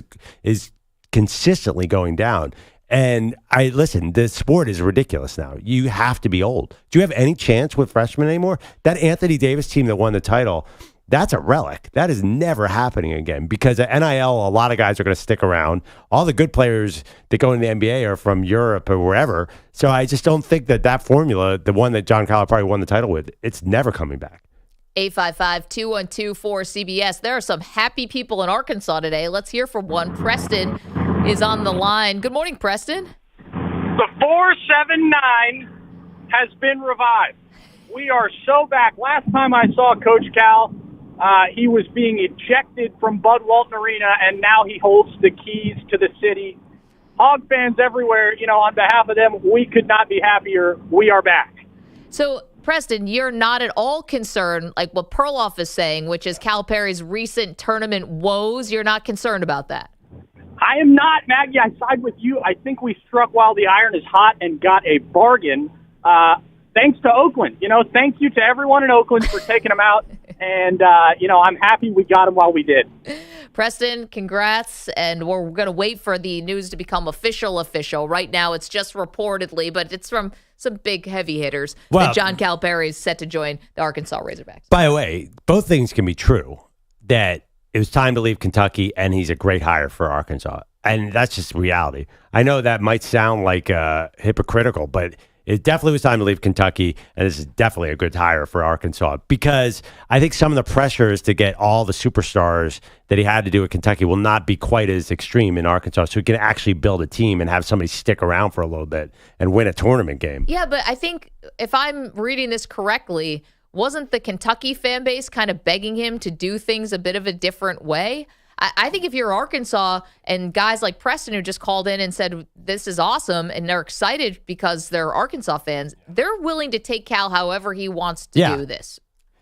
is consistently going down. And the sport is ridiculous now. You have to be old. Do you have any chance with freshmen anymore? That Anthony Davis team that won the title, that's a relic. That is never happening again because at NIL, a lot of guys are going to stick around. All the good players that go into the NBA are from Europe or wherever. So I just don't think that formula, the one that John Calipari won the title with, it's never coming back. 855-212-4CBS. There are some happy people in Arkansas today. Let's hear from one. Preston is on the line. Good morning, Preston. The 479 has been revived. We are so back. Last time I saw Coach Cal, he was being ejected from Bud Walton Arena, and now he holds the keys to the city. Hog fans everywhere, on behalf of them, we could not be happier. We are back. So, Preston, you're not at all concerned, like what Perloff is saying, which is Calipari's recent tournament woes. You're not concerned about that? I am not, Maggie. I side with you. I think we struck while the iron is hot and got a bargain. Thanks to Oakland. Thank you to everyone in Oakland for taking them out. And, I'm happy we got them while we did. Preston, congrats. And we're going to wait for the news to become official. Right now, it's just reportedly, but it's from some big heavy hitters that John Calipari is set to join the Arkansas Razorbacks. By the way, both things can be true, that it was time to leave Kentucky and he's a great hire for Arkansas. And that's just reality. I know that might sound like hypocritical, but it definitely was time to leave Kentucky, and this is definitely a good hire for Arkansas because I think some of the pressures to get all the superstars that he had to do at Kentucky will not be quite as extreme in Arkansas, so he can actually build a team and have somebody stick around for a little bit and win a tournament game. Yeah, but I think if I'm reading this correctly, wasn't the Kentucky fan base kind of begging him to do things a bit of a different way? I think if you're Arkansas and guys like Preston who just called in and said, this is awesome, and they're excited because they're Arkansas fans, they're willing to take Cal however he wants to do this.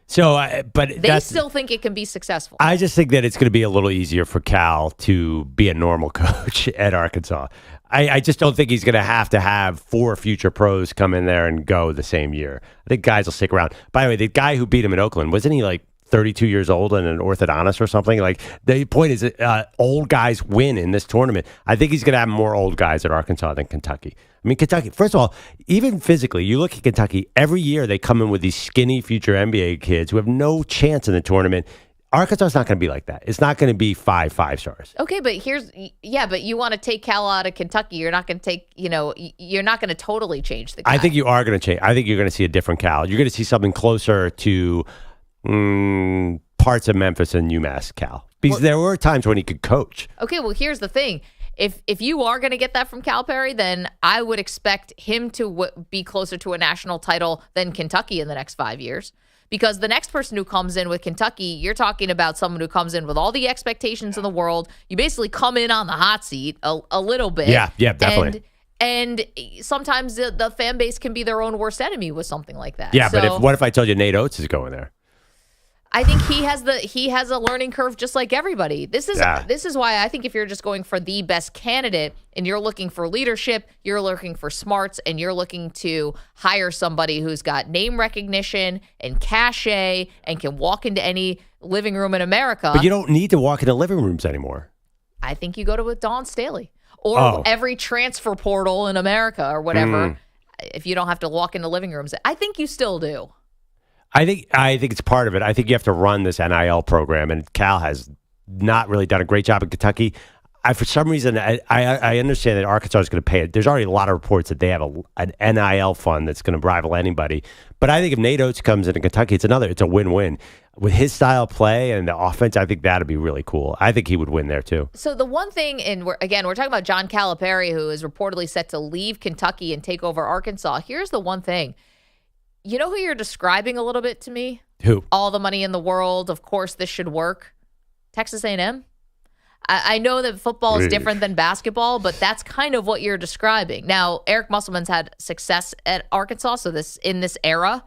So, but they still think it can be successful. I just think that it's going to be a little easier for Cal to be a normal coach at Arkansas. I just don't think he's going to have 4 future pros come in there and go the same year. I think guys will stick around. By the way, the guy who beat him in Oakland, wasn't he like 32 years old and an orthodontist or something? Like, the point is old guys win in this tournament. I think he's going to have more old guys at Arkansas than Kentucky. I mean, Kentucky, first of all, even physically, you look at Kentucky, every year they come in with these skinny future NBA kids who have no chance in the tournament. Arkansas is not going to be like that. It's not going to be 5 stars. Okay, but but you want to take Cal out of Kentucky. You're not going to take, you're not going to totally change the guy. I think you are going to change. I think you're going to see a different Cal. You're going to see something closer to parts of Memphis and UMass Cal, because there were times when he could coach. Okay, well, here's the thing. If you are going to get that from Calipari, then I would expect him to be closer to a national title than Kentucky in the next 5 years. Because the next person who comes in with Kentucky, you're talking about someone who comes in with all the expectations in the world. You basically come in on the hot seat a little bit. Yeah, definitely. And sometimes the fan base can be their own worst enemy with something like that. Yeah, so, but what if I told you Nate Oates is going there? I think he has a learning curve just like everybody. This is why I think if you're just going for the best candidate and you're looking for leadership, you're looking for smarts, and you're looking to hire somebody who's got name recognition and cachet and can walk into any living room in America. But you don't need to walk into living rooms anymore. I think you go to Dawn Staley or every transfer portal in America or whatever. If you don't have to walk into living rooms, I think you still do. I think it's part of it. I think you have to run this NIL program, and Cal has not really done a great job in Kentucky. For some reason, I understand that Arkansas is going to pay it. There's already a lot of reports that they have an NIL fund that's going to rival anybody. But I think if Nate Oates comes into Kentucky, it's a win-win. With his style of play and the offense, I think that'd be really cool. I think he would win there too. So the one thing, and we're talking about John Calipari, who is reportedly set to leave Kentucky and take over Arkansas. Here's the one thing. You know who you're describing a little bit to me? Who? All the money in the world. Of course, this should work. Texas A&M. I know that football is different than basketball, but that's kind of what you're describing. Now, Eric Musselman's had success at Arkansas, so in this era.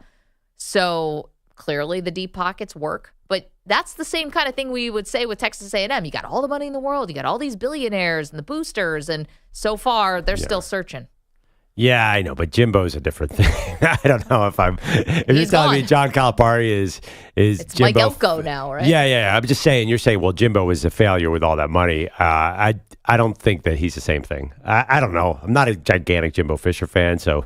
So clearly the deep pockets work. But that's the same kind of thing we would say with Texas A&M. You got all the money in the world. You got all these billionaires and the boosters, and so far they're still searching. Yeah, I know, but Jimbo's a different thing. I don't know if you're telling me John Calipari is it's Jimbo. Mike Elko now, right? Yeah. I'm just saying. You're saying, well, Jimbo is a failure with all that money. I don't think that he's the same thing. I don't know. I'm not a gigantic Jimbo Fisher fan, so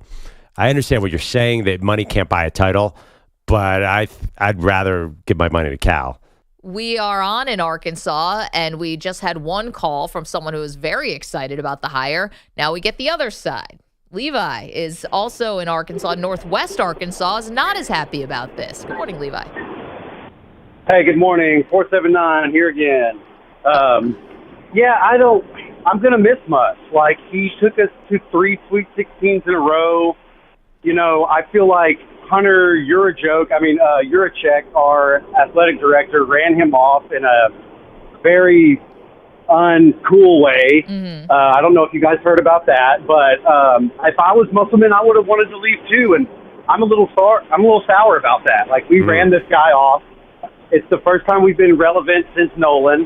I understand what you're saying, that money can't buy a title, but I'd rather give my money to Cal. We are on in Arkansas, and we just had one call from someone who was very excited about the hire. Now we get the other side. Levi is also in Arkansas. Northwest Arkansas is not as happy about this. Good morning, Levi. Hey, good morning. 479 here again. I'm going to miss Muss. Like, he took us to 3 Sweet 16s in a row. You know, I feel like Hunter, you're a joke. Yurachek, our athletic director, ran him off in a very uncool way. I don't know if you guys heard about that, but if I was Musselman, I would have wanted to leave too. And I'm a little sour about that. Like, we ran this guy off. It's the first time we've been relevant since Nolan,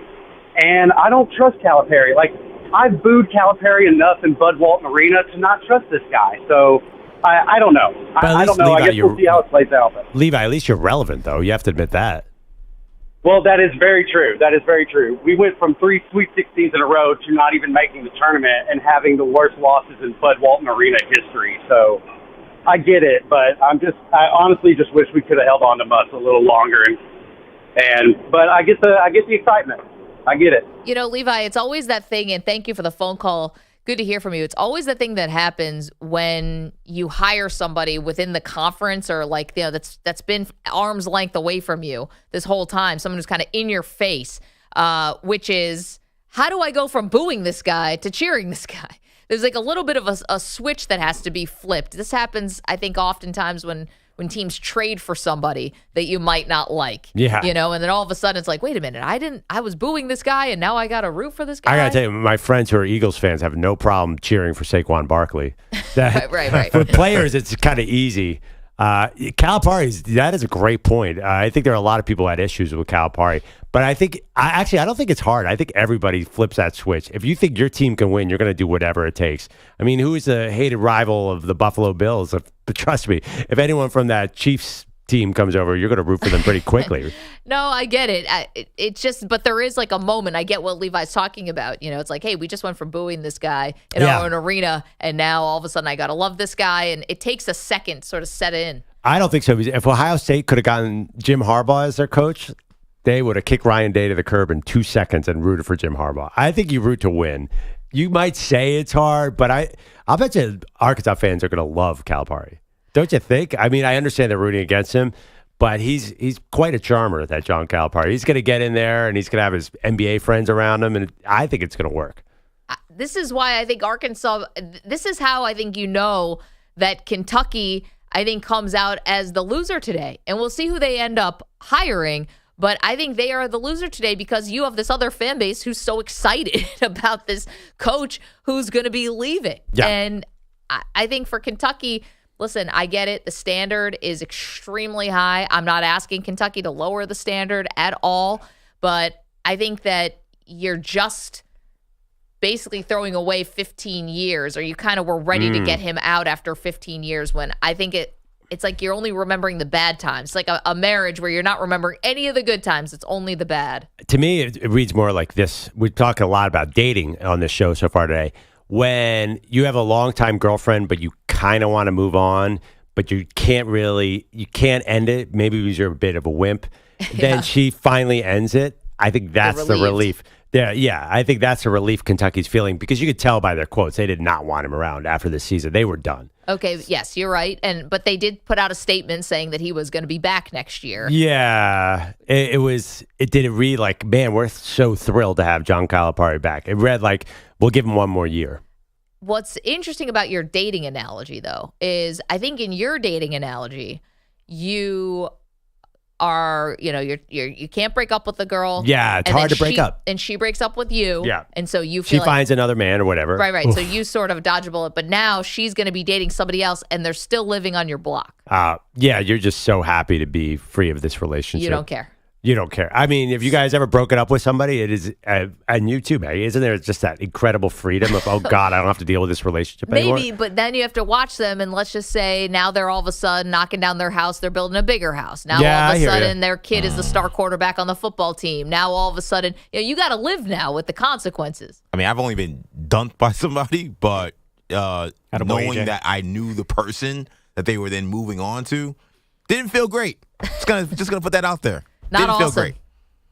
and I don't trust Calipari. Like, I've booed Calipari enough in Bud Walton Arena to not trust this guy. So I don't know. I don't know. Levi, I guess we'll see how it plays out. But. Levi, at least you're relevant, though. You have to admit that. Well, that is very true. That is very true. We went from 3 Sweet 16s in a row to not even making the tournament and having the worst losses in Bud Walton Arena history. So I get it, but I honestly just wish we could have held on to Muss a little longer. But I get the excitement. I get it. You know, Levi, it's always that thing, and thank you for the phone call. Good to hear from you. It's always the thing that happens when you hire somebody within the conference, or like, you know, that's been arm's length away from you this whole time. Someone who's kind of in your face, which is, how do I go from booing this guy to cheering this guy? There's like a little bit of a switch that has to be flipped. This happens, I think, oftentimes when teams trade for somebody that you might not like. Yeah. You know, and then all of a sudden it's like, wait a minute, I was booing this guy and now I got to root for this guy. I got to tell you, my friends who are Eagles fans have no problem cheering for Saquon Barkley. Right. For players, it's kind of easy. Calipari, that is a great point. I think there are a lot of people who had issues with Calipari, but I don't think it's hard. I think everybody flips that switch. If you think your team can win, you're going to do whatever it takes. I mean, who is a hated rival of the Buffalo Bills? But trust me, if anyone from that Chiefs team comes over, you're going to root for them pretty quickly. No, I get it. It's just, but there is like a moment. I get what Levi's talking about. You know, it's like, hey, we just went from booing this guy in our own arena, and now all of a sudden I got to love this guy, and it takes a second to sort of set in. I don't think so. If Ohio State could have gotten Jim Harbaugh as their coach, they would have kicked Ryan Day to the curb in 2 seconds and rooted for Jim Harbaugh. I think you root to win. You might say it's hard, but I'll bet you Arkansas fans are going to love Calipari. Don't you think? I mean, I understand they're rooting against him, but he's quite a charmer, that John Calipari. He's going to get in there, and he's going to have his NBA friends around him, and I think it's going to work. This is why I think Arkansas – this is how I think you know that Kentucky, I think, comes out as the loser today. And we'll see who they end up hiring. But I think they are the loser today because you have this other fan base who's so excited about this coach who's going to be leaving. Yeah. And I think for Kentucky, listen, I get it. The standard is extremely high. I'm not asking Kentucky to lower the standard at all, but I think that you're just basically throwing away 15 years, or you kind of were ready to get him out after 15 years when I think it's like you're only remembering the bad times. It's like a marriage where you're not remembering any of the good times. It's only the bad. To me, it reads more like this. We've talked a lot about dating on this show so far today. When you have a longtime girlfriend, but you kind of want to move on, but you can't end it, maybe because you're a bit of a wimp, then she finally ends it. I think that's the relief. Yeah, I think that's a relief Kentucky's feeling because you could tell by their quotes they did not want him around after this season. They were done. Okay, yes, you're right. But they did put out a statement saying that he was going to be back next year. Yeah, it didn't read like, man, we're so thrilled to have John Calipari back. It read like, we'll give him one more year. What's interesting about your dating analogy, though, is I think in your dating analogy, you are, you can't break up with the girl. Yeah, it's hard to break up. And she breaks up with you. Yeah. And so you She feel finds another man or whatever. Right. Oof. So you sort of dodge a bullet, but now she's going to be dating somebody else and they're still living on your block. Yeah, you're just so happy to be free of this relationship. You don't care. You don't care. I mean, if you guys ever broken up with somebody, it is, and you too, Maggie, isn't there just that incredible freedom of, oh God, I don't have to deal with this relationship anymore? Maybe, but then you have to watch them, and let's just say now they're all of a sudden knocking down their house. They're building a bigger house. Now all of a sudden their kid is the star quarterback on the football team. Now all of a sudden, you got to live now with the consequences. I mean, I've only been dunked by somebody, but knowing that I knew the person that they were then moving on to didn't feel great. Just gonna put that out there. Didn't feel great.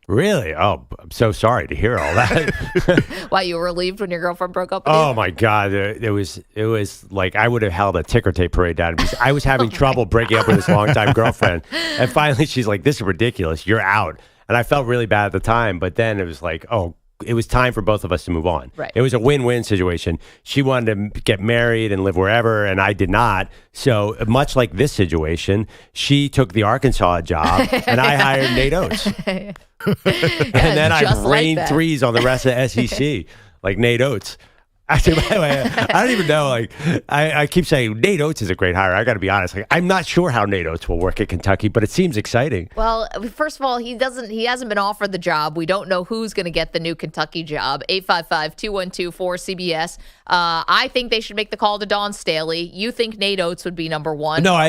Really? Oh, I'm so sorry to hear all that. Why, you were relieved when your girlfriend broke up with you? Oh my God, it was like I would have held a ticker tape parade down because I was having trouble breaking up with this longtime girlfriend, and finally she's like, "This is ridiculous. You're out." And I felt really bad at the time, but then it was like, oh, it was time for both of us to move on. Right. It was a win-win situation. She wanted to get married and live wherever, and I did not. So much like this situation, she took the Arkansas job, and I hired Nate Oates. And then I rained threes on the rest of the SEC, like Nate Oates. Actually, by the way, I don't even know. Like, I keep saying Nate Oates is a great hire. I got to be honest. Like, I'm not sure how Nate Oates will work at Kentucky, but it seems exciting. Well, first of all, he hasn't been offered the job. We don't know who's going to get the new Kentucky job. 855-212-4CBS. I think they should make the call to Dawn Staley. You think Nate Oates would be number one? No, no.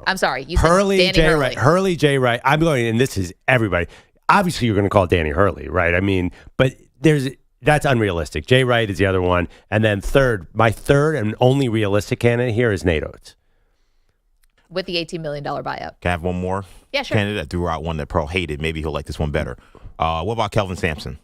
I'm sorry. You Hurley, think Jay Danny Wright. Hurley, Jay Wright. I'm going, and this is everybody. Obviously, you're going to call Danny Hurley, right? I mean, but that's unrealistic. Jay Wright is the other one. And then my third and only realistic candidate here is Nate Oates. With the $18 million buyout. Can I have one more? Yeah, sure. Candidate? I threw out one that Pearl hated. Maybe he'll like this one better. What about Kelvin Sampson?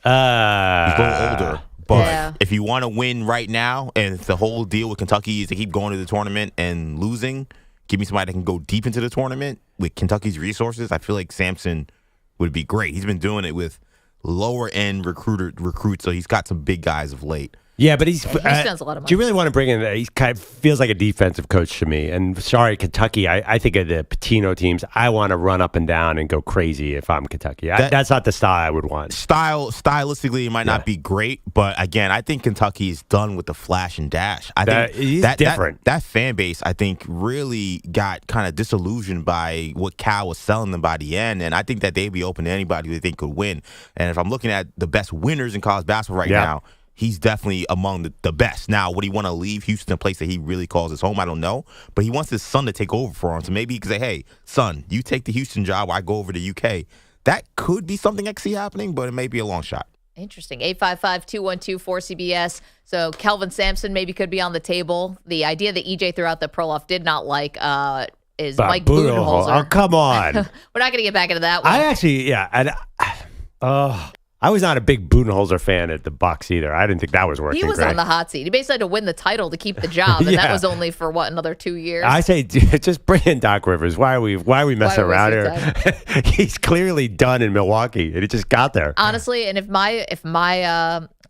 He's a little older. But if you want to win right now, and if the whole deal with Kentucky is to keep going to the tournament and losing, give me somebody that can go deep into the tournament with Kentucky's resources. I feel like Sampson would be great. He's been doing it with lower end recruits, so he's got some big guys of late. Yeah, but he spends a lot of money. Do you really want to bring in? He kind of feels like a defensive coach to me. And sorry, Kentucky. I think of the Pitino teams. I want to run up and down and go crazy if I'm Kentucky. That's not the style I would want. Stylistically, it might not be great, but again, I think Kentucky is done with the flash and dash. I think he's different. That fan base, I think, really got kind of disillusioned by what Cal was selling them by the end, and I think that they'd be open to anybody they think could win. And if I'm looking at the best winners in college basketball right now, he's definitely among the best. Now, would he want to leave Houston, a place that he really calls his home? I don't know. But he wants his son to take over for him. So maybe he could say, hey, son, you take the Houston job while I go over to UK. That could be something I could see happening, but it may be a long shot. Interesting. 855-212-4CBS. So Kelvin Sampson maybe could be on the table. The idea that EJ threw out that Perloff did not like is Mike Budenholzer. Oh, come on. We're not going to get back into that one. I actually, I was not a big Budenholzer fan at the Bucks either. I didn't think that was working. He was great. on the hot seat. He basically had to win the title to keep the job, and that was only for another 2 years. I say, just bring in Doc Rivers. Why are we messing around here? He's clearly done in Milwaukee, and he just got there. Honestly, and if my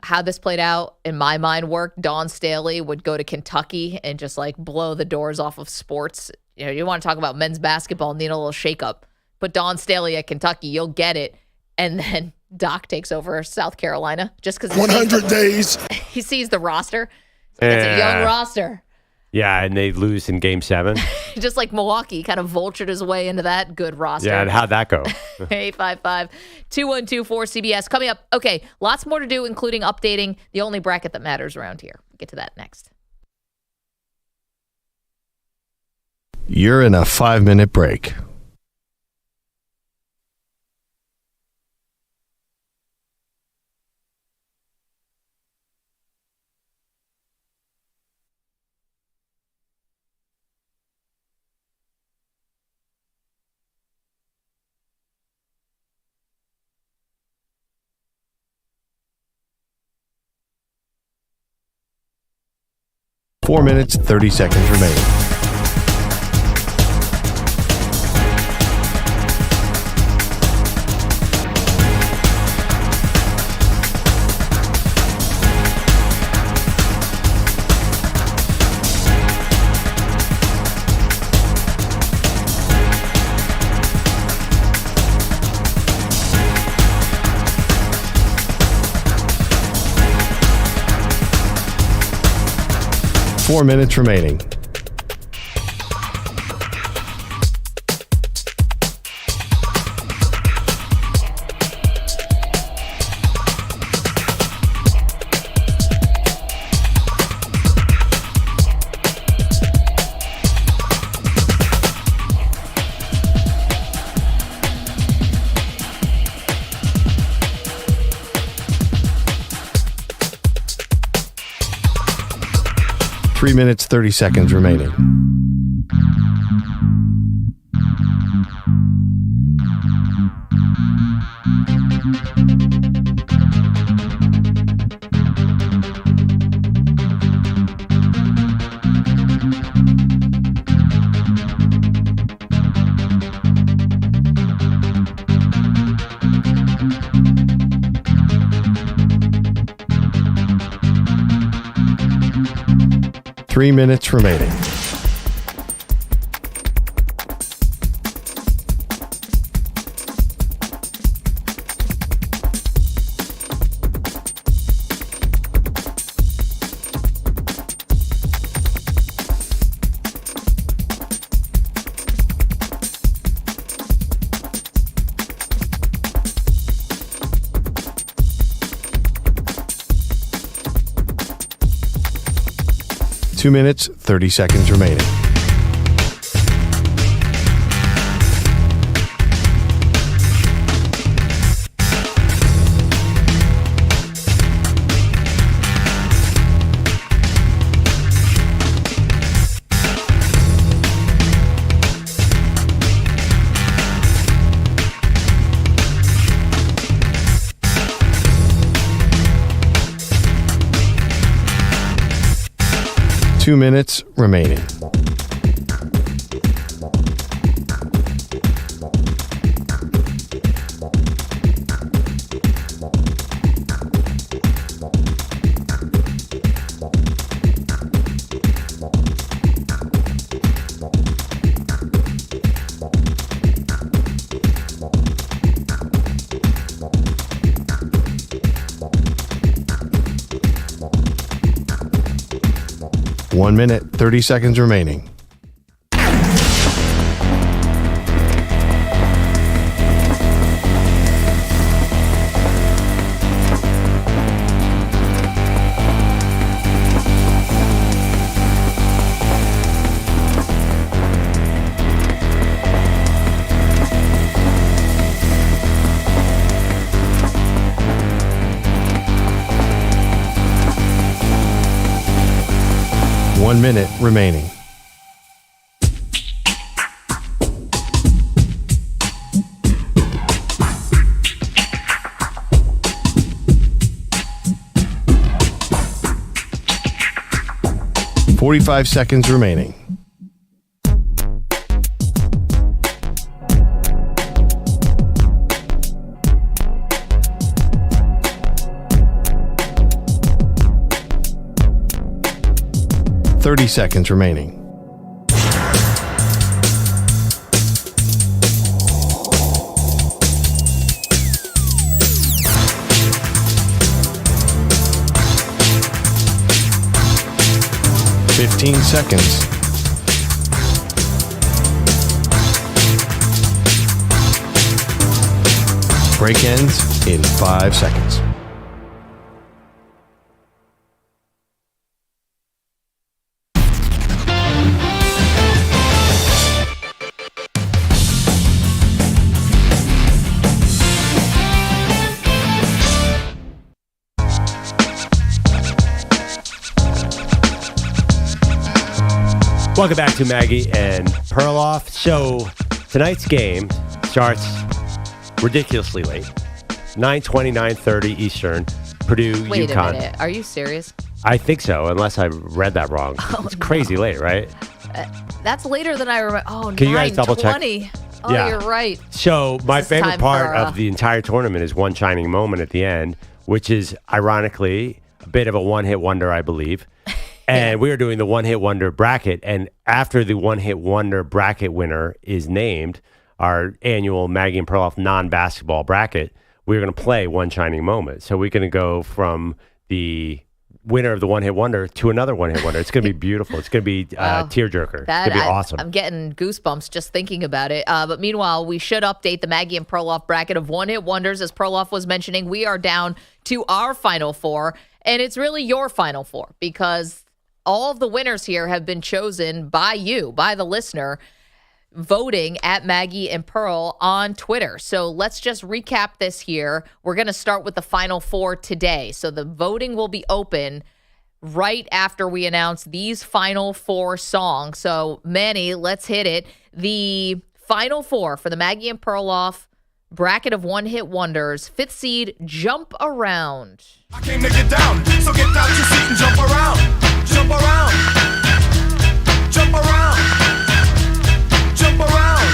how this played out in my mind worked, Dawn Staley would go to Kentucky and just like blow the doors off of sports. You want to talk about men's basketball, need a little shakeup. put Dawn Staley at Kentucky. You'll get it. And then Doc takes over South Carolina just because 100 days. He sees the roster. It's a young roster. Yeah, and they lose in Game 7. Just like Milwaukee kind of vultured his way into that good roster. Yeah, and how'd that go? 855-212-4CBS. Coming up, okay, lots more to do, including updating the only bracket that matters around here. We'll get to that next. You're in a 5-minute break. Four minutes, 30 seconds remaining. Four minutes remaining. Three minutes, 30 seconds remaining. Three minutes remaining. Two minutes, 30 seconds remaining. Two minutes remaining. One minute, 30 seconds remaining. One minute remaining. .45 seconds remaining. .30 seconds remaining. 15 seconds. Break ends in 5 seconds. Welcome back to Maggie and Perloff. So tonight's game starts ridiculously late. 9:20, 9:30 Eastern. Purdue, Wait UConn. a minute. Are you serious? I think so, unless I read that wrong. It's crazy late, right? That's later than I remember. Oh, Can you guys double check? 9:20. Oh, Yeah. you're right. So my This is favorite time part for, of the entire tournament is one shining moment at the end, which is ironically a bit of a one-hit wonder, I believe. And we are doing the one-hit wonder bracket. And after the one-hit wonder bracket winner is named, our annual Maggie and Perloff non-basketball bracket, we're going to play one shining moment. So we're going to go from the winner of the one-hit wonder to another one-hit wonder. It's going to be beautiful. It's going to be tearjerker. It's going to be awesome. I'm getting goosebumps just thinking about it. But meanwhile, we should update the Maggie and Perloff bracket of one-hit wonders. As Perloff was mentioning, we are down to our Final Four. And it's really your Final Four because all of the winners here have been chosen by you, by the listener, voting at Maggie and Pearl on Twitter. So let's just recap this here. We're going to start with the Final Four today. So the voting will be open right after we announce these Final Four songs. So Manny, let's hit it. The Final Four for the Maggie and Perloff bracket of one-hit wonders. 5th seed, Jump Around. I came to get down, so get out your seat and jump around. Jump around. Jump around. Jump around.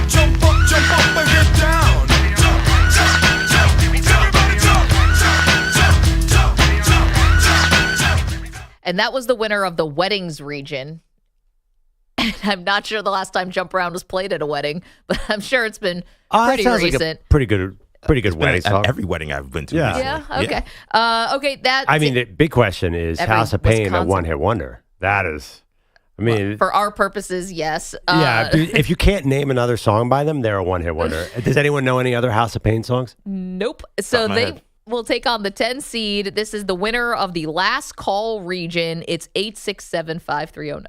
Jump up and get down. Jump, jump, jump. Everybody jump. Jump. And that was the winner of the weddings region. And I'm not sure the last time Jump Around was played at a wedding, but I'm sure it's been pretty that sounds recent. like a pretty good wedding song. Every wedding I've been to. Yeah. recently. Okay. Okay. That. I mean, the big question is Every House of Pain a Wisconsin. one-hit wonder? That is, I mean, For our purposes, yes. yeah. If you can't name another song by them, they're a one-hit wonder. Does anyone know any other House of Pain songs? Nope. So they will take on the 10 seed. This is the winner of the last call region. It's 867-5309.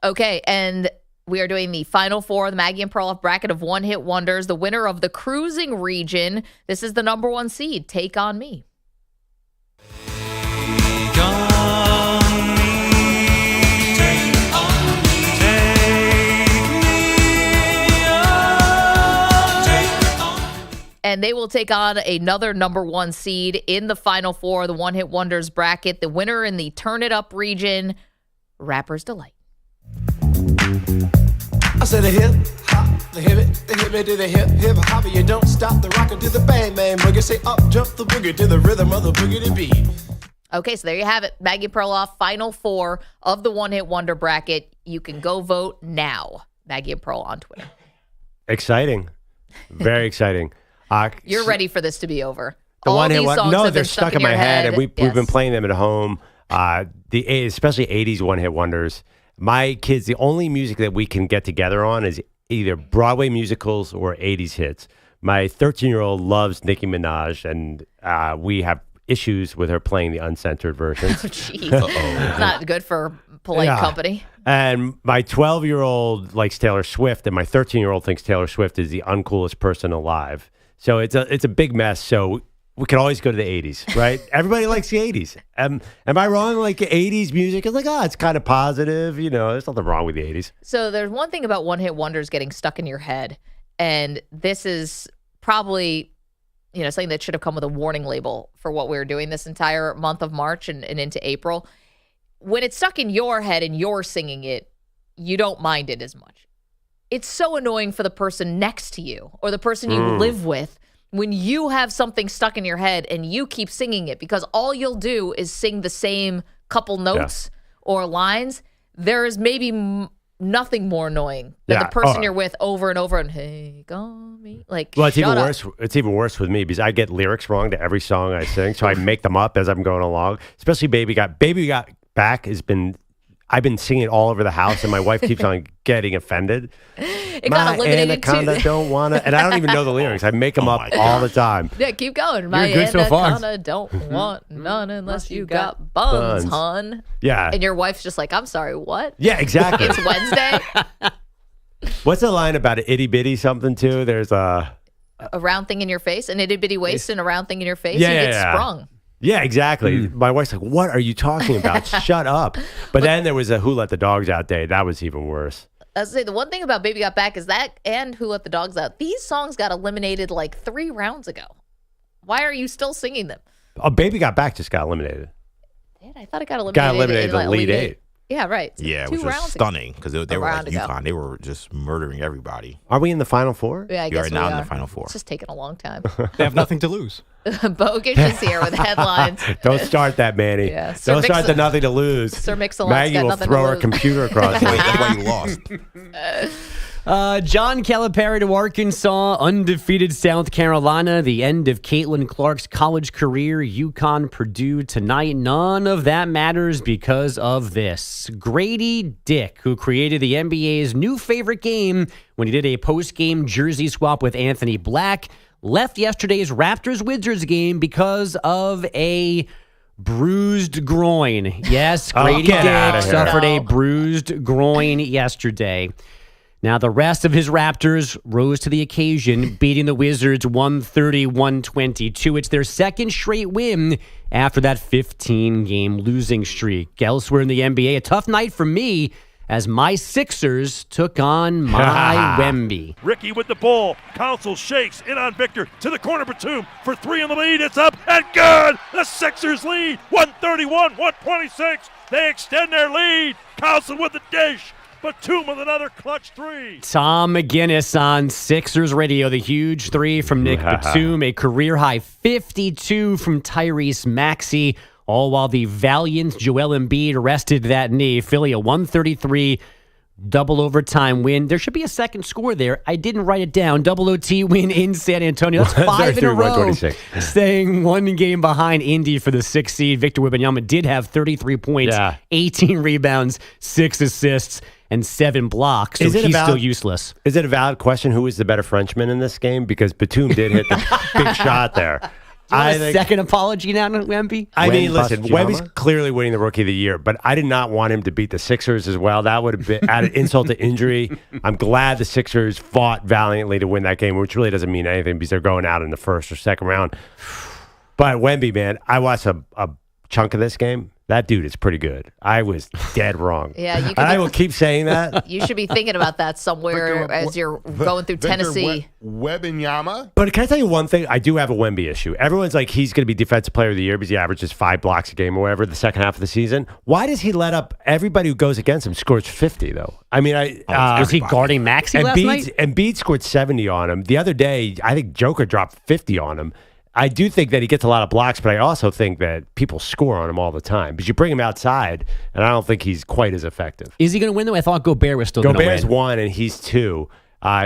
Okay, and we are doing the Final Four, the Maggie and Perloff bracket of one-hit wonders. The winner of the cruising region, this is the number 1 seed, Take On Me. And they will take on another number 1 seed in the Final Four, the one-hit wonders bracket. The winner in the Turn It Up region, Rapper's Delight. I said a hip hop, the hip it to the hip hop. You don't stop the rocker to the bang bang boogie. Say up jump the boogie to the rhythm of the boogie to beat. Okay, so there you have it. Maggie Perloff, Final Four of the one-hit wonder bracket. You can go vote now. Maggie and Pearl on Twitter. Exciting. Very exciting. You're ready for this to be over. The All these songs no, have they're been stuck in my head, and we've Yes. been playing them at home. Especially 80s one-hit wonders. My kids, the only music that we can get together on is either Broadway musicals or 80s hits. My 13-year-old loves Nicki Minaj, and we have issues with her playing the uncensored versions. Oh, jeez. It's not good for polite company. And my 12-year-old likes Taylor Swift, and my 13-year-old thinks Taylor Swift is the uncoolest person alive. So it's a big mess. So we can always go to the 80s, right? Everybody likes the 80s. Am I wrong? Like 80s music is like, it's kind of positive. You know, there's nothing wrong with the 80s. So there's one thing about one-hit wonders getting stuck in your head, and this is probably, something that should have come with a warning label for what we were doing this entire month of March and into April. When it's stuck in your head and you're singing it, you don't mind it as much. It's so annoying for the person next to you or the person you live with when you have something stuck in your head and you keep singing it, because all you'll do is sing the same couple notes or lines. There is maybe nothing more annoying than the person you're with over and over and hey, call me. Like, well, it's shut even up. worse. It's even worse with me because I get lyrics wrong to every song I sing, so I make them up as I'm going along. Especially Baby Got Back I've been singing it all over the house, and my wife keeps on getting offended. It got eliminated anaconda too. don't wanna, and I don't even know the lyrics. I make them up all the time. Yeah, keep going. My good so far. anaconda don't want none unless you got buns, hun. Yeah. And your wife's just like, I'm sorry, what? Yeah, exactly. It's Wednesday. What's the line about an itty bitty something too? There's a round thing in your face, an itty bitty waist, and a round thing in your face. Yeah, you get yeah. sprung. Yeah, exactly. My wife's like, what are you talking about? Shut up. But then there was a Who Let the Dogs Out day. That was even worse. I was say the one thing about Baby Got Back is that and Who Let the Dogs Out. These songs got eliminated like 3 rounds ago. Why are you still singing them? Oh, Baby Got Back just got eliminated. I thought it got eliminated. Got eliminated in, the like, lead Elite 8. Yeah, right. Yeah, it 2 was just rounds stunning because they were like round ago. UConn. They were just murdering everybody. Are we in the Final Four? Yeah, I You guess are now we in are. the Final Four. It's just taking a long time. They have nothing to lose. Bogish is here with headlines. Don't start that, Manny. Yeah, Sir Don't start Mix- the nothing to lose. Sir Mix-a-Lot's Maggie got will nothing to throw her lose. computer across. That's why you lost. John Calipari to Arkansas, undefeated South Carolina, the end of Caitlin Clark's college career, UConn, Purdue tonight. None of that matters because of this. Grady Dick, who created the NBA's new favorite game when he did a post-game jersey swap with Anthony Black, left yesterday's Raptors-Wizards game because of a bruised groin. Yes, Grady get outta Dick here. suffered a bruised groin yesterday. Now, the rest of his Raptors rose to the occasion, beating the Wizards 130-122. It's their second straight win after that 15-game losing streak. Elsewhere in the NBA, a tough night for me as my Sixers took on my Wemby. Ricky with the ball. Council shakes in on Victor to the corner. Batum for 3 in the lead. It's up and good. The Sixers lead 131-126. They extend their lead. Council with the dish. Batum with another clutch 3. Tom McGinnis on Sixers radio. The huge 3 from Nick Batum. A career-high 52 from Tyrese Maxey. All while the valiant Joel Embiid rested that knee. Philly a 133 double overtime win. There should be a second score there. I didn't write it down. Double OT win in San Antonio. That's 5 in a row. Staying 1 game behind Indy for the 6th seed. Victor Wembanyama did have 33 points, 18 rebounds, 6 assists, and 7 blocks. So he's still useless. Is it a valid question who is the better Frenchman in this game? Because Batum did hit the big shot there. A second apology now to Wemby? I mean, listen, Wemby's clearly winning the Rookie of the Year, but I did not want him to beat the Sixers as well. That would have been added insult to injury. I'm glad the Sixers fought valiantly to win that game, which really doesn't mean anything because they're going out in the first or second round. But Wemby, man, I watched a chunk of this game. That dude is pretty good. I was dead wrong. Yeah, and I will keep saying that. You should be thinking about that somewhere as you're going through Tennessee. Wembanyama. But can I tell you one thing? I do have a Wemby issue. Everyone's like, he's going to be Defensive Player of the Year because he averages 5 blocks a game or whatever the second half of the season. Why does he let up everybody who goes against him scores 50, though? I mean, was he guarding Maxey last night? Embiid scored 70 on him. The other day, I think Joker dropped 50 on him. I do think that he gets a lot of blocks, but I also think that people score on him all the time. Because you bring him outside, and I don't think he's quite as effective. Is he going to win, though? I thought Gobert was still going to win. Gobert's 1, and he's 2.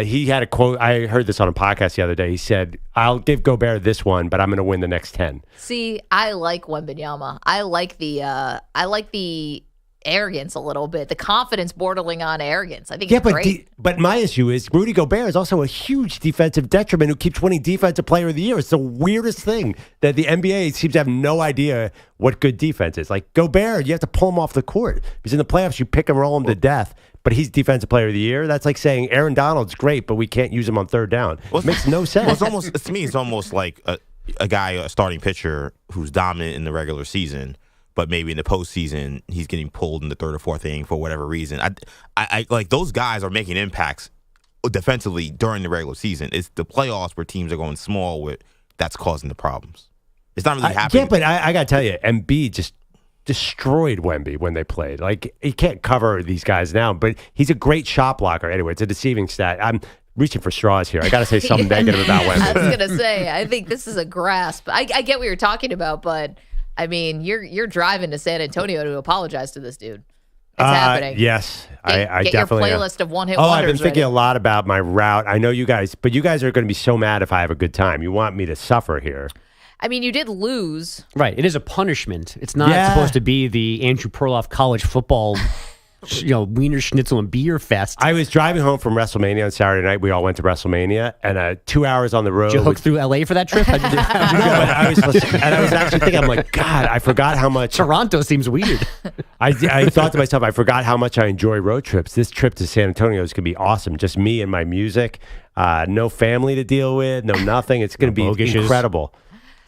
He had a quote. I heard this on a podcast the other day. He said, I'll give Gobert this one, but I'm going to win the next 10. See, I like Wembanyama. I like the arrogance a little bit, the confidence bordering on arrogance. I think it's great. But my issue is Rudy Gobert is also a huge defensive detriment who keeps winning Defensive Player of the Year. It's the weirdest thing that the NBA seems to have no idea what good defense is. Like Gobert, you have to pull him off the court because in the playoffs you pick and roll him to death. But he's Defensive Player of the Year. That's like saying Aaron Donald's great, but we can't use him on third down. It makes no sense. Well, to me, it's almost like a guy, a starting pitcher who's dominant in the regular season, but maybe in the postseason he's getting pulled in the 3rd or 4th inning for whatever reason. I like those guys are making impacts defensively during the regular season. It's the playoffs where teams are going small with that's causing the problems. It's not really happening. Yeah, but I got to tell you, Embiid just destroyed Wemby when they played. Like, he can't cover these guys now, but he's a great shot blocker. Anyway, it's a deceiving stat. I'm reaching for straws here. I got to say something negative about Wemby. I was going to say, I think this is a grasp. I get what you're talking about, but I mean, you're driving to San Antonio to apologize to this dude. It's happening. Yes. I Get definitely your playlist of one-hit I've wonders been thinking ready. a lot about my route. I know you guys, but you guys are going to be so mad if I have a good time. You want me to suffer here. I mean, you did lose. Right. It is a punishment. It's not Yeah. supposed to be the Andrew Perloff college football, Wiener Schnitzel and beer fest. I was driving home from WrestleMania on Saturday night. We all went to WrestleMania, and 2 hours on the road. Did you hook through LA for that trip? How'd you do? No, but I was actually thinking, I'm like, God, I forgot how much. Toronto seems weird. I thought to myself, I forgot how much I enjoy road trips. This trip to San Antonio is going to be awesome. Just me and my music. No family to deal with. No nothing. It's going to be incredible.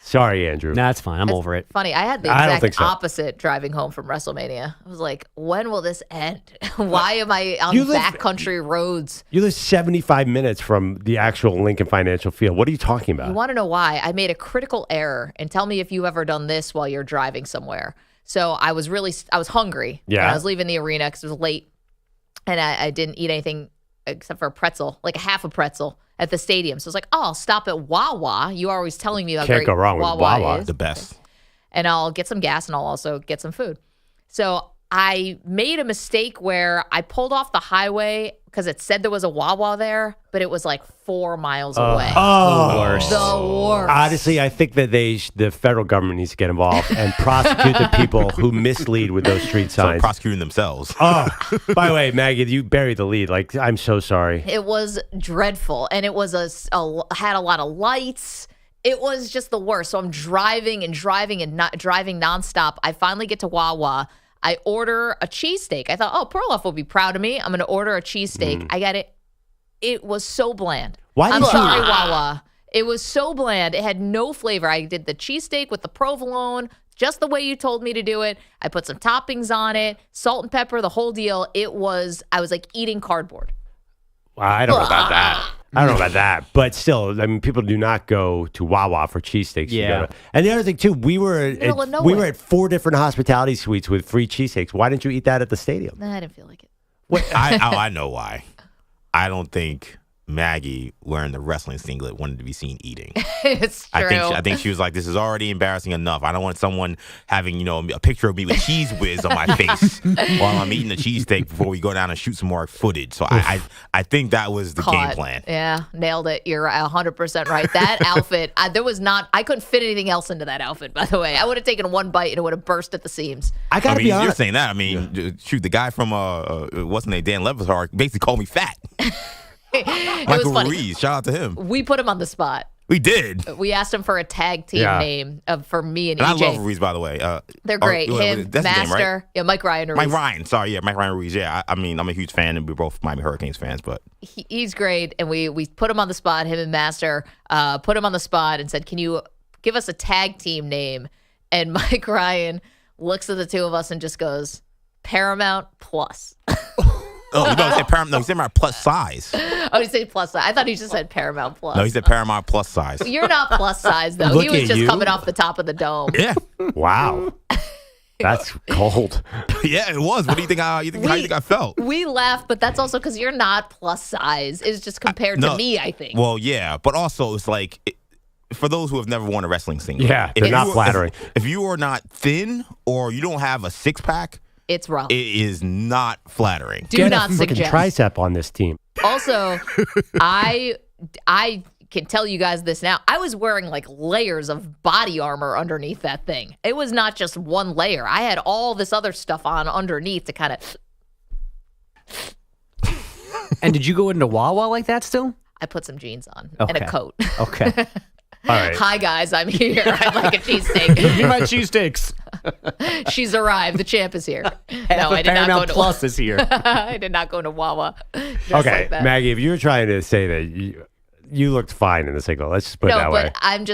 Sorry, Andrew. Nah, it's fine. I'm over it. Funny, I had the I don't think exact so. opposite driving home from WrestleMania. I was like, when will this end? Why am I on You live- backcountry roads? You live 75 minutes from the actual Lincoln Financial Field. What are you talking You about? want to know why? I made a critical error, and tell me if you've ever done this while you're driving somewhere. So I was hungry. Yeah. And I was leaving the arena because it was late, and I didn't eat anything except for a pretzel, like a half a pretzel at the stadium. So I was like, oh, I'll stop at Wawa. You are always telling me how Can't great go wrong with Wawa. is. The best. And I'll get some gas, and I'll also get some food. So I made a mistake where I pulled off the highway because it said there was a Wawa there, but it was like 4 miles away. The worst. The worst. Honestly, I think that the federal government needs to get involved and prosecute the people who mislead with those street So signs. prosecuting themselves. Oh, by the way, Maggie, you buried the lead. Like, I'm so sorry. It was dreadful, and it was had a lot of lights. It was just the worst. So I'm driving not driving nonstop. I finally get to Wawa. I order a cheesesteak. I thought, oh, Perloff will be proud of me. I'm going to order a cheesesteak. I got it. It was so bland. Why I'm did you- sorry, Wawa. It was so bland. It had no flavor. I did the cheesesteak with the provolone, just the way you told me to do it. I put some toppings on it, salt and pepper, the whole deal. I was like eating cardboard. Well, I don't know about that. I don't know about that, but still, I mean, people do not go to Wawa for cheesesteaks. You Yeah. go to- And the other thing too, we were Middle of we nowhere. were at 4 different hospitality suites with free cheesesteaks. Why didn't you eat that at the stadium? Nah, I didn't feel like it. I know why. I don't think Maggie wearing the wrestling singlet wanted to be seen eating. It's true. I think she was like, this is already embarrassing enough. I don't want someone having, a picture of me with cheese whiz on my face while I'm eating the cheesesteak before we go down and shoot some more footage. So I think that was the game plan. Yeah, nailed it. You're 100% right. That outfit, I couldn't fit anything else into that outfit, by the way. I would have taken one bite and it would have burst at the seams. I gotta be You're honest. saying that. I mean, shoot, the guy from, what's his name, Dan Levitar, basically called me fat. It was Michael funny. Ruiz, shout out to him. We put him on the spot. We did. We asked him for a tag team name for me and And I EJ. love Ruiz, by the way. They're great. Him, that's his name, Master. right? Yeah, Mike Ryan Ruiz. Mike Ryan. Sorry, yeah, Mike Ryan Ruiz. Yeah, I mean, I'm a huge fan, and we're both Miami Hurricanes fans, but He's great. And we put him on the spot, him and Master, put him on the spot and said, can you give us a tag team name? And Mike Ryan looks at the two of us and just goes, Paramount Plus. he said Paramount. No, he said plus size. Oh, he said plus size. I thought he just said Paramount Plus. No, he said Paramount plus size. You're not plus size, though. Look He was at just you. coming off the top of the dome. Yeah, Wow. That's cold. yeah, it was. What do you think? How do you think I felt? We laughed, but that's also because you're not plus size. It's just compared to me, I think. Well, yeah, but also it's like for those who have never worn a wrestling singlet. Yeah, they're not flattering. If you are not thin or you don't have a 6-pack, it's rough. it is not flattering. Do Get not a freaking suggest. tricep on this team. Also, I can tell you guys this now. I was wearing like layers of body armor underneath that thing. It was not just one layer. I had all this other stuff on underneath to kind of. And did you go into Wawa like that still? I put some jeans on and a Okay. coat. Okay. All right. Hi guys, I'm here. I'd like a cheesesteak. Give me my cheesesteaks. She's arrived. The champ is here. Half I a did not go Paramount to Plus is here. I did not go to Wawa. Just Okay, like that. Maggie, if you're trying to say that you looked fine in the single, let's just put it No, that but way. I'm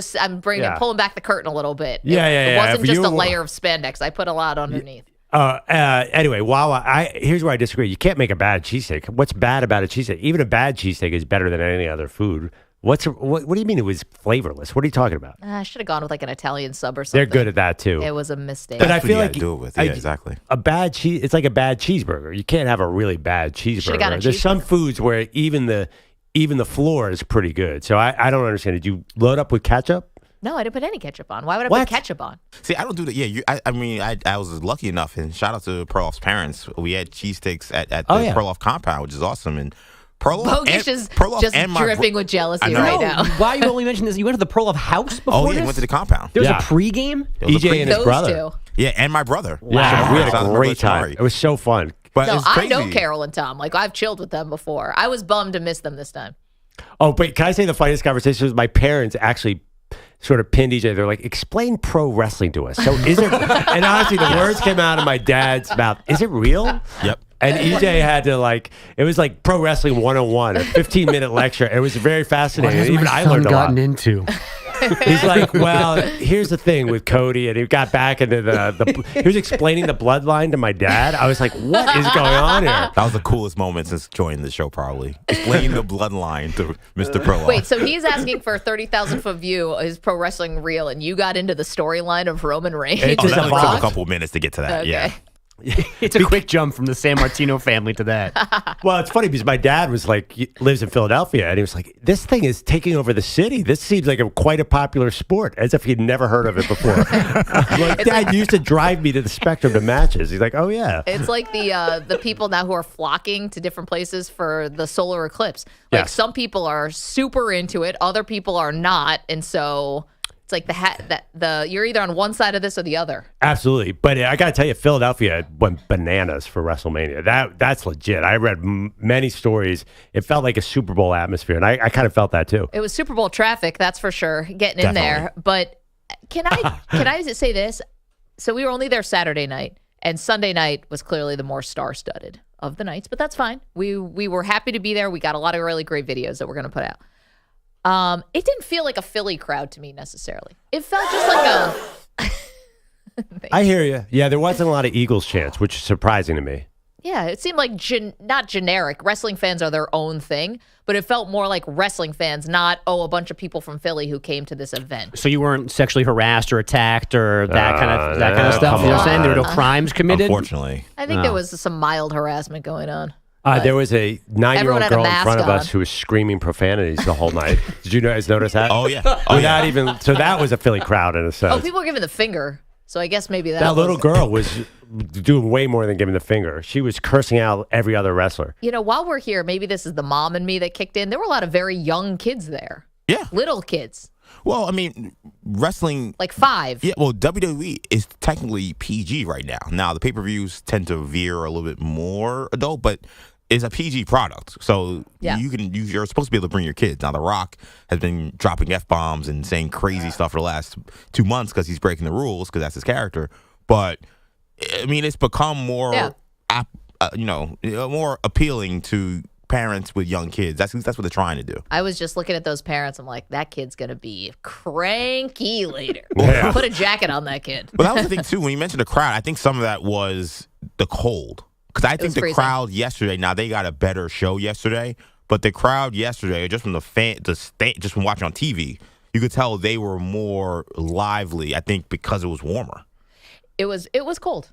Yeah. pulling back the curtain a little bit. Yeah, It yeah. wasn't If just you a were- layer of spandex. I put a lot underneath. Anyway, Wawa, here's where I disagree. You can't make a bad cheesesteak. What's bad about a cheesesteak? Even a bad cheesesteak is better than any other food. What do you mean it was flavorless? What are you talking about? I should have gone with like an Italian sub or something. They're good at that too. It was a mistake. But I That's what feel you like gotta do it with. Yeah, exactly. A bad cheese. It's like a bad cheeseburger. You can't have a really bad Should've got a cheeseburger. There's some foods where even the floor is pretty good. So I don't understand. Did you load up with ketchup? No, I didn't put any ketchup on. Why would I put ketchup on? See, I don't do that. Yeah, I was lucky enough, and shout out to Perloff's parents. We had cheesesteaks at the Perloff compound, which is awesome. And Bogish is just dripping with jealousy right now. Why you only mentioned this? You went to the Perloff house before this? Went to the compound. There was a pregame? EJ and his brother. Yeah, and my brother. Wow. We had a great time. It was so fun. But no, I know Carol and Tom. Like, I've chilled with them before. I was bummed to miss them this time. Oh, but can I say the funniest conversation was my parents actually sort of pinned EJ. They're like, explain pro wrestling to us. So is it, and honestly, the words came out of my dad's mouth. Is it real? Yep. And EJ had to it was like pro wrestling 101, a 15-minute lecture. It was very fascinating. What has Even my I son learned a lot. gotten into? He's like, well, here's the thing with Cody, and he got back into he was explaining the bloodline to my dad. I was like, what is going on here? That was the coolest moment since joining the show, probably. Explaining the bloodline to Mr. Perloff. Wait, so he's asking for a 30,000-foot view. Is pro wrestling real? And you got into the storyline of Roman Reigns? It just that only took a couple of minutes to get to that, Okay. yeah. It's a quick jump from the San Martino family to that. Well, it's funny because my dad was like, he lives in Philadelphia, and he was like, this thing is taking over the city. This seems like quite a popular sport, as if he'd never heard of it before. I'm like, Dad used to drive me to the Spectrum to matches. He's like, oh, yeah. It's like the people now who are flocking to different places for the solar eclipse. Like, some people are super into it, other people are not, and so it's like you're either on one side of this or the other. Absolutely. But I got to tell you, Philadelphia went bananas for WrestleMania. That's legit. I read many stories. It felt like a Super Bowl atmosphere, and I kind of felt that too. It was Super Bowl traffic, that's for sure, getting in there. But can I say this? So we were only there Saturday night, and Sunday night was clearly the more star-studded of the nights, but that's fine. We were happy to be there. We got a lot of really great videos that we're going to put out. It didn't feel like a Philly crowd to me necessarily. It felt just like I hear you. Yeah, there wasn't a lot of Eagles chants, which is surprising to me. Yeah, it seemed like not generic. Wrestling fans are their own thing, but it felt more like wrestling fans, not, a bunch of people from Philly who came to this event. So you weren't sexually harassed or attacked or that kind of stuff? You know what I'm saying? There were no crimes committed? Unfortunately. I think there was some mild harassment going on. There was a 9-year-old girl in front of us who was screaming profanities the whole night. Did you guys notice that? Oh, yeah. So that was a Philly crowd in a sense. People were giving the finger. So I guess maybe that little girl was doing way more than giving the finger. She was cursing out every other wrestler. While we're here, maybe this is the mom in me that kicked in. There were a lot of very young kids there. Yeah. Little kids. Well, I mean, wrestling... Like 5. Yeah, well, WWE is technically PG right now. Now, the pay-per-views tend to veer a little bit more adult, but it's a PG product. So you're supposed to be able to bring your kids. Now, The Rock has been dropping F-bombs and saying crazy stuff for the last 2 months because he's breaking the rules because that's his character. But, I mean, it's become more, more appealing to parents with young kids. That's what they're trying to do. I was just looking at those parents. I'm like, that kid's going to be cranky later. Yeah. Put a jacket on that kid. But that was the thing, too. When you mentioned the crowd, I think some of that was the cold. Because I think the crowd yesterday, now they got a better show yesterday, but the crowd yesterday, just from just from watching on TV, you could tell they were more lively, I think, because it was warmer. It was cold.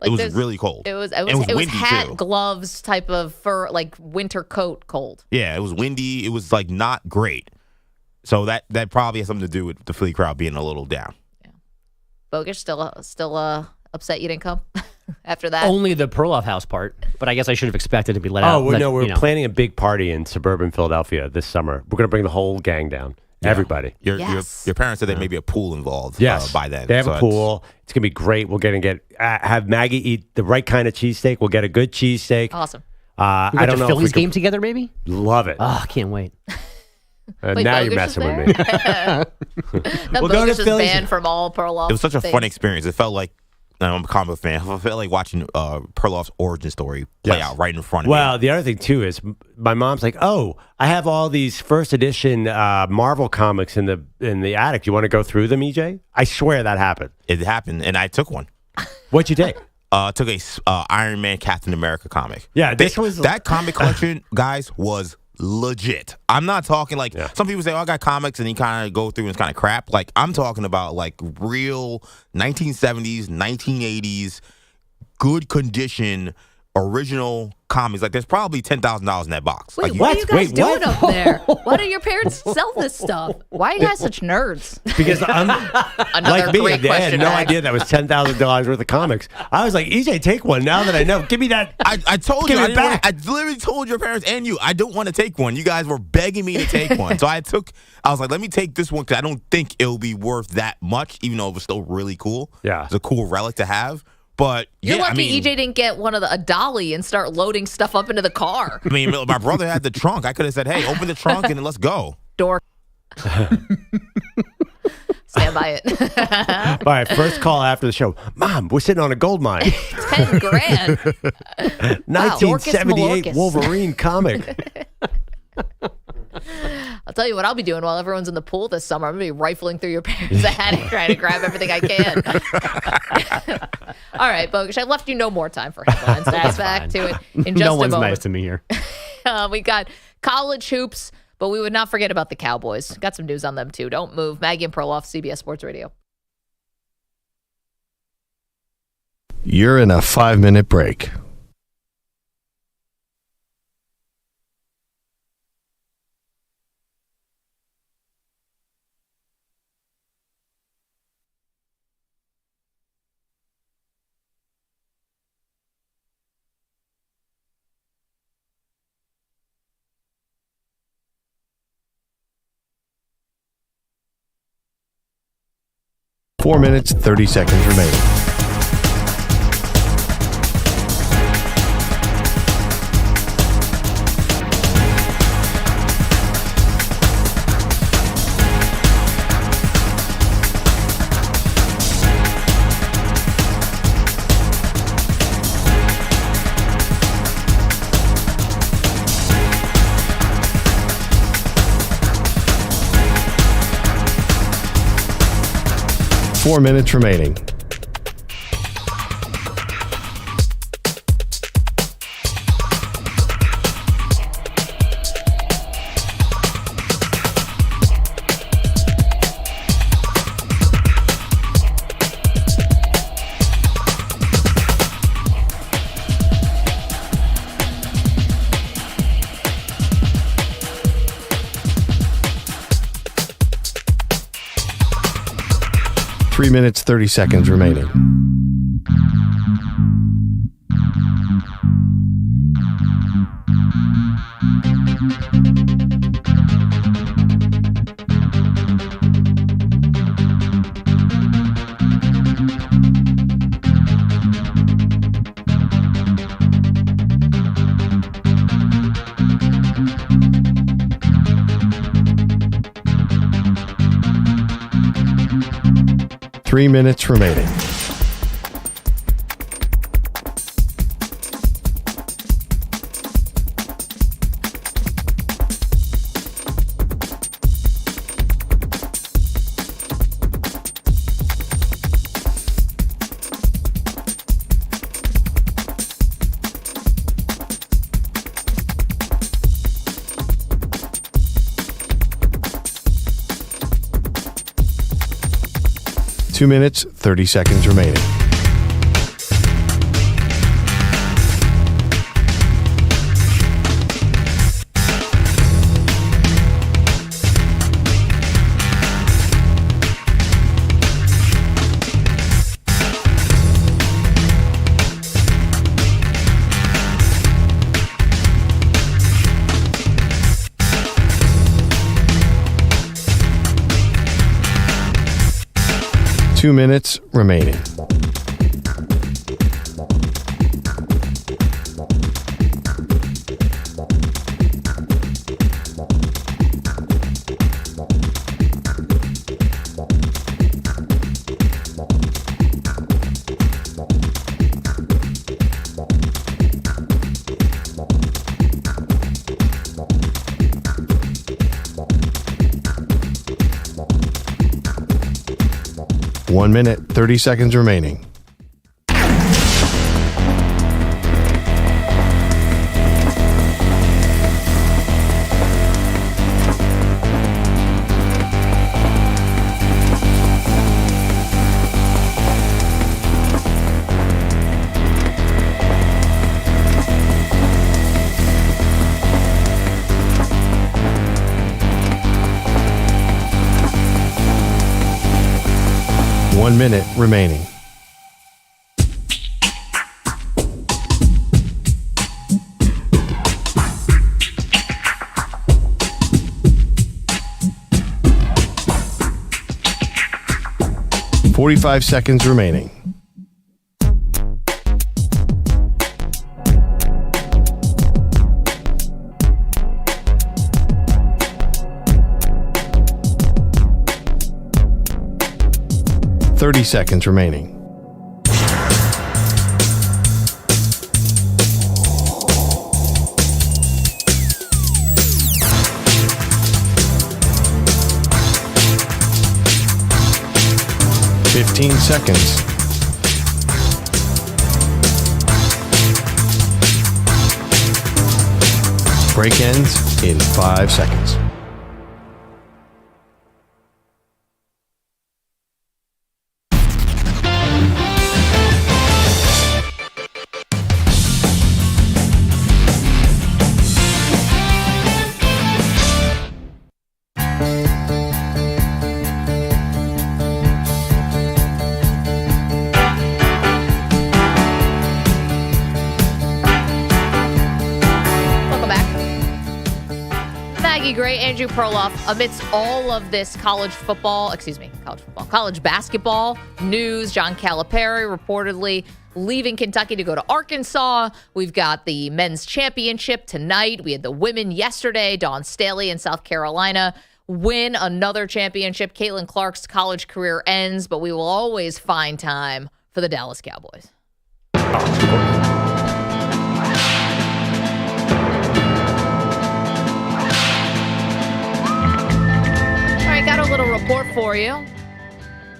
Like, it was really cold. It was windy hat, too. gloves type of fur, like winter coat cold. Yeah, it was windy. It was like not great. So that probably has something to do with the Philly crowd being a little down. Yeah. Bogish still upset you didn't come after that? Only the Perloff house part, but I guess I should have expected to be let out. Oh, no, we're planning a big party in suburban Philadelphia this summer. We're going to bring the whole gang down. Yeah. Everybody. Your parents said there may be a pool involved by then. They have a pool. It's going to be great. We're going to have Maggie eat the right kind of cheesesteak. We'll get a good cheesesteak. Awesome. I don't know. Phillies game together, maybe? Love it. Oh, I can't wait. Now you're messing with me. We'll go to Phillies. Banned from all Perloff. It was such a things. fun experience. It felt like, I'm a comic book fan. I felt like watching Perloff's origin story play out right in front of me. Well, the other thing, too, is my mom's like, oh, I have all these first edition Marvel comics in the attic. You want to go through them, EJ? I swear that happened. It happened, and I took one. What'd you take? Took a Iron Man Captain America comic. Yeah, that comic collection, guys, was legit. I'm not talking like some people say, I got comics, and you kind of go through and it's kind of crap. Like, I'm talking about like real 1970s, 1980s, good condition original comics. Like, there's probably $10,000 in that box. Wait, Like, what are you guys doing up there? Why do your parents sell this stuff? Why are you guys such nerds? Because I'm Another like me. great They had question, no Max. idea that was $10,000 worth of comics. I was like, EJ, take one. Now that I know, give me that. I told Give you, it back. I literally told your parents and you, I don't want to take one. You guys were begging me to take one. So I was like, let me take this one because I don't think it'll be worth that much, even though it was still really cool. Yeah. It's a cool relic to have. But You're yeah, lucky I mean, EJ didn't get one of a dolly and start loading stuff up into the car. I mean, my brother had the trunk. I could have said, hey, open the trunk and then let's go. Dork. Stand by it. All right, first call after the show. Mom, we're sitting on a gold mine. 10 grand. 1978 Dorcas Wolverine comic. I'll tell you what I'll be doing while everyone's in the pool this summer. I'm going to be rifling through your parents' attic trying to grab everything I can. All right, Bogusch, I left you no more time for headlines. That's back to it in just no a one's moment. nice to me here. We got college hoops, but we would not forget about the Cowboys. Got some news on them, too. Don't move. Maggie and Perloff, CBS Sports Radio. You're in a 5-minute break. Four minutes, 30 seconds remaining. Four minutes remaining. Three minutes, 30 seconds remaining. Three minutes remaining. Two minutes, 30 seconds remaining. Two minutes remaining. One minute, 30 seconds remaining. 1 minute remaining. $45 seconds remaining. $30 seconds remaining. $15 seconds. Break ends in 5 seconds. Gray, Andrew Perloff, amidst all of this college basketball news, John Calipari reportedly leaving Kentucky to go to Arkansas. We've got the men's championship tonight. We had the women yesterday. Dawn Staley in South Carolina win another championship. Caitlin Clark's college career ends, but we will always find time for the Dallas Cowboys. Got a little report for you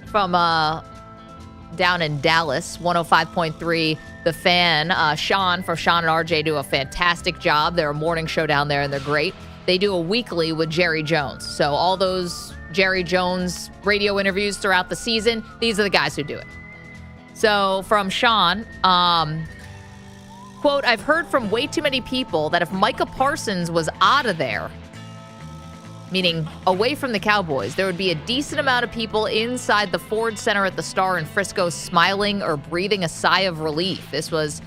from down in Dallas, 105.3 The Fan. Sean and RJ do a fantastic job. They're a morning show down there, and they're great. They do a weekly with Jerry Jones. So all those Jerry Jones radio interviews throughout the season, these are the guys who do it. So from Sean, quote, I've heard from way too many people that if Micah Parsons was out of there, meaning away from the Cowboys, there would be a decent amount of people inside the Ford Center at the Star in Frisco smiling or breathing a sigh of relief. This was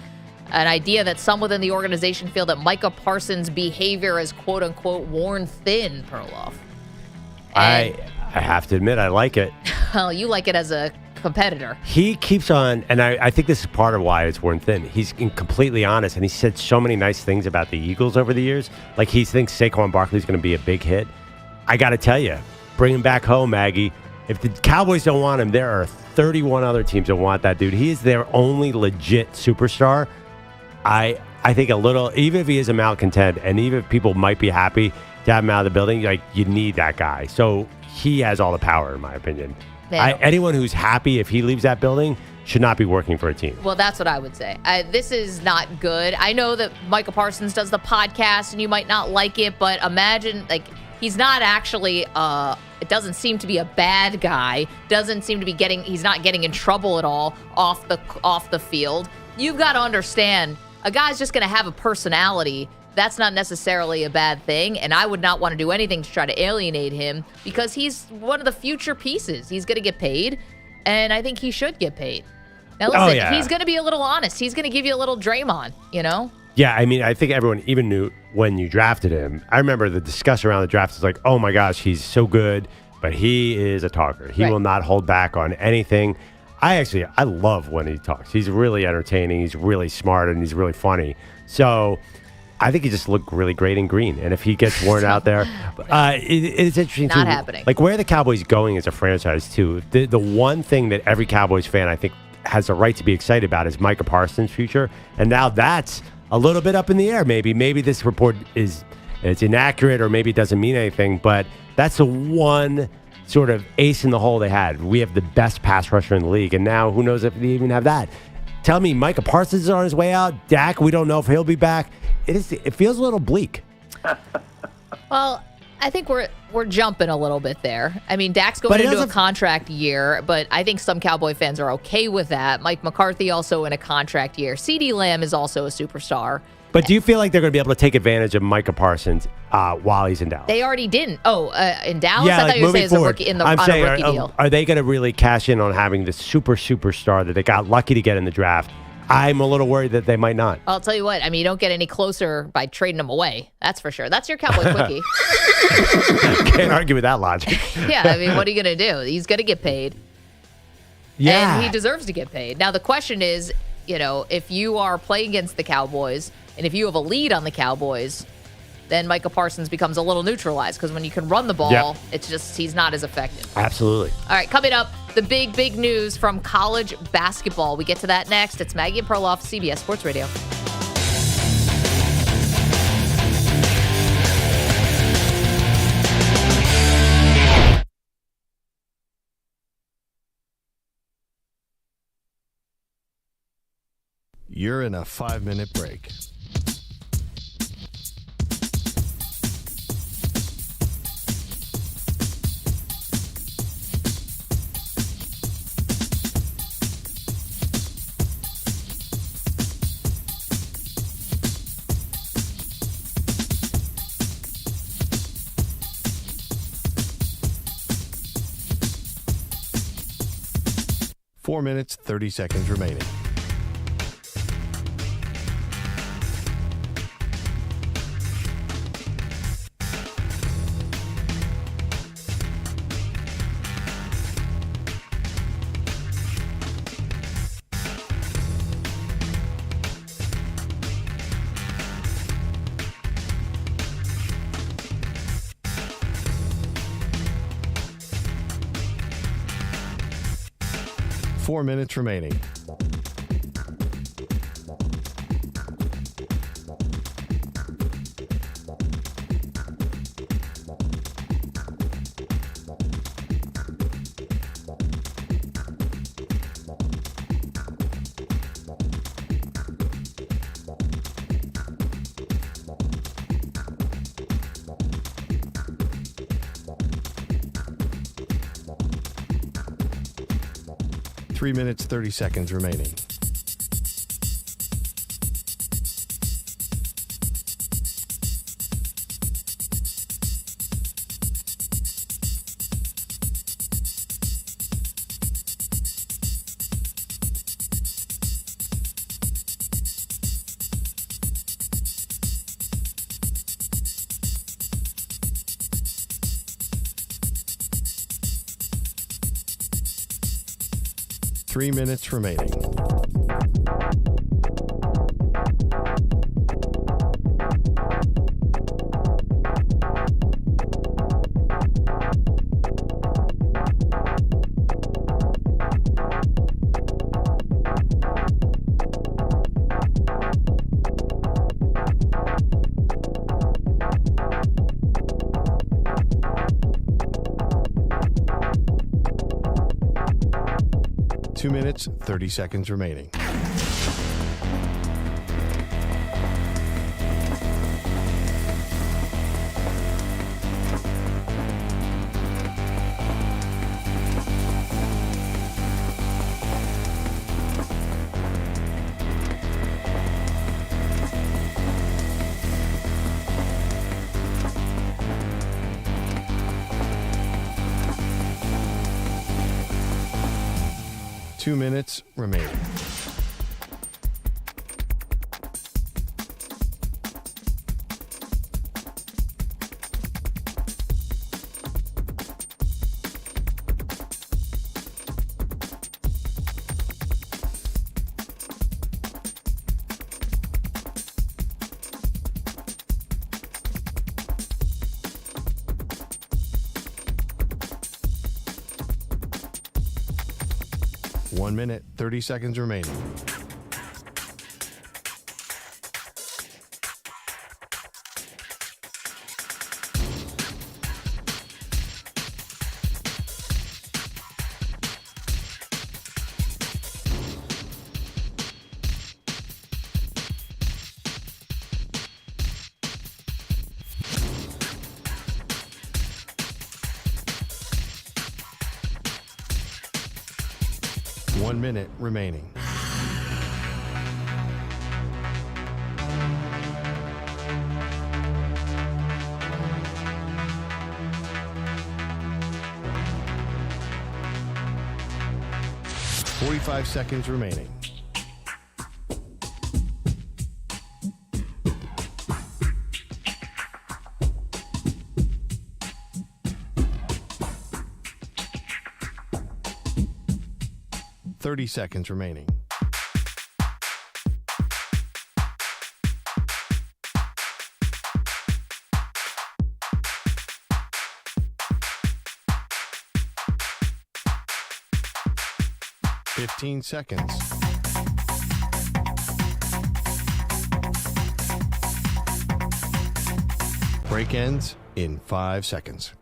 an idea that some within the organization feel that Micah Parsons' behavior is quote-unquote worn thin, Perloff. I have to admit, I like it. Well, you like it as a competitor. He keeps on, and I think this is part of why it's worn thin. He's completely honest, and he said so many nice things about the Eagles over the years. Like he thinks Saquon Barkley is going to be a big hit. I got to tell you, bring him back home, Maggie. If the Cowboys don't want him, there are 31 other teams that want that dude. He is their only legit superstar. I think a little, even if he is a malcontent, and even if people might be happy to have him out of the building, like you need that guy. So he has all the power, in my opinion. Yeah. Anyone who's happy if he leaves that building should not be working for a team. Well, that's what I would say. This is not good. I know that Micah Parsons does the podcast, and you might not like it, but imagine, like, he's not actually, it doesn't seem to be a bad guy. Doesn't seem to be he's not getting in trouble at all off the field. You've got to understand, a guy's just going to have a personality. That's not necessarily a bad thing, and I would not want to do anything to try to alienate him because he's one of the future pieces. He's going to get paid, and I think he should get paid. Now, listen, He's going to be a little honest. He's going to give you a little Draymond, you know? Yeah, I mean, I think everyone even knew when you drafted him. I remember the discussion around the draft is like, oh my gosh, he's so good, but he is a talker. He will not hold back on anything. I love when he talks. He's really entertaining. He's really smart, and he's really funny. So I think he just looked really great in green. And if he gets worn out there, it's interesting not happening. Like where the Cowboys going as a franchise too. The one thing that every Cowboys fan I think has a right to be excited about is Micah Parsons' future. And now that's a little bit up in the air. Maybe this report it's inaccurate, or maybe it doesn't mean anything. But that's the one sort of ace in the hole they had. We have the best pass rusher in the league, and now who knows if they even have that. Tell me, Micah Parsons is on his way out. Dak, we don't know if he'll be back. It feels a little bleak. Well, I think we're jumping a little bit there. I mean, Dak's going into a contract year, but I think some Cowboy fans are okay with that. Mike McCarthy also in a contract year. CeeDee Lamb is also a superstar. But do you feel like they're going to be able to take advantage of Micah Parsons while he's in Dallas? They already didn't. Oh, in Dallas? Yeah, I thought you were saying as a rookie on a rookie deal. Are they going to really cash in on having this superstar that they got lucky to get in the draft? I'm a little worried that they might not. I'll tell you what. I mean, you don't get any closer by trading him away. That's for sure. That's your Cowboy quickie. Can't argue with that logic. Yeah, I mean, what are you going to do? He's going to get paid. Yeah. And he deserves to get paid. Now, the question is, if you are playing against the Cowboys and if you have a lead on the Cowboys, then Micah Parsons becomes a little neutralized because when you can run the ball, it's just he's not as effective. Absolutely. All right, coming up, the big news from college basketball. We get to that next. It's Maggie and Perloff, CBS Sports Radio. You're in a 5-minute break. Four minutes, 30 seconds remaining. Four minutes remaining. Three minutes, 30 seconds remaining. Three minutes remaining. Two minutes, 30 seconds remaining. Two minutes remaining. One minute, 30 seconds remaining. One minute remaining. 45 seconds remaining. Seconds remaining. Fifteen seconds. Break ends in 5 seconds.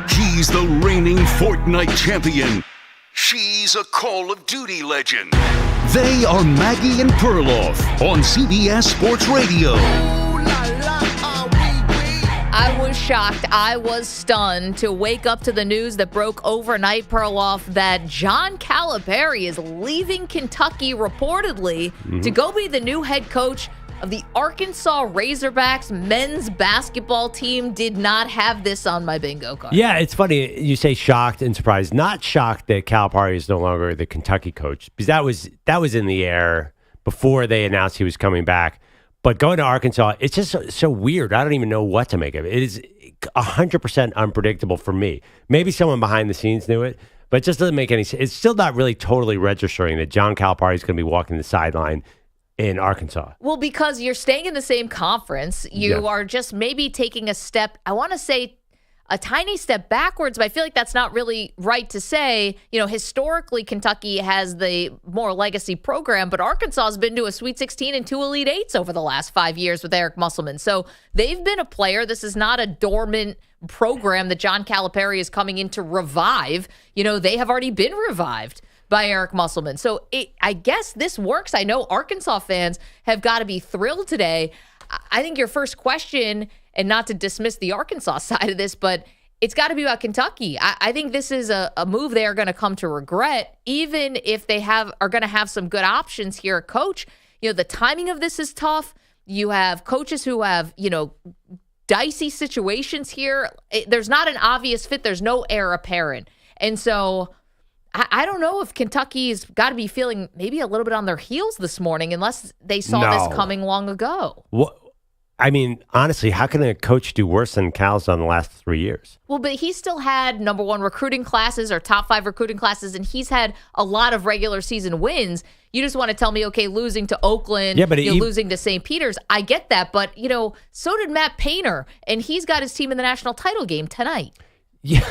He's the reigning Fortnite champion. She's a Call of Duty legend. They are Maggie and Perloff on CBS Sports Radio. I was shocked. I was stunned to wake up to the news that broke overnight, Perloff, that John Calipari is leaving Kentucky reportedly to go be the new head coach of the Arkansas Razorbacks men's basketball team. Did not have this on my bingo card. Yeah, it's funny. You say shocked and surprised. Not shocked that Calipari is no longer the Kentucky coach, because that was in the air before they announced he was coming back. But going to Arkansas, it's just so weird. I don't even know what to make of it. It is 100% unpredictable for me. Maybe someone behind the scenes knew it, but it just doesn't make any sense. It's still not really totally registering that John Calipari is going to be walking the sideline in Arkansas. Well, because you're staying in the same conference, you are just maybe taking a step, I want to say a tiny step backwards, but I feel like that's not really right to say. You know, historically, Kentucky has the more legacy program, but Arkansas has been to a Sweet 16 and 2 Elite Eights over the last 5 years with Eric Musselman. So they've been a player. This is not a dormant program that John Calipari is coming in to revive. You know, they have already been revived by Eric Musselman. So I guess this works. I know Arkansas fans have got to be thrilled today. I think your first question, and not to dismiss the Arkansas side of this, but it's got to be about Kentucky. I think this is a move they are going to come to regret, even if they are going to have some good options here at coach. You know, the timing of this is tough. You have coaches who have, you know, dicey situations here. There's not an obvious fit. There's no heir apparent. And so I don't know if Kentucky's got to be feeling maybe a little bit on their heels this morning, unless they saw this coming long ago. What? I mean, honestly, how can a coach do worse than Cal's done the last 3 years? Well, but he still had number 1 recruiting classes or top 5 recruiting classes, and he's had a lot of regular season wins. You just want to tell me, okay, losing to Oakland, losing to St. Peter's. I get that, but, you know, so did Matt Painter, and he's got his team in the national title game tonight. Yeah,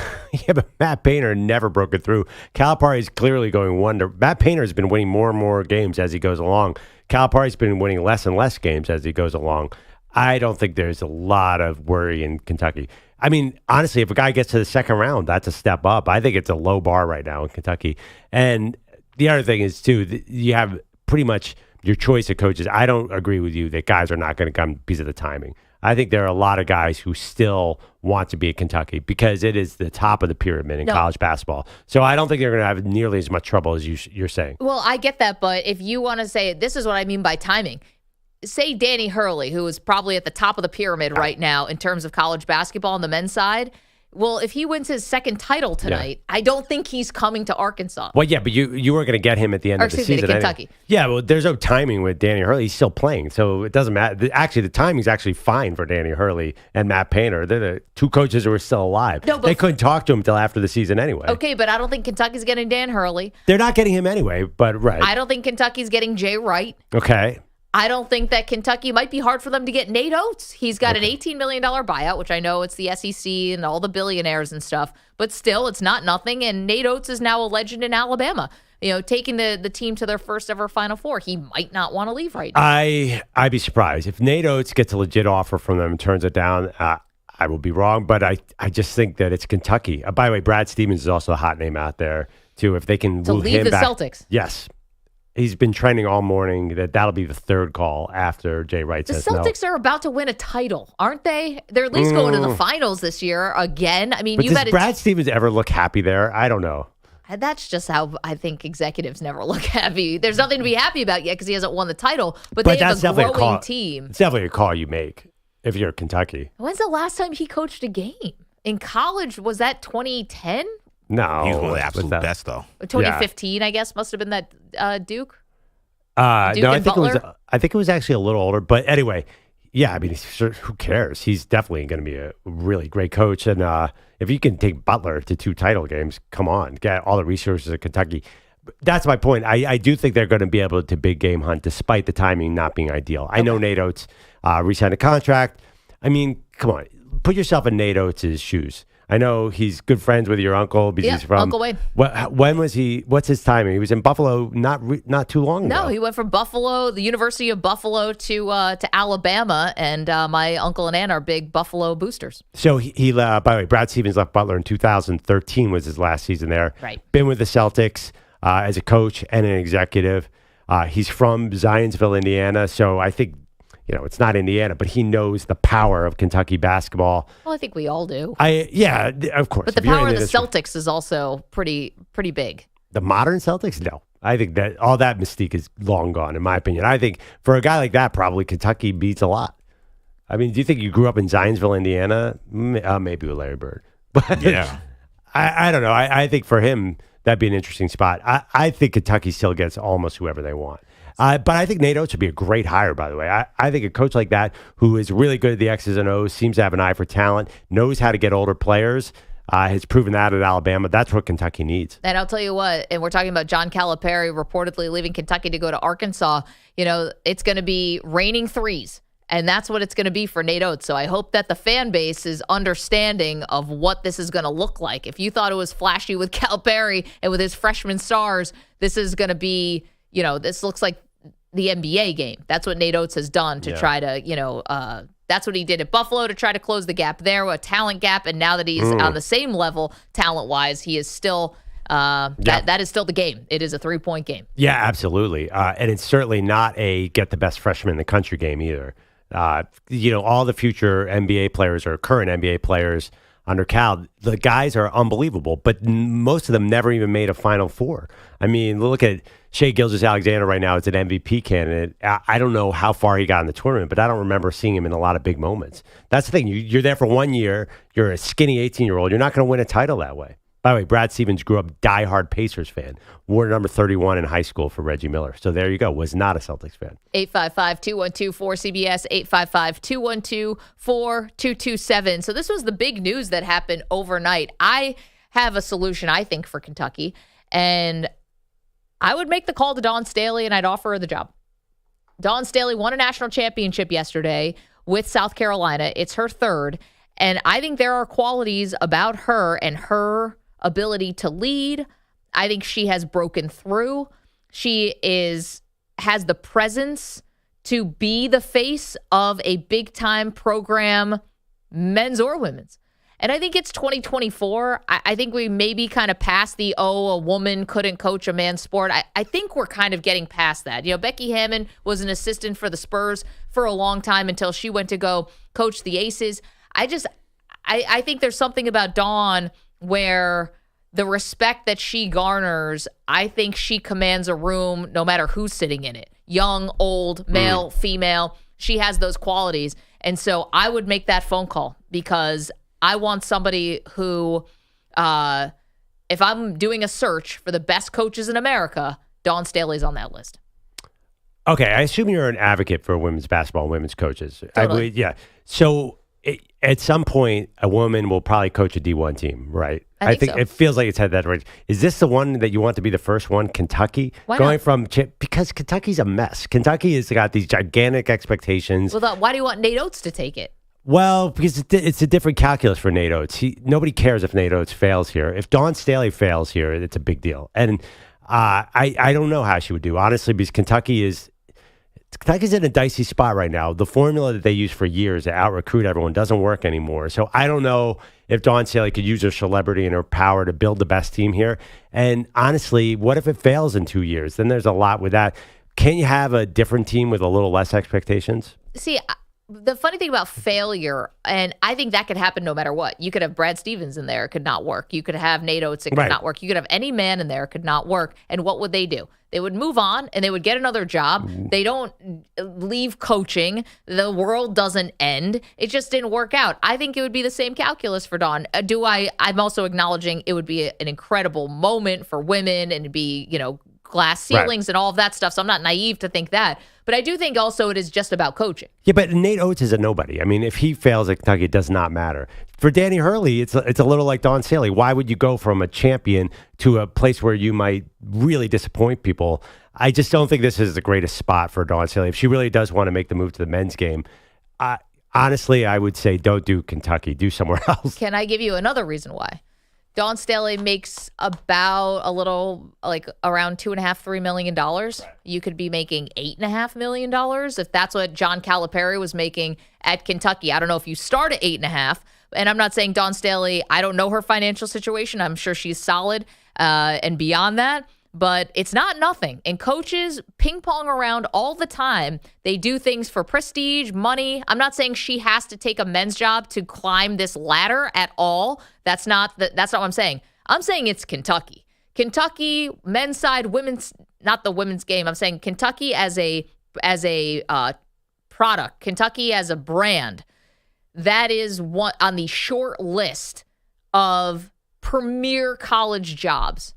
but Matt Painter never broke it through. Calipari is clearly going wonder. Matt Painter has been winning more and more games as he goes along. Calipari's been winning less and less games as he goes along. I don't think there's a lot of worry in Kentucky. I mean, honestly, if a guy gets to the second round, that's a step up. I think it's a low bar right now in Kentucky. And the other thing is, too, you have pretty much your choice of coaches. I don't agree with you that guys are not going to come because of the timing. I think there are a lot of guys who still want to be at Kentucky because it is the top of the pyramid in college basketball. So I don't think they're going to have nearly as much trouble as you're saying. Well, I get that, but if you want to say, this is what I mean by timing. Say Danny Hurley, who is probably at the top of the pyramid right now in terms of college basketball on the men's side. Well, if he wins his second title tonight, I don't think he's coming to Arkansas. Well, yeah, but you were going to get him at the end of the season. To Kentucky. Yeah, well, there's no timing with Danny Hurley. He's still playing, so it doesn't matter. Actually, the timing's actually fine for Danny Hurley and Matt Painter. They're the two coaches who are still alive. No, they couldn't talk to him until after the season anyway. Okay, but I don't think Kentucky's getting Dan Hurley. They're not getting him anyway, but right. I don't think Kentucky's getting Jay Wright. Okay. I don't think that Kentucky might be hard for them to get Nate Oates. He's got an $18 million buyout, which I know it's the SEC and all the billionaires and stuff, but still, it's not nothing. And Nate Oates is now a legend in Alabama, you know, taking the team to their first ever Final Four. He might not want to leave right now. I'd be surprised. If Nate Oates gets a legit offer from them and turns it down, I will be wrong, but I just think that it's Kentucky. By the way, Brad Stevens is also a hot name out there, too. If they can to move leave him the back, Celtics. Yes. He's been trending all morning that'll be the third call after Jay Wright The says no. Celtics are about to win a title, aren't they? They're at least going to the finals this year again. I mean, But you've does had Brad Stevens ever look happy there? I don't know. That's just how I think executives never look happy. There's nothing to be happy about yet because he hasn't won the title, but they have that's a definitely growing call. team. It's definitely a call you make if you're Kentucky. When's the last time he coached a game? In college, was that 2010? No. He was one of the absolute best, though. 2015, I guess, must have been that Duke. No, Duke I and think Butler? I think it was actually a little older. But anyway, yeah, I mean, who cares? He's definitely going to be a really great coach. And if you can take Butler to 2 title games, come on, get all the resources of Kentucky. That's my point. I do think they're going to be able to big game hunt despite the timing not being ideal. I know Nate Oates re-signed a contract. I mean, come on, put yourself in Nate Oates' shoes. I know he's good friends with your uncle because he's from Uncle Wayne. When was he? What's his timing? He was in Buffalo not too long ago. No, he went from Buffalo, the University of Buffalo, to Alabama, and my uncle and aunt are big Buffalo boosters. So he by the way, Brad Stevens left Butler in 2013 was his last season there. Right. Been with the Celtics as a coach and an executive. He's from Zionsville, Indiana. So I think, it's not Indiana, but he knows the power of Kentucky basketball. Well, I think we all do. Yeah, of course. But the If you're power in of the industry- Celtics is also pretty big. The modern Celtics? No. I think that all that mystique is long gone, in my opinion. I think for a guy like that, probably Kentucky beats a lot. I mean, do you think you grew up in Zionsville, Indiana? Maybe with Larry Bird. But Yeah. I don't know. I think for him, that'd be an interesting spot. I think Kentucky still gets almost whoever they want. But I think Nate Oates would be a great hire, by the way. I think a coach like that who is really good at the X's and O's, seems to have an eye for talent, knows how to get older players, has proven that at Alabama. That's what Kentucky needs. And I'll tell you what, and we're talking about John Calipari reportedly leaving Kentucky to go to Arkansas. It's going to be raining threes. And that's what it's going to be for Nate Oates. So I hope that the fan base is understanding of what this is going to look like. If you thought it was flashy with Calipari and with his freshman stars, this is going to be, this looks like the NBA game. That's what Nate Oates has done to try to, that's what he did at Buffalo to try to close the gap there, a talent gap. And now that he's on the same level talent-wise, he is still that is still the game. It is a 3-point game. Yeah, absolutely. And it's certainly not a get the best freshman in the country game either. All the future NBA players or current NBA players under Cal, the guys are unbelievable, but most of them never even made a Final Four. I mean, look at Shai Gilgeous-Alexander right now as an MVP candidate. I don't know how far he got in the tournament, but I don't remember seeing him in a lot of big moments. That's the thing. You're there for 1 year. You're a skinny 18-year-old. You're not going to win a title that way. By the way, Brad Stevens grew up diehard Pacers fan. Wore number 31 in high school for Reggie Miller. So there you go. Was not a Celtics fan. 855-212-4CBS, 855-212-4227. So this was the big news that happened overnight. I have a solution, I think, for Kentucky. And I would make the call to Dawn Staley, and I'd offer her the job. Dawn Staley won a national championship yesterday with South Carolina. It's her third. And I think there are qualities about her and her ability to lead. I think she has broken through. She has the presence to be the face of a big-time program, men's or women's. And I think it's 2024. I think we maybe kind of past the, a woman couldn't coach a man's sport. I think we're kind of getting past that. Becky Hammon was an assistant for the Spurs for a long time until she went to go coach the Aces. I think there's something about Dawn where the respect that she garners, I think she commands a room no matter who's sitting in it. Young, old, male, female. She has those qualities. And so I would make that phone call because I want somebody who, if I'm doing a search for the best coaches in America, Dawn Staley's on that list. Okay, I assume you're an advocate for women's basketball and women's coaches. Totally. So at some point, a woman will probably coach a D1 team, right? I think so. It feels like it's had that right. Is this the one that you want to be the first one, Kentucky? Why Going not? from because Kentucky's a mess. Kentucky has got these gigantic expectations. Well, why do you want Nate Oates to take it? Well, because it's a different calculus for Nate Oates. Nobody cares if Nate Oates fails here. If Dawn Staley fails here, it's a big deal. And I don't know how she would do, honestly, because Kentucky is Kentucky's in a dicey spot right now. The formula that they used for years to out-recruit everyone doesn't work anymore. So I don't know if Dawn Staley could use her celebrity and her power to build the best team here. And honestly, what if it fails in 2 years? Then there's a lot with that. Can you have a different team with a little less expectations? See, the funny thing about failure, and I think that could happen no matter what. You could have Brad Stevens in there. It could not work. You could have Nate Oates. It could not work. You could have any man in there. It could not work. And what would they do? They would move on and they would get another job. They don't leave coaching. The world doesn't end. It just didn't work out. I think it would be the same calculus for Dawn. I'm also acknowledging it would be an incredible moment for women and it'd be, glass ceilings and all of that stuff. So I'm not naive to think that. But I do think also it is just about coaching. Yeah, but Nate Oates is a nobody. I mean, if he fails at Kentucky, it does not matter. For Danny Hurley, it's a little like Dawn Staley. Why would you go from a champion to a place where you might really disappoint people? I just don't think this is the greatest spot for Dawn Staley. If she really does want to make the move to the men's game, honestly, I would say don't do Kentucky. Do somewhere else. Can I give you another reason why? Dawn Staley makes about around $2.5–3 million. You could be making $8.5 million if that's what John Calipari was making at Kentucky. I don't know if you start at 8.5, and I'm not saying Dawn Staley. I don't know her financial situation. I'm sure she's solid and beyond that. But it's not nothing. And coaches ping pong around all the time. They do things for prestige, money. I'm not saying she has to take a men's job to climb this ladder at all. That's not what I'm saying. I'm saying it's Kentucky. Kentucky, men's side, women's, not the women's game. I'm saying Kentucky as a product, Kentucky as a brand. That is one on the short list of premier college jobs.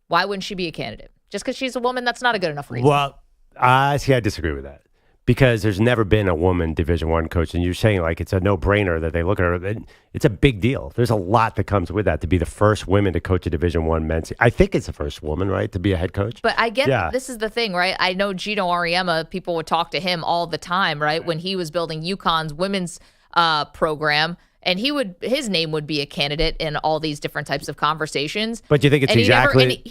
Why wouldn't she be a candidate? Just because she's a woman, that's not a good enough reason. Well, I disagree with that because there's never been a woman Division I coach, and you're saying like it's a no-brainer that they look at her. It's a big deal. There's a lot that comes with that to be the first woman to coach a Division I men's. I think it's the first woman, right, to be a head coach. But I get this is the thing, right? I know Gino Auriemma. People would talk to him all the time, right, when he was building UConn's women's program. And his name would be a candidate in all these different types of conversations. But do you think it's he never went. Do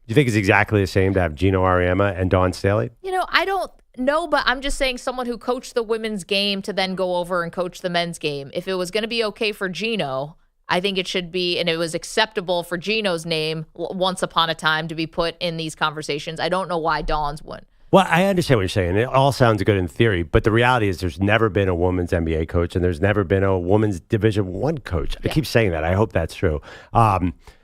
you think it's exactly the same to have Gino Auriemma and Dawn Staley? I don't know, but I'm just saying someone who coached the women's game to then go over and coach the men's game. If it was going to be okay for Gino, I think it should be, and it was acceptable for Gino's name once upon a time to be put in these conversations. I don't know why Dawn's wouldn't. Well, I understand what you're saying. It all sounds good in theory, but the reality is there's never been a women's NBA coach and there's never been a women's Division I coach. I keep saying that. I hope that's true.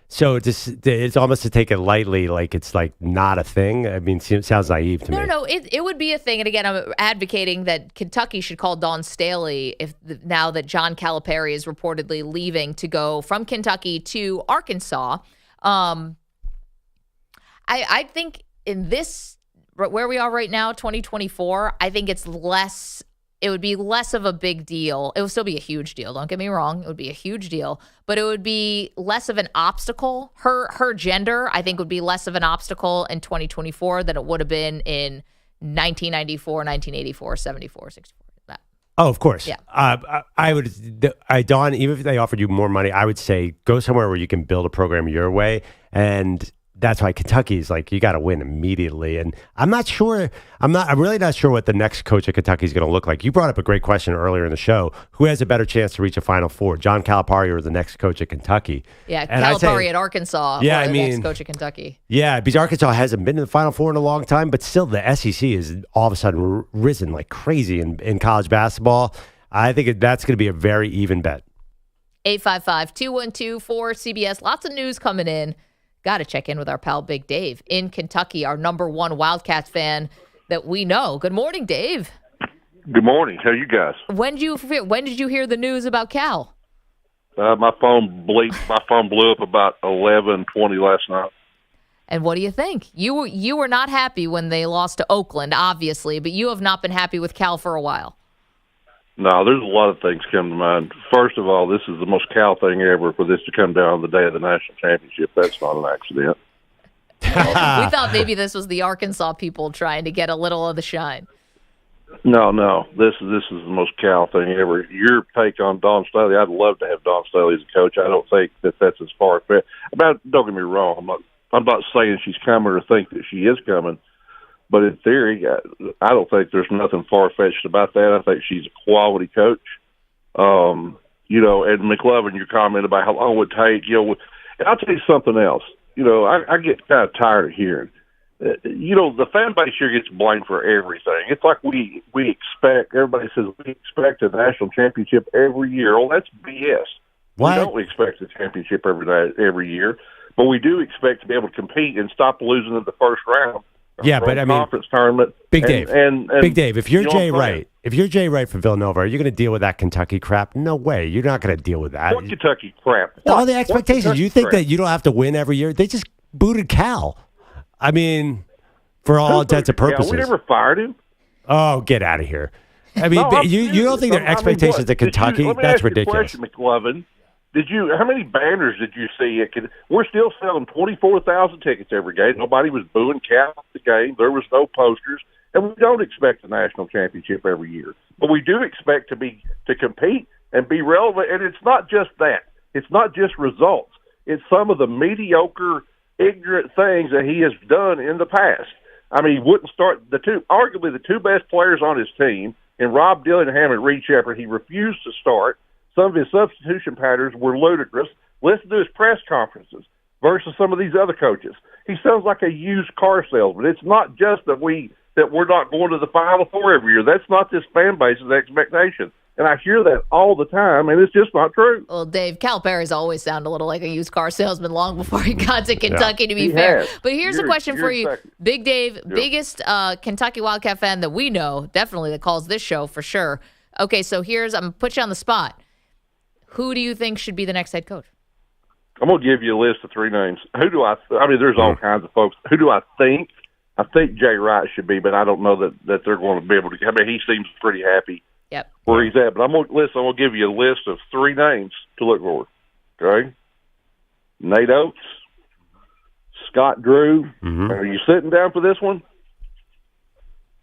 So it's almost to take it lightly, like it's like not a thing. I mean, it sounds naive to me. No, it would be a thing. And again, I'm advocating that Kentucky should call Dawn Staley now that John Calipari is reportedly leaving to go from Kentucky to Arkansas. I think in this, where we are right now, 2024, I think it would be less of a big deal. It would still be a huge deal. Don't get me wrong. It would be a huge deal, but it would be less of an obstacle. Her gender, I think, would be less of an obstacle in 2024 than it would have been in 1994, 1984, 74, 64. That. Oh, of course. Yeah. Dawn, even if they offered you more money, I would say go somewhere where you can build a program your way. And that's why Kentucky's like, you got to win immediately. And I'm really not sure what the next coach at Kentucky is going to look like. You brought up a great question earlier in the show. Who has a better chance to reach a Final Four, John Calipari or the next coach at Kentucky? Yeah, and Calipari at Arkansas or the next coach at Kentucky. Yeah, because Arkansas hasn't been in the Final Four in a long time, but still the SEC is all of a sudden risen like crazy in college basketball. I think that's going to be a very even bet. 855-212-4CBS. Lots of news coming in. Got to check in with our pal Big Dave in Kentucky, our number one Wildcats fan that we know. Good morning, Dave. Good morning. How are you guys? When did you hear the news about Cal? My phone blew up about 11:20 last night. And what do you think? You were not happy when they lost to Oakland, obviously, but you have not been happy with Cal for a while. No, there's a lot of things come to mind. First of all, this is the most Cal thing ever for this to come down on the day of the national championship. That's not an accident. We thought maybe this was the Arkansas people trying to get a little of the shine. No. This is the most Cal thing ever. Your take on Dawn Staley, I'd love to have Dawn Staley as a coach. I don't think that's as far fetched. Don't get me wrong. I'm not saying she's coming or think that she is coming. But in theory, I don't think there's nothing far-fetched about that. I think she's a quality coach. You know, and McLovin, your comment about how long it would take, you know, and I'll tell you something else. You know, I get kind of tired of hearing, you know, the fan base here gets blamed for everything. It's like we expect, everybody says we expect a national championship every year. Well, that's BS. What? We don't expect a championship every year, but we do expect to be able to compete and stop losing in the first round. Yeah, but I mean, conference tournament. Big Dave, Big Dave, if you're you know Jay what I'm saying? Wright, if you're Jay Wright from Villanova, are you going to deal with that Kentucky crap? No way. You're not going to deal with that. What Kentucky crap? All the What expectations. Kentucky You think crap? that you don't have to win every year? They just booted Cal. I mean, for all intents and purposes. We never fired him. Oh, get out of here. I mean, No, I'm you don't think their serious. expectations what? at Kentucky? Let me That's ask you a ridiculous. question, McLovin. How many banners did you see? We're still selling 24,000 tickets every game. Nobody was booing Cal at the game. There was no posters, and we don't expect a national championship every year. But we do expect to compete and be relevant. And it's not just that. It's not just results. It's some of the mediocre, ignorant things that he has done in the past. I mean, he wouldn't start arguably the two best players on his team, in Rob Dillingham and Reed Shepherd. He refused to start. Some of his substitution patterns were ludicrous. Listen to his press conferences versus some of these other coaches. He sounds like a used car salesman. It's not just that we're not going to the Final Four every year. That's not this fan base's expectation. And I hear that all the time, and it's just not true. Well, Dave, Calipari's always sounded a little like a used car salesman long before he got to Kentucky, to be He fair. has. But here's a question for you. exactly- Big Dave, biggest Kentucky Wildcat fan that we know, definitely that calls this show for sure. Okay, so I'm going to put you on the spot. Who do you think should be the next head coach? I'm going to give you a list of three names. Who do I mean, there's all kinds of folks. Who do I think? I think Jay Wright should be, but I don't know that they're going to be able to. I mean, he seems pretty happy where he's at. But I'm going to give you a list of three names to look for. Okay? Nate Oates, Scott Drew. Are you sitting down for this one?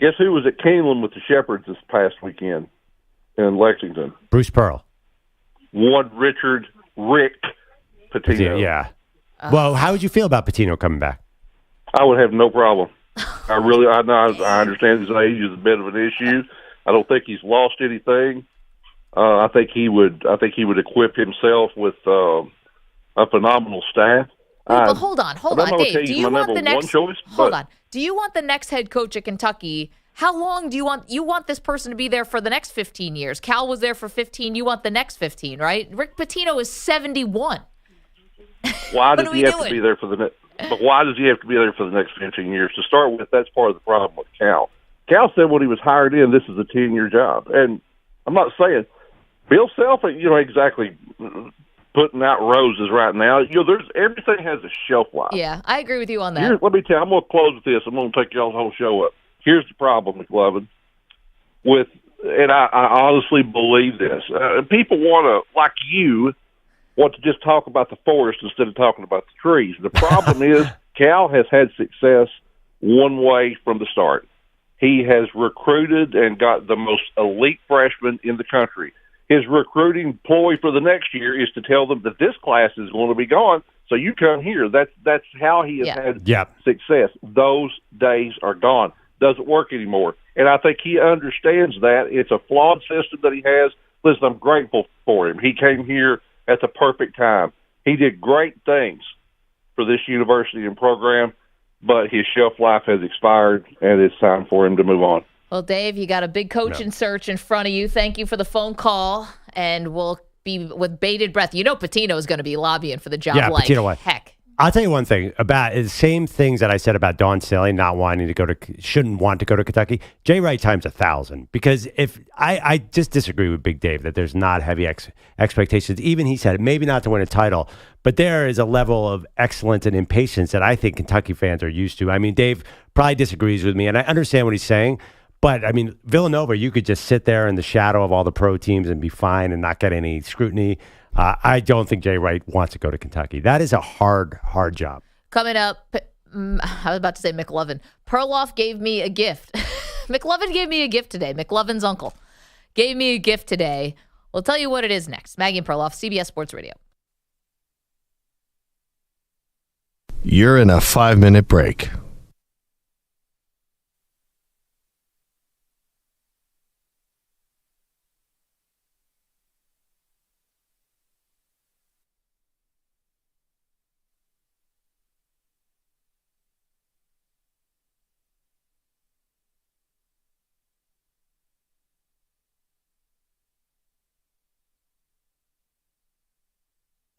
Guess who was at Keeneland with the Shepherds this past weekend in Lexington? Bruce Pearl. Rick Pitino. Yeah. Well, how would you feel about Pitino coming back? I would have no problem. I understand his age is a bit of an issue. I don't think he's lost anything. I think he would equip himself with a phenomenal staff. Well, hold on, Dave. Do you want the next? Choice, hold on. Do you want the next head coach at Kentucky? How long do you want? You want this person to be there for the next 15 years? Cal was there for 15. You want the next 15, right? Rick Pitino is 71. Why does he have to be there for the next? But why does he have to be there for the next 15 years? To start with, that's part of the problem with Cal. Cal said when he was hired in, this is a 10-year job, and I'm not saying Bill Self, exactly putting out roses right now. There's everything has a shelf life. Yeah, I agree with you on that. Let me tell you, I'm going to close with this. I'm going to take y'all's whole show up. Here's the problem, McLovin. And I honestly believe this. People want to just talk about the forest instead of talking about the trees. The problem is Cal has had success one way from the start. He has recruited and got the most elite freshmen in the country. His recruiting ploy for the next year is to tell them that this class is going to be gone, so you come here. That's how he has had success. Those days are gone. Doesn't work anymore. And I think he understands that. It's a flawed system that he has. Listen, I'm grateful for him. He came here at the perfect time. He did great things for this university and program, but his shelf life has expired, and it's time for him to move on. Well, Dave, you got a big coaching search in front of you. Thank you for the phone call, and we'll be with bated breath. Pitino is going to be lobbying for the job heck. I'll tell you one thing about the same things that I said about Dawn Staley not wanting to shouldn't want to go to Kentucky. Jay Wright times 1,000, because if I just disagree with Big Dave that there's not heavy expectations. Even he said maybe not to win a title, but there is a level of excellence and impatience that I think Kentucky fans are used to. I mean, Dave probably disagrees with me, and I understand what he's saying. But, I mean, Villanova, you could just sit there in the shadow of all the pro teams and be fine and not get any scrutiny. I don't think Jay Wright wants to go to Kentucky. That is a hard job. Coming up, I was about to say McLovin. Perloff gave me a gift. McLovin gave me a gift today. McLovin's uncle gave me a gift today. We'll tell you what it is next. Maggie and Perloff, CBS Sports Radio. You're in a 5-minute break.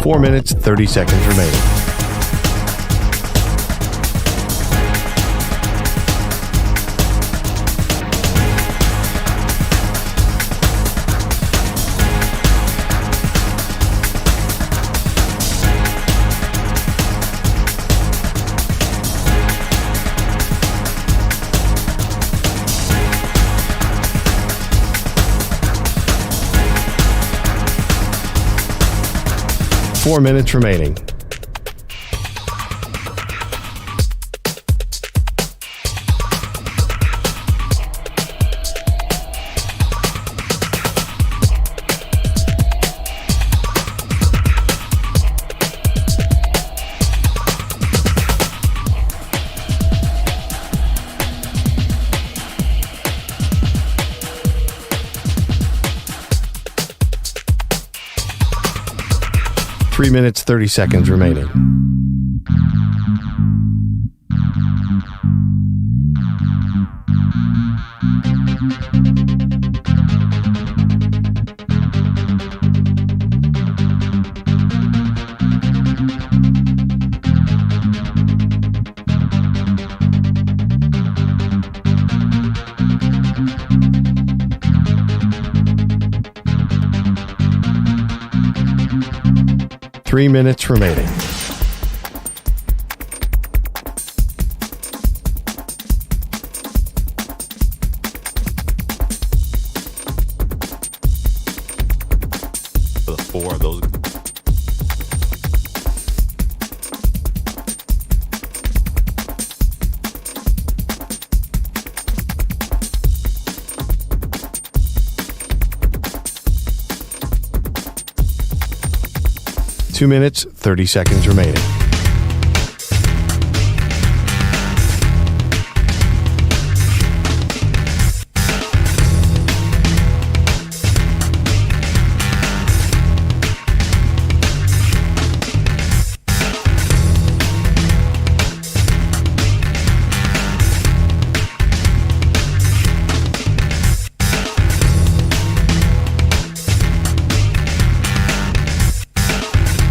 4 minutes, 30 seconds remaining. Four minutes remaining. Three minutes, 30 seconds remaining. Three minutes remaining. For the four of those. Two minutes, 30 seconds remaining.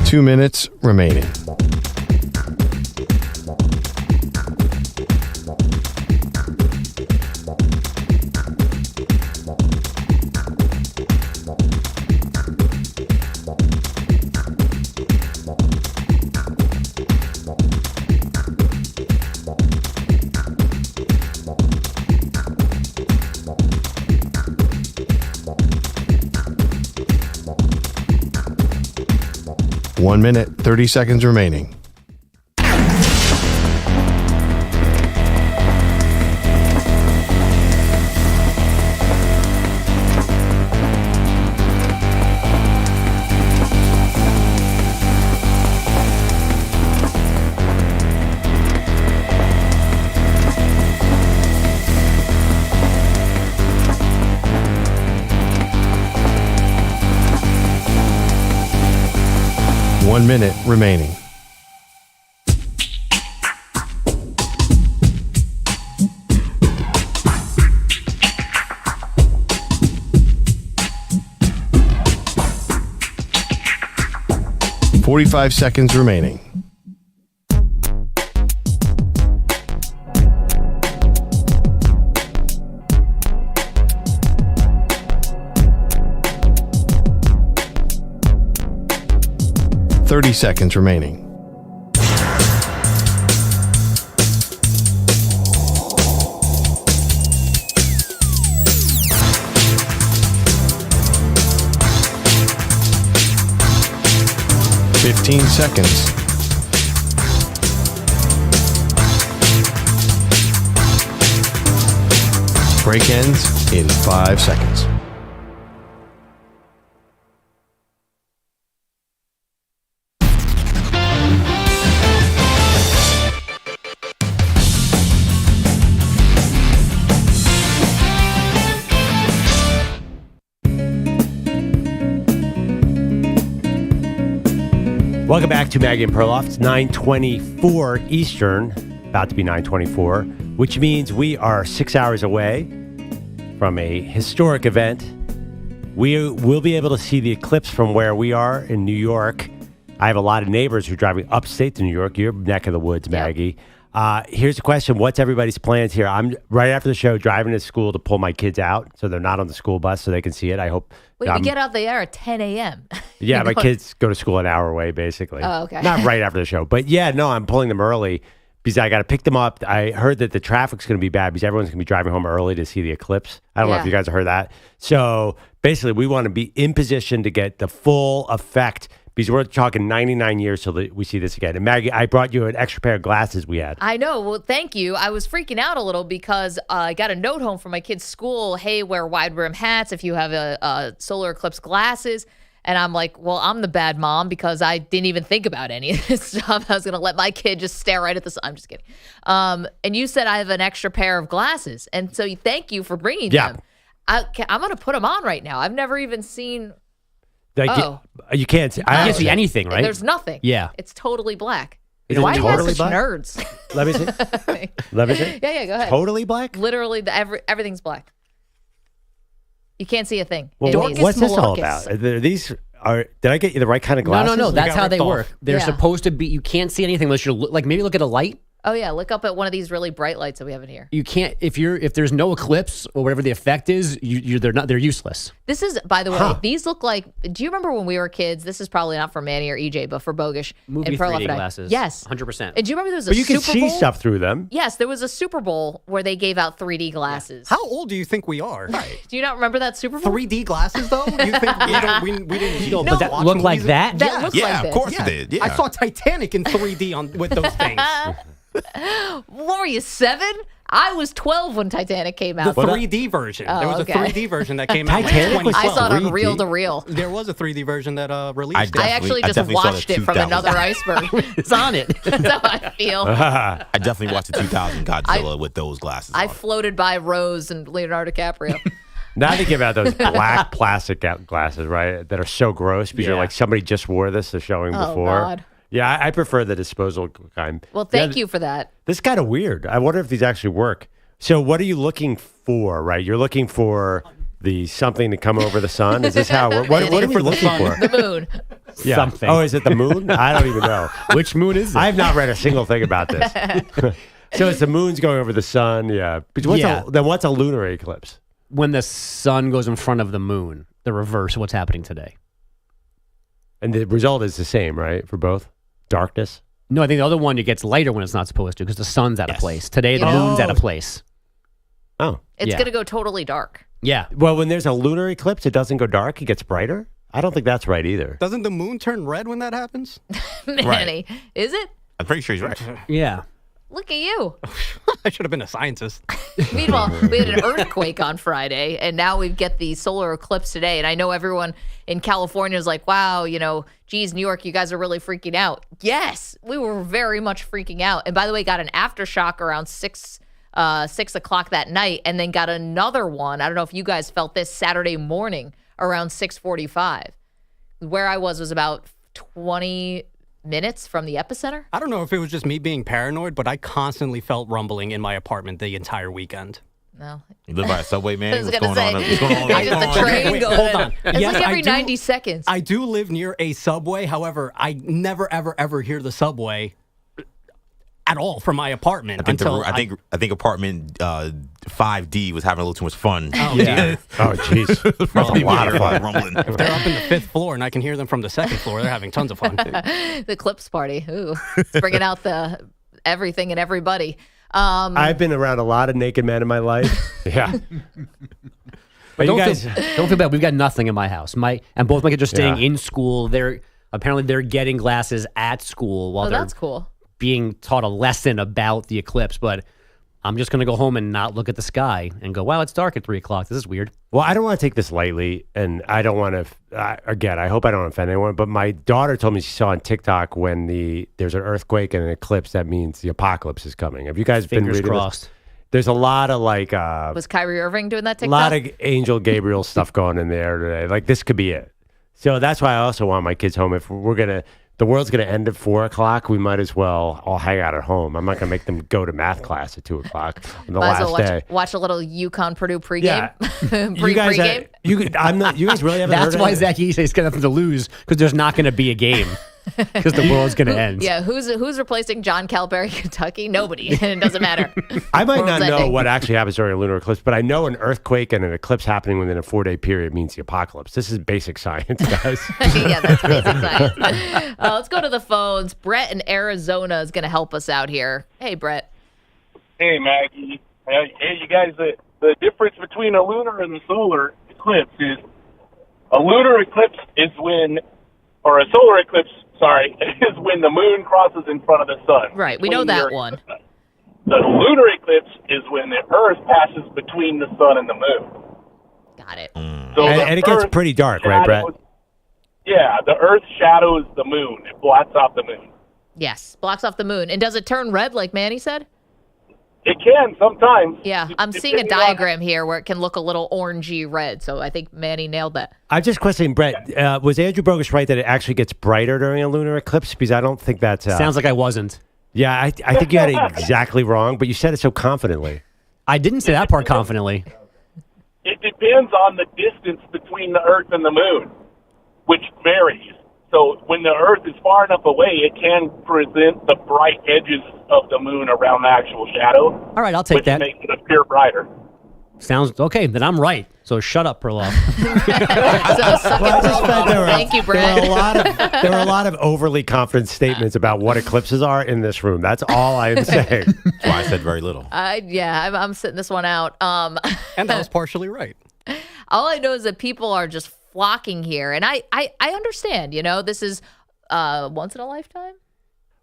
Two minutes remaining. One minute, 30 seconds remaining. One minute remaining. $45 seconds remaining. $30 seconds remaining. $15 seconds. Break ends in 5 seconds. Welcome back to Maggie and Perloff. It's 9:24 Eastern, about to be 9:24, which means we are 6 hours away from a historic event. We will be able to see the eclipse from where we are in New York I have a lot of neighbors who are driving upstate to New York, your neck of the woods, Maggie. Here's the question. What's everybody's plans here? I'm right after the show driving to school to pull my kids out so they're not on the school bus so they can see it. I hope. Wait, we get out there at 10 a.m. Yeah, my kids go to school an hour away, basically. Oh, okay. Not right after the show. But yeah, no, I'm pulling them early because I got to pick them up. I heard that the traffic's going to be bad because everyone's going to be driving home early to see the eclipse. I don't know if you guys have heard that. So basically, we want to be in position to get the full effect because we're talking 99 years till we see this again. And Maggie, I brought you an extra pair of glasses we had. I know. Well, thank you. I was freaking out a little because I got a note home from my kid's school. Hey, wear wide rim hats if you have a solar eclipse glasses. And I'm like, well, I'm the bad mom because I didn't even think about any of this stuff. I was going to let my kid just stare right at the sun. I'm just kidding. And you said I have an extra pair of glasses. And so thank you for bringing them. I'm going to put them on right now. I've never even seen... You can't see. You can't see anything, right? There's nothing. Yeah. It's totally black. Is it Why totally are you guys such black? nerds? Let me see. Let me see. Yeah, go ahead. Totally black? Literally, everything's black. You can't see a thing. Well, what's this all about? Did I get you the right kind of glasses? No. That's how they work. They're supposed to be. You can't see anything unless you're like maybe look at a light. Oh yeah, look up at one of these really bright lights that we have in here. You can't if there's no eclipse or whatever the effect is. They're useless. This is, by the way, these look like. Do you remember when we were kids? This is probably not for Manny or EJ, but for Bogish Movie and Perloff 3D and I. glasses. Yes, 100%. And do you remember there was a But you can Super see Bowl? stuff through them. Yes, there was a Super Bowl where they gave out 3D glasses. How old do you think we are? Do you not remember that Super Bowl? 3D glasses, though? You think we didn't? No, but that looked like that? That looked like Yeah, this. of course it did. Yeah. I saw Titanic in 3D with those things. What were you, 7? I was 12 when Titanic came The out. 3D version. Oh, there was okay. a 3D version that came out in Titanic was 2012. I saw it on 3D? reel to reel. There was a 3D version that released. I actually just definitely saw watched the it from 2000. another iceberg. It's on it. That's how I feel. I definitely watched the 2000 Godzilla with those glasses I on. floated by Rose and Leonardo DiCaprio. Now they give out those black plastic glasses, right? That are so gross because you're like, somebody just wore this. They're showing Oh, before. God. Yeah, I prefer the disposal kind. Well, thank you for that. This is kind of weird. I wonder if these actually work. So what are you looking for, right? You're looking for the something to come over the sun? Is this how it works? What are we looking for? The moon. Yeah. Something. Oh, is it the moon? I don't even know. Which moon is it? I have not read a single thing about this. So it's the moon's going over the sun, yeah. But what's a lunar eclipse? When the sun goes in front of the moon, the reverse of what's happening today. And the result is the same, right, for both? Darkness? No, I think the other one, it gets lighter when it's not supposed to because the sun's out of place. Today, the moon's out of place. Oh. It's going to go totally dark. Yeah. Well, when there's a lunar eclipse, it doesn't go dark. It gets brighter. I don't think that's right either. Doesn't the moon turn red when that happens? Manny, is it? I'm pretty sure he's right. Yeah. Look at you. I should have been a scientist. Meanwhile, we had an earthquake on Friday, and now we get the solar eclipse today. And I know everyone in California is like, wow, geez, New York, you guys are really freaking out. Yes, we were very much freaking out. And by the way, got an aftershock around 6 o'clock that night, and then got another one. I don't know if you guys felt this Saturday morning around 6:45. Where I was about 20 minutes from the epicenter. I don't know if it was just me being paranoid, but I constantly felt rumbling in my apartment the entire weekend. No. You live by a subway, man? I was What's going going to on? say, What's going on? there's just a train going. Hold on. It's Yes, like every I do- 90 seconds. I do live near a subway. However, I never, ever, ever hear the subway at all from my apartment. I think apartment 5D was having a little too much fun. Oh, dear. Oh, jeez. Probably a lot of fun. rumbling. If they're up in the 5th floor and I can hear them from the 2nd floor, they're having tons of fun. The Eclipse party. Ooh, it's bringing out the everything and everybody. I've been around a lot of naked men in my life. Yeah. But don't you guys, feel bad. We've got nothing in my house. And both my kids are staying Yeah. in school. They're getting glasses at school while they're that's cool. being taught a lesson about the eclipse. But I'm just going to go home and not look at the sky and go, wow, it's dark at 3 o'clock. This is weird. well, I don't want to take this lightly, and I don't want to. Again, I hope I don't offend anyone. But my daughter told me she saw on TikTok when there's an earthquake and an eclipse, that means the apocalypse is coming. Have you guys been Fingers reading crossed. this? There's a lot of Was Kyrie Irving doing that a TikTok? lot of Angel Gabriel stuff going in there today. Like, this could be it. So that's why I also want my kids home. If the world's gonna end at 4 o'clock, we might as well all hang out at home. I'm not gonna make them go to math class at 2 o'clock on the Might as last well day. watch a little UConn Purdue pregame. Yeah. You guys, Pregame. you guys really haven't That's heard why of it? Zach East has got nothing to lose because there's not going to be a game. because the world's going to end. Yeah, who's replacing John Calipari, Kentucky? Nobody, and it doesn't matter. I might not World's know ending. what actually happens during a lunar eclipse, but I know an earthquake and an eclipse happening within a 4-day period means the apocalypse. This is basic science, guys. Yeah, that's basic science. Let's go to the phones. Brett in Arizona is going to help us out here. Hey, Brett. Hey, Maggie. Hey, you guys, the difference between a lunar and a solar eclipse is a lunar eclipse is when, or a solar eclipse, sorry, is when the moon crosses in front of the sun. Right, we know that one. The lunar eclipse is when the Earth passes between the sun and the moon. Got it. So And it gets pretty dark, right, Brett? Yeah, the Earth shadows the moon. It blocks off the moon. Yes, blocks off the moon. And does it turn red like Manny said? It can sometimes. Yeah, I'm seeing a diagram here where it can look a little orangey red. So I think Manny nailed that. I'm just questioning, Brett, was Andrew Bogus right that it actually gets brighter during a lunar eclipse? Because I don't think that's... Sounds like I wasn't. Yeah, I think you had it exactly wrong, but you said it so confidently. I didn't say that part confidently. It depends on the distance between the Earth and the moon, which varies. So when the Earth is far enough away, it can present the bright edges of the moon around the actual shadow. All right, I'll take that. Which makes it appear brighter. Sounds okay. Then I'm right. So shut up, Perloff. Thank you, Brett. There were a lot of overly confident statements about what eclipses are in this room. That's all I am saying. That's why I said very little. I'm sitting this one out. And that was partially right. All I know is that people are just flocking here. And I understand, this is once in a lifetime.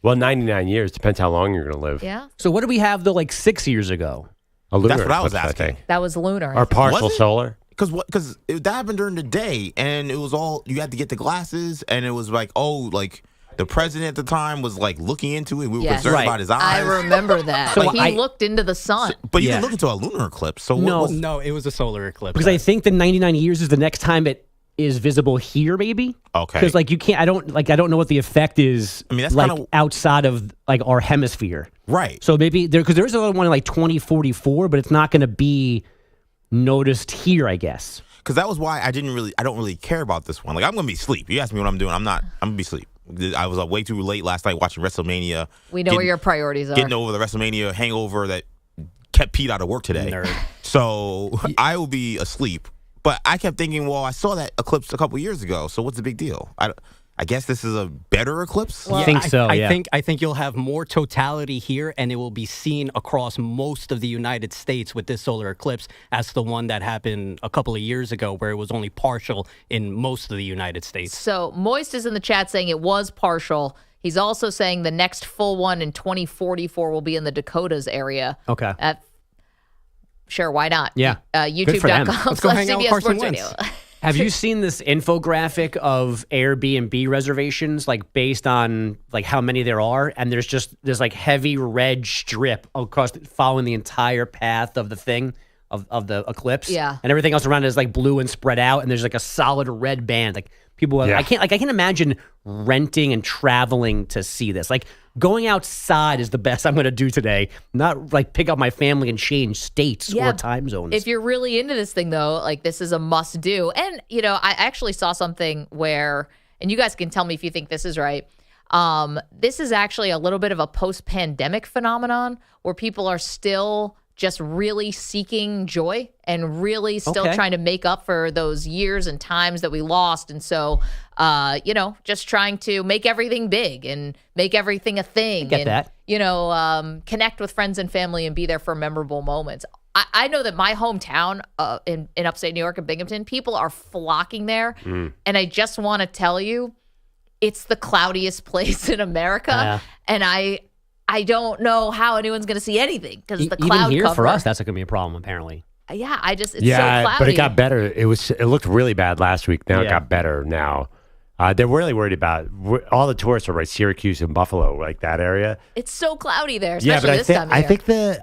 Well, 99 years. Depends how long you're going to live. Yeah. So what did we have, though, like 6 years ago? A lunar That's what I was eclipse, asking. That was lunar. Or partial Was it? solar. Because that happened during the day, and it was all, you had to get the glasses, and it was like, the president at the time was like looking into it. We were Yes. concerned Right. about his eyes. I remember that. So he looked into the sun. But you can look into a lunar eclipse. So No, it was a solar eclipse. Because I think the 99 years is the next time it is visible here, maybe. Okay. Because you can't. I don't know what the effect is. I mean, that's like kinda- outside of like our hemisphere. Right. So maybe because there's another one in like 2044, but it's not going to be noticed here, I guess. Because that was why I don't really care about this one. Like, I'm going to be asleep. You ask me what I'm doing, I'm going to be asleep. I was up way too late last night watching WrestleMania. We know where your priorities are. Getting over the WrestleMania hangover that kept Pete out of work today. Nerd. So I will be asleep. But I kept thinking, well, I saw that eclipse a couple years ago, so what's the big deal? I guess this is a better eclipse? Well, I think so, I think you'll have more totality here, and it will be seen across most of the United States with this solar eclipse as the one that happened a couple of years ago, where it was only partial in most of the United States. So Moist is in the chat saying it was partial. He's also saying the next full one in 2044 will be in the Dakotas area. Okay. Sure, why not? Yeah. Good for them. Let's go hang out with YouTube.com/CBS Carson Sports Radio. Wentz. Have you seen this infographic of Airbnb reservations, like based on like how many there are? And there's like heavy red strip across following the entire path of the thing of the eclipse. Yeah. And everything else around it is like blue and spread out, and there's like a solid red band. Like people, I can't imagine renting and traveling to see this. Like going outside is the best I'm going to do today. Not like pick up my family and change states or time zones. If you're really into this thing, though, like this is a must do. And, I actually saw something where, and you guys can tell me if you think this is right. This is actually a little bit of a post-pandemic phenomenon where people are still just really seeking joy and really still trying to make up for those years and times that we lost. And so, just trying to make everything big and make everything a thing. Get that. Connect with friends and family and be there for memorable moments. I know that my hometown in upstate New York in Binghamton, people are flocking there. And I just want to tell you, it's the cloudiest place in America. Yeah. And I don't know how anyone's going to see anything because the cloud even here cover. for us, that's going to be a problem apparently. Yeah, it's so cloudy. But it got better. It looked really bad last week. Now it got better now. They're really worried about all the tourists are right, Syracuse and Buffalo, like that area. It's so cloudy there, especially this time of year.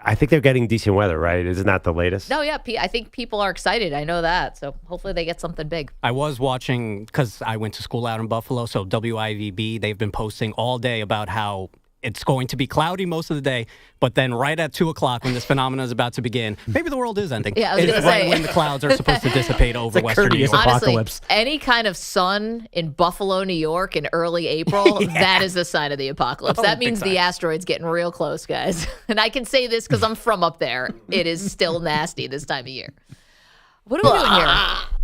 I think they're getting decent weather, right? Isn't that the latest? No, yeah, I think people are excited. I know that. So hopefully they get something big. I was watching, because I went to school out in Buffalo, so WIVB, they've been posting all day about how it's going to be cloudy most of the day, but then right at 2 o'clock when this phenomenon is about to begin, maybe the world is ending. Yeah, I was it's gonna right say. when the clouds are supposed to dissipate over Western New York. Honestly, any kind of sun in Buffalo, New York in early April, that is the sign of the apocalypse. Oh, That big means time. the asteroid's getting real close, guys. And I can say this because I'm from up there. It is still nasty this time of year. What are we doing here?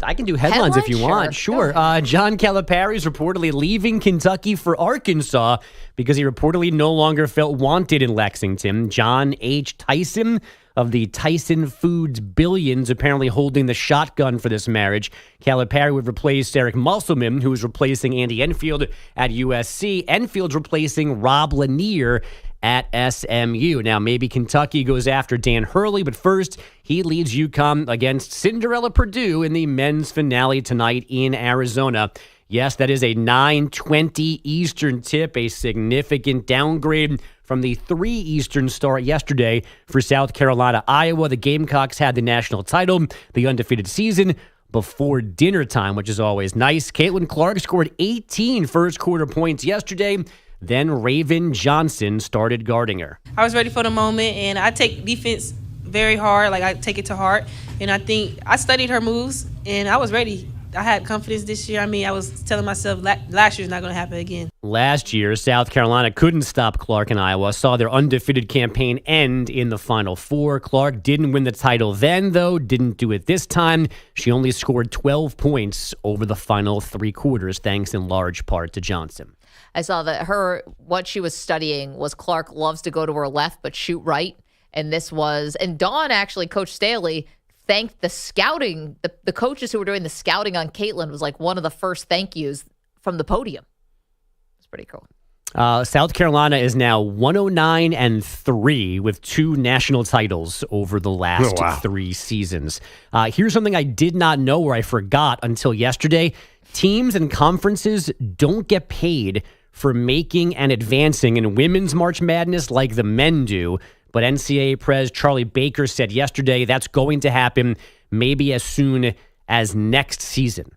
I can do headlines if you want. Sure. John Calipari is reportedly leaving Kentucky for Arkansas because he reportedly no longer felt wanted in Lexington. John H. Tyson of the Tyson Foods Billions apparently holding the shotgun for this marriage. Calipari would replace Eric Musselman, who is replacing Andy Enfield at USC. Enfield's replacing Rob Lanier at SMU. Now, maybe Kentucky goes after Dan Hurley, but first, he leads UConn against Cinderella Purdue in the men's finale tonight in Arizona. Yes, that is a 9:20 Eastern tip, a significant downgrade from the 3 Eastern start yesterday for South Carolina, Iowa. The Gamecocks had the national title, the undefeated season, before dinner time, which is always nice. Caitlin Clark scored 18 first-quarter points yesterday. Then Raven Johnson started guarding her. I was ready for the moment, and I take defense very hard. Like, I take it to heart. And I think I studied her moves, and I was ready. I had confidence this year. I mean, I was telling myself last year's not going to happen again. Last year, South Carolina couldn't stop Clark and Iowa, saw their undefeated campaign end in the Final Four. Clark didn't win the title then, though, didn't do it this time. She only scored 12 points over the final 3 quarters, thanks in large part to Johnson. I saw that what she was studying was Clark loves to go to her left but shoot right. And Dawn actually, Coach Staley, thanked the scouting, the coaches who were doing the scouting on Caitlin was like one of the first thank yous from the podium. It's pretty cool. South Carolina is now 109-3 with 2 national titles over the last 3 seasons. Here's something I did not know or I forgot until yesterday. Teams and conferences don't get paid for making and advancing in women's March Madness like the men do. But NCAA Pres Charlie Baker said yesterday that's going to happen maybe as soon as next season.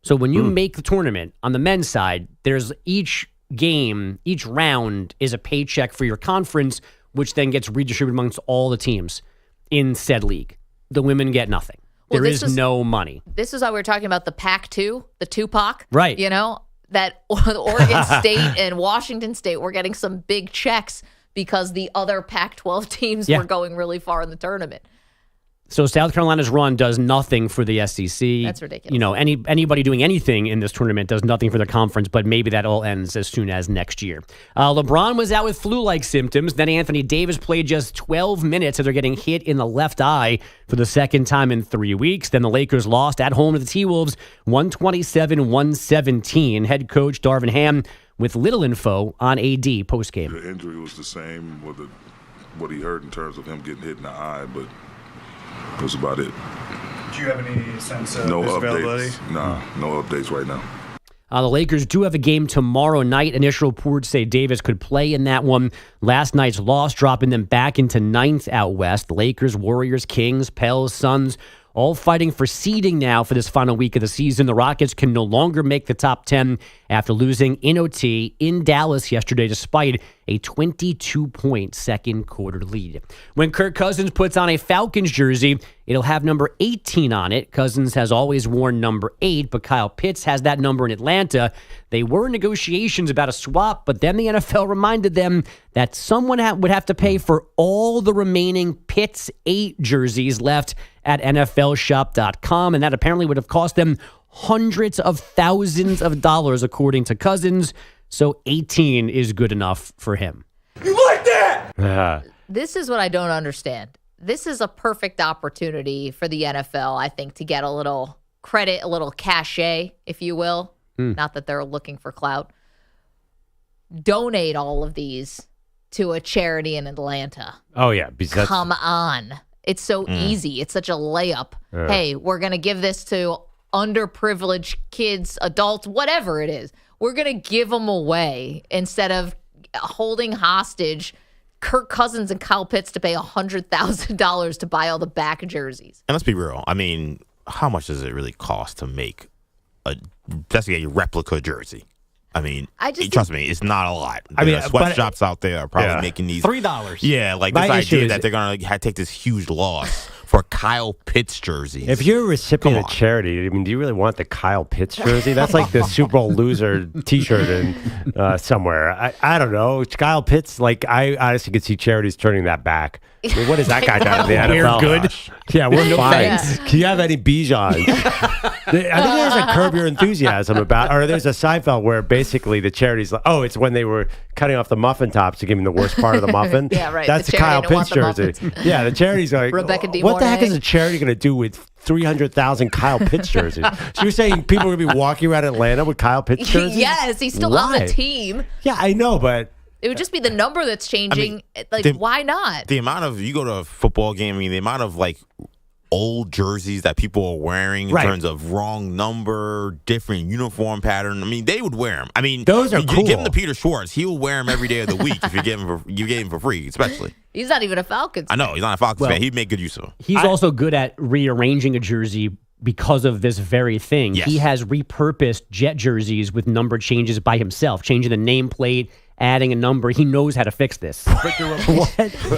So when you make the tournament on the men's side, there's each game, each round is a paycheck for your conference, which then gets redistributed amongst all the teams in said league. The women get nothing. There is no money. This is how we were talking about the Pac-2, the Tupac. Right. You know, that Oregon State and Washington State were getting some big checks because the other Pac-12 teams were going really far in the tournament. So South Carolina's run does nothing for the SEC. That's ridiculous. You know, anybody doing anything in this tournament does nothing for the conference, but maybe that all ends as soon as next year. LeBron was out with flu-like symptoms. Then Anthony Davis played just 12 minutes after getting hit in the left eye for the second time in 3 weeks. Then the Lakers lost at home to the T-Wolves, 127-117. Head coach Darvin Ham with little info on AD postgame. The injury was the same with what he heard in terms of him getting hit in the eye, but that's about it. Do you have any sense of no his availability? Updates. Nah, no updates right now. The Lakers do have a game tomorrow night. Initial reports say Davis could play in that one. Last night's loss dropping them back into 9th out west. Lakers, Warriors, Kings, Pels, Suns, all fighting for seeding now for this final week of the season. The Rockets can no longer make the top 10 after losing in OT in Dallas yesterday despite a 22-point second quarter lead. When Kirk Cousins puts on a Falcons jersey, it'll have number 18 on it. Cousins has always worn number 8, but Kyle Pitts has that number in Atlanta. They were in negotiations about a swap, but then the NFL reminded them that someone would have to pay for all the remaining Pitts 8 jerseys left at NFLshop.com, and that apparently would have cost them hundreds of thousands of dollars, according to Cousins. So 18 is good enough for him. You like that? This is what I don't understand. This is a perfect opportunity for the NFL, I think, to get a little credit, a little cachet, if you will. Not that they're looking for clout. Donate all of these to a charity in Atlanta. Oh, yeah. Come on. It's so easy. It's such a layup. Hey, we're going to give this to underprivileged kids, adults, whatever it is. We're going to give them away instead of holding hostage Kirk Cousins and Kyle Pitts to pay $100,000 to buy all the back jerseys. And let's be real. I mean, how much does it really cost to make just to get a replica jersey? I mean, I just trust me, it's not a lot. I mean, There are sweatshops out there are probably making these $3. Yeah, like My this issue idea is- that they're gonna take this huge loss for Kyle Pitts jerseys. If you're a recipient of charity, I mean, do you really want the Kyle Pitts jersey? That's like the Super Bowl loser T-shirt in somewhere. I don't know. Kyle Pitts, like I honestly could see charities turning that back. I mean, what has that guy done to the NFL? We're good. Yeah, we're No fine. thanks. Can you have any Bijans? I think there's a Curb Your Enthusiasm about, or there's a Seinfeld where basically the charity's like, oh, it's when they were cutting off the muffin tops to give him the worst part of the muffin. Yeah, right. That's The the charity Kyle didn't Pitts want the jersey. muffins. Yeah, the charity's like, Rebecca De what the heck is Mornay. a charity going to do with 300,000 Kyle Pitts jerseys? So you're saying people are going to be walking around Atlanta with Kyle Pitts jerseys? Yes, he's still on Why? the team. Yeah, I know, but It would just be the number that's changing. Why not? The amount of you go to a football game, I mean, the amount of like old jerseys that people are wearing in Right. terms of wrong number, different uniform pattern. I mean, they would wear them. I mean, Those are you cool. give them to Peter Schwartz, he will wear them every day of the week if you gave him for free, especially. He's not even a Falcons. I know he's not a Falcons Well, fan. He'd make good use of them. He's also good at rearranging a jersey because of this very thing. Yes. He has repurposed Jet jerseys with number changes by himself, changing the nameplate, adding a number. He knows how to fix this.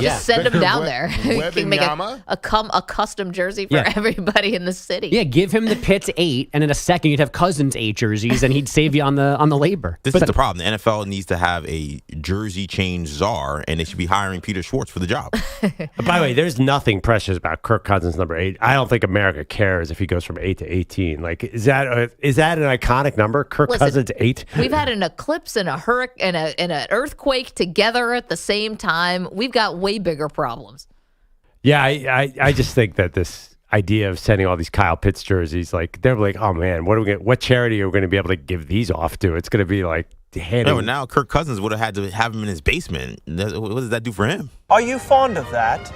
Just send him down there. He can make Wembanyama? a custom jersey for Yeah. everybody in the city. Yeah, give him the Pitts 8, and in a second you'd have Cousins 8 jerseys, and he'd save you on the labor. This is the problem. The NFL needs to have a jersey change czar, and they should be hiring Peter Schwartz for the job. by the way, there's nothing precious about Kirk Cousins number 8. I don't think America cares if he goes from 8 to 18. Like, is that an iconic number? Kirk Listen, Cousins 8. We've had an eclipse and a hurricane and an earthquake together at the same time. We've got way bigger problems. Yeah, I just think that this idea of sending all these Kyle Pitts jerseys, like they're like, oh man, what charity are we going to be able to give these off to? It's going to be like handing. No, now Kirk Cousins would have had to have him in his basement. What does that do for him? Are you fond of that?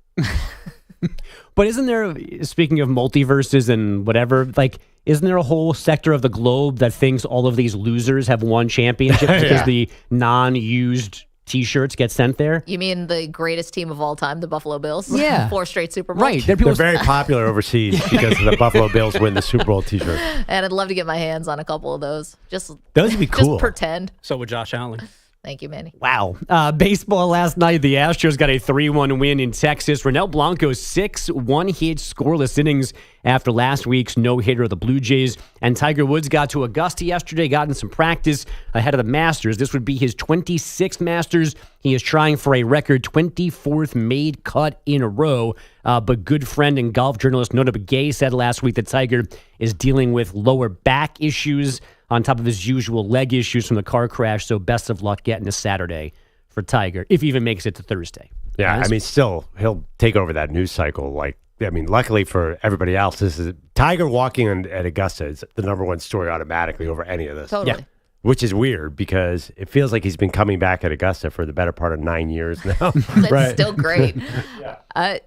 But isn't there, speaking of multiverses and whatever, like, isn't there a whole sector of the globe that thinks all of these losers have won championships because the non-used T-shirts get sent there? You mean the greatest team of all time, the Buffalo Bills? Yeah. 4 straight Super Bowls. Right. They're very popular overseas because the Buffalo Bills win the Super Bowl T-shirt. And I'd love to get my hands on a couple of those. Those would be cool. Just pretend. So would Josh Allen. Thank you, Manny. Wow. Baseball last night, the Astros got a 3-1 win in Texas. Ronel Blanco's 6 one-hit scoreless innings after last week's no-hitter of the Blue Jays. And Tiger Woods got to Augusta yesterday, got in some practice ahead of the Masters. This would be his 26th Masters. He is trying for a record 24th made cut in a row. But good friend and golf journalist Nona Begay said last week that Tiger is dealing with lower back issues on top of his usual leg issues from the car crash. So best of luck getting to Saturday for Tiger, if he even makes it to Thursday. Yeah, Guys? I mean, still, he'll take over that news cycle. Like, I mean, luckily for everybody else, this is Tiger walking at Augusta is the number one story automatically over any of this. Totally. Yeah. Which is weird because it feels like he's been coming back at Augusta for the better part of 9 years now. That's still great.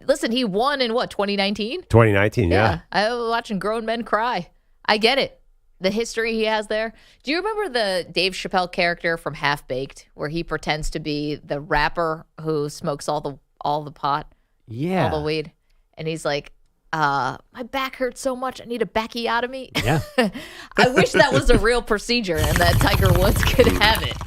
Listen, he won in what, 2019? 2019, yeah. I was watching grown men cry. I get it. The history he has there. Do you remember the Dave Chappelle character from Half Baked, where he pretends to be the rapper who smokes all the pot, Yeah. all the weed, and he's like, "My back hurts so much, I need a backiotomy." Yeah. I wish that was a real procedure and that Tiger Woods could have it.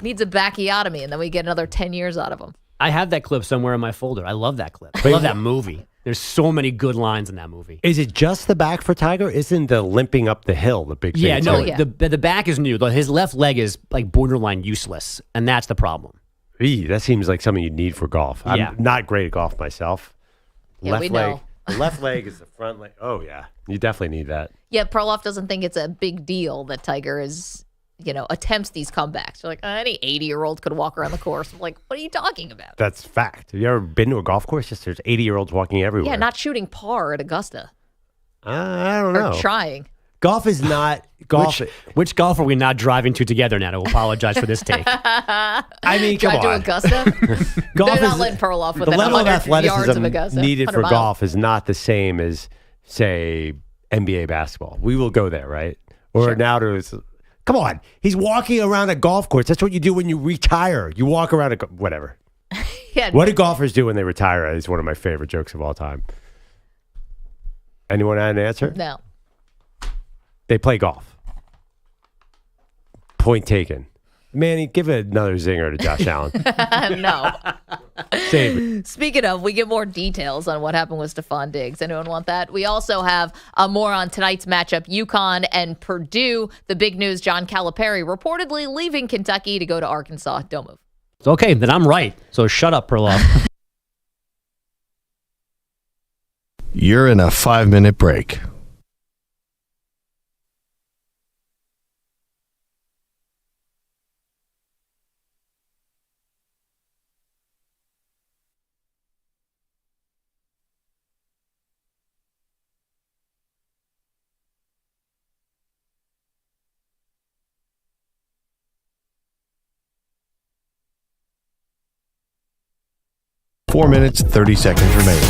Needs a backiotomy, and then we get another 10 years out of him. I have that clip somewhere in my folder. I love that clip. I love that movie. There's so many good lines in that movie. Is it just the back for Tiger? Isn't the limping up the hill the big thing? Yeah, no, yeah. the back is new. His left leg is like borderline useless, and that's the problem. That seems like something you need for golf. Yeah. I'm not great at golf myself. Yeah, we leg. know. The left leg is the front leg. Oh, yeah. You definitely need that. Yeah, Perloff doesn't think it's a big deal that Tiger is, attempts these comebacks. You're like, any 80-year-old could walk around the course. I'm like, what are you talking about? That's fact. Have you ever been to a golf course? Just there's 80-year-olds walking everywhere. Yeah, not shooting par at Augusta. I don't know. Or trying. Golf is not golf. Which golf are we not driving to together now? To apologize for this take. I mean, come Drive to on. Augusta? Golf They're not is- letting Perloff the within level of 100 yards of athleticism Augusta. needed 100 for miles. golf is not the same as, say, NBA basketball. We will go there, right? Or now to come on. He's walking around a golf course. That's what you do when you retire. You walk around whatever. Yeah, What do golfers do when they retire? Is one of my favorite jokes of all time. Anyone have an answer? No. They play golf. Point taken. Manny, give another zinger to Josh Allen. No. Save it. Speaking of, we get more details on what happened with Stephon Diggs. Anyone want that? We also have more on tonight's matchup, UConn and Purdue. The big news, John Calipari reportedly leaving Kentucky to go to Arkansas. Don't move. Okay, then I'm right. So shut up, Perloff. You're in a 5-minute break. Four minutes, 30 seconds remaining.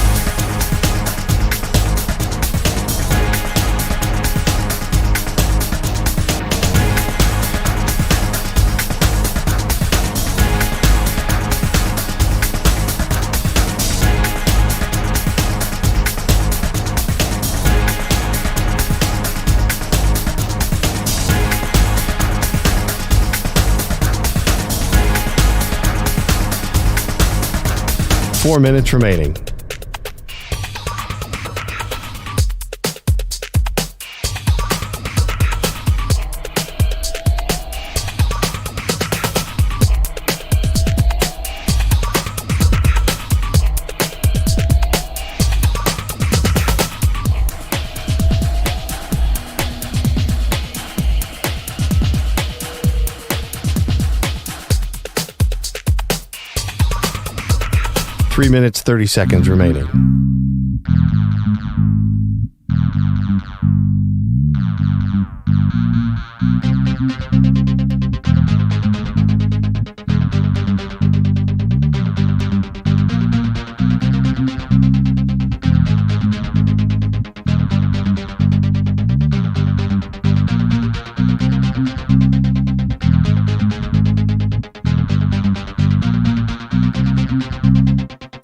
Four minutes remaining. Three minutes, 30 seconds remaining.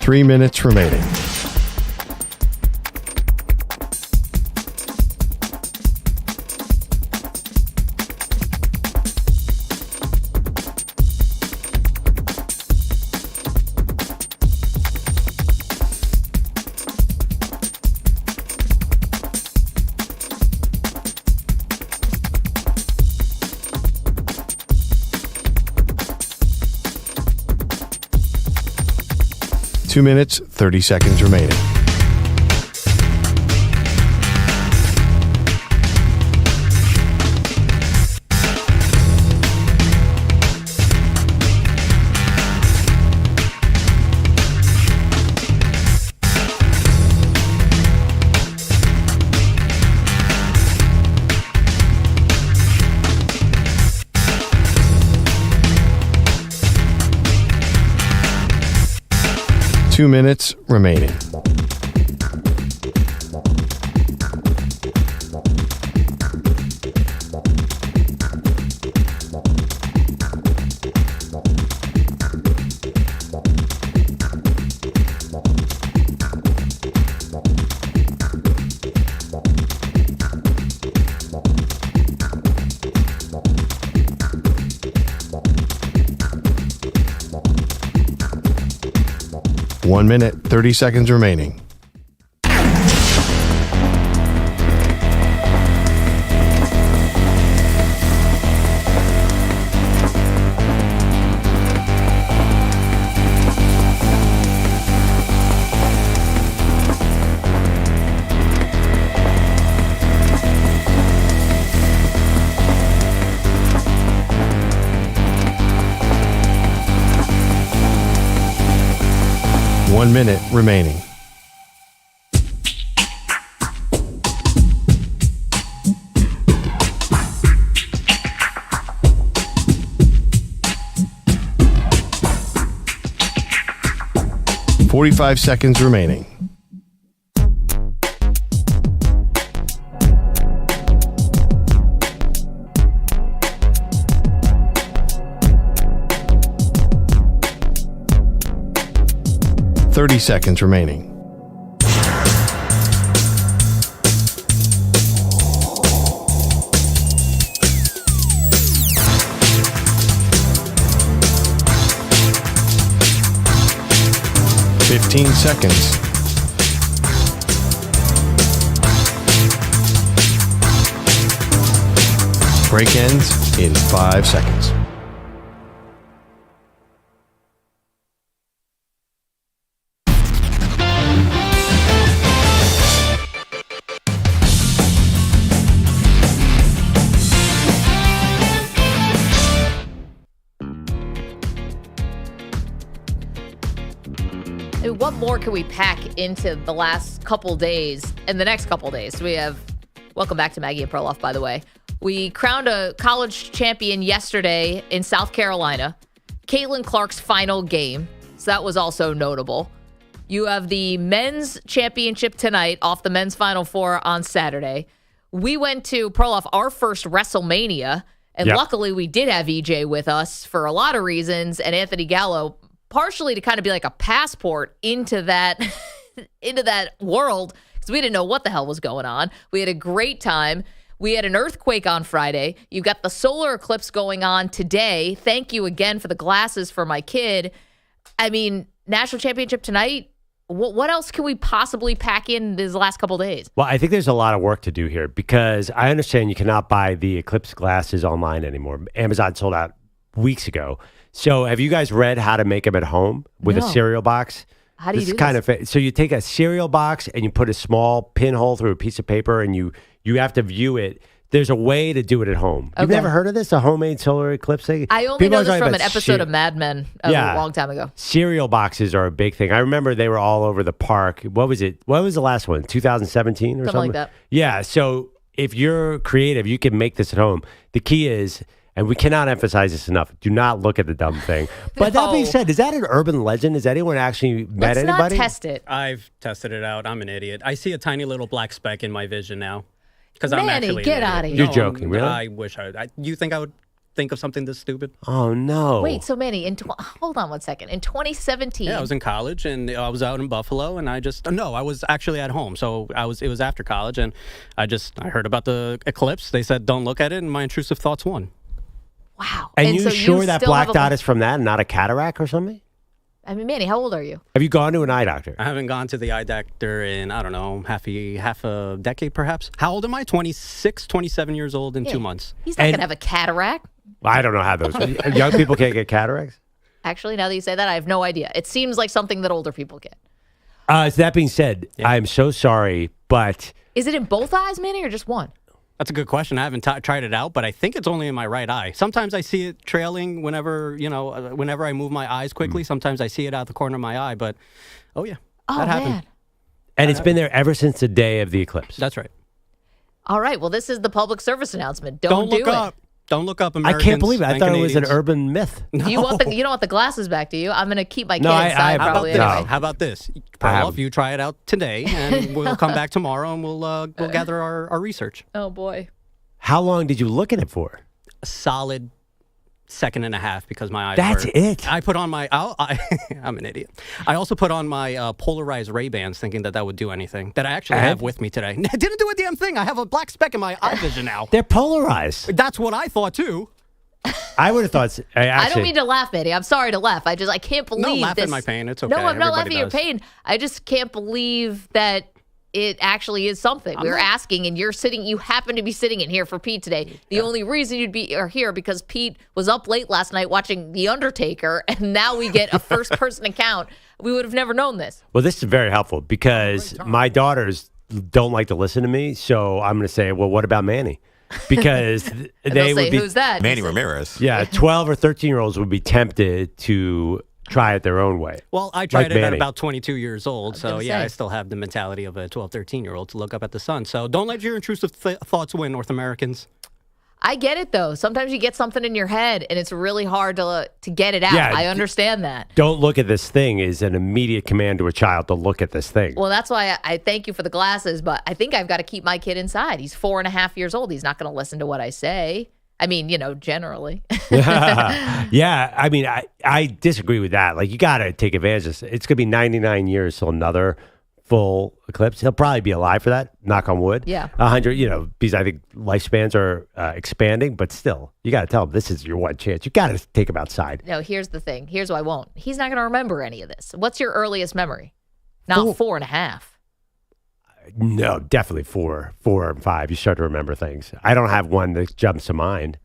Three minutes remaining. Two minutes, 30 seconds remaining. Two minutes remaining. One minute, 30 seconds remaining. One minute remaining. .45 seconds remaining. .30 seconds remaining. 15 seconds. Break ends in 5 seconds. What more can we pack into the last couple days and the next couple days? We have, welcome back to Maggie and Perloff, by the way. We crowned a college champion yesterday in South Carolina. Caitlin Clark's final game, so that was also notable. You have the men's championship tonight off the men's Final Four on Saturday. We went to Perloff, our first WrestleMania, and luckily we did have EJ with us for a lot of reasons, and Anthony Gallo, partially to kind of be like a passport into that into that world, because we didn't know what the hell was going on. We had a great time. We had an earthquake on Friday. You've got the solar eclipse going on today. Thank you again for the glasses for my kid. I mean, national championship tonight. What else can we possibly pack in these last couple days? Well, I think there's a lot of work to do here, because I understand you cannot buy the eclipse glasses online anymore. Amazon sold out weeks ago. So have you guys read how to make them at home with a cereal box? How do you do this? So you take a cereal box and you put a small pinhole through a piece of paper, and you have to view it. There's a way to do it at home. You've never heard of this, a homemade solar eclipse thing? I only know this from an episode of Mad Men a long time ago. Cereal boxes are a big thing. I remember they were all over the park. What was it? What was the last one? 2017 or something? Something like that. Yeah. So if you're creative, you can make this at home. The key is, and we cannot emphasize this enough, do not look at the dumb thing. But that being said, is that an urban legend? Has anyone actually met anybody? Let's not test it. I've tested it out. I'm an idiot. I see a tiny little black speck in my vision now. Because Manny, I'm actually get out of here. You're joking, really? I wish you think I would think of something this stupid? Oh, no. Wait, so Manny, hold on one second. In 2017. Yeah, I was in college, and I was out in Buffalo, and I was actually at home. So it was after college, and I heard about the eclipse. They said, don't look at it, and my intrusive thoughts won. Wow. And you sure that black dot is from that and not a cataract or something? I mean, Manny, how old are you? Have you gone to an eye doctor? I haven't gone to the eye doctor in, I don't know, half a decade perhaps. How old am I? 26, 27 years old in 2 months. He's not going to have a cataract. I don't know how those young people can't get cataracts. Actually, now that you say that, I have no idea. It seems like something that older people get. So that being said, I'm so sorry, but... Is it in both eyes, Manny, or just one? That's a good question. I haven't tried it out, but I think it's only in my right eye. Sometimes I see it trailing whenever I move my eyes quickly. Sometimes I see it out the corner of my eye, but that happened. Man. And it's been there ever since the day of the eclipse. That's right. All right. Well, this is the public service announcement. Don't look do up. it. Don't look up Americans. I can't believe it. I thought Canadians. it was an urban myth. No. You don't want the glasses back, do you? I'm going to keep my kid inside probably anyway. How about this? Perloff, you try it out today, and we'll come back tomorrow, and we'll gather our research. Oh, boy. How long did you look at it for? A solid second and a half, because my eyes That's were, it. I put on my... I'm an idiot. I also put on my polarized Ray-Bans thinking that would do anything, that I actually have with me today. It didn't do a damn thing. I have a black speck in my eye vision now. They're polarized. That's what I thought, too. I would have thought... I don't mean to laugh, Eddie. I'm sorry to laugh. I can't believe No, laugh this. at my pain. It's okay. No, I'm not Everybody laughing at your pain. I just can't believe that it actually is something. We're asking, and you happen to be sitting in here for Pete today. The only reason you'd are here because Pete was up late last night watching The Undertaker, and now we get a first-person account. We would have never known this. Well, this is very helpful, because my daughters don't like to listen to me, so I'm going to say, well, what about Manny? Because they would be... Who's that? Manny Ramirez. Yeah, 12 or 13-year-olds would be tempted to try it their own way. Well, I tried like it Manny. at about 22 years old, so I still have the mentality of a 12, 13-year-old to look up at the sun. So don't let your intrusive thoughts win, North Americans. I get it, though. Sometimes you get something in your head, and it's really hard to get it out. Yeah, I understand that. Don't look at this thing is an immediate command to a child to look at this thing. Well, that's why I thank you for the glasses, but I think I've got to keep my kid inside. He's 4.5 years old. He's not going to listen to what I say. I mean, generally. Yeah, I mean, I disagree with that. Like, you got to take advantage of this. It's going to be 99 years till another full eclipse. He'll probably be alive for that, knock on wood. Yeah. 100, because I think lifespans are expanding, but still, you got to tell him this is your one chance. You got to take him outside. No, here's the thing. Here's why I won't. He's not going to remember any of this. What's your earliest memory? Not 4.5. No, definitely 4 and 5. You start to remember things. I don't have one that jumps to mind,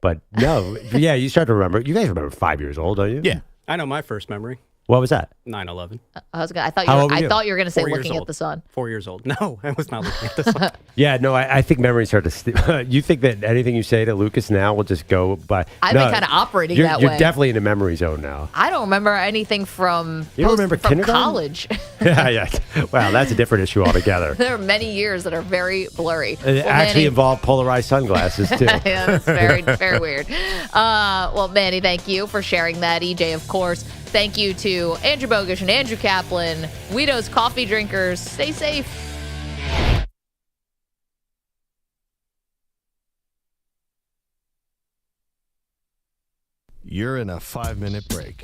but no. Yeah, you start to remember. You guys remember 5 years old, don't you? Yeah. I know my first memory. What was that? 9/11. I thought How you old were, were you? I thought you were going to say 4 years looking at old. the sun. 4 years old. No, I was not looking at the sun. Yeah, no, I think memories start to. You think that anything you say to Lucas now will just go by? I've been kind of operating that way. You're definitely in the memory zone now. I don't remember anything from You don't remember from kindergarten? college. Yeah. Wow, that's a different issue altogether. There are many years that are very blurry. It actually involved polarized sunglasses too. Yeah, that's very, very weird. Well, Manny, thank you for sharing that. EJ, of course. Thank you to Andrew Bogusch and Andrew Kaplan, Guido's coffee drinkers. Stay safe. You're in a 5-minute break.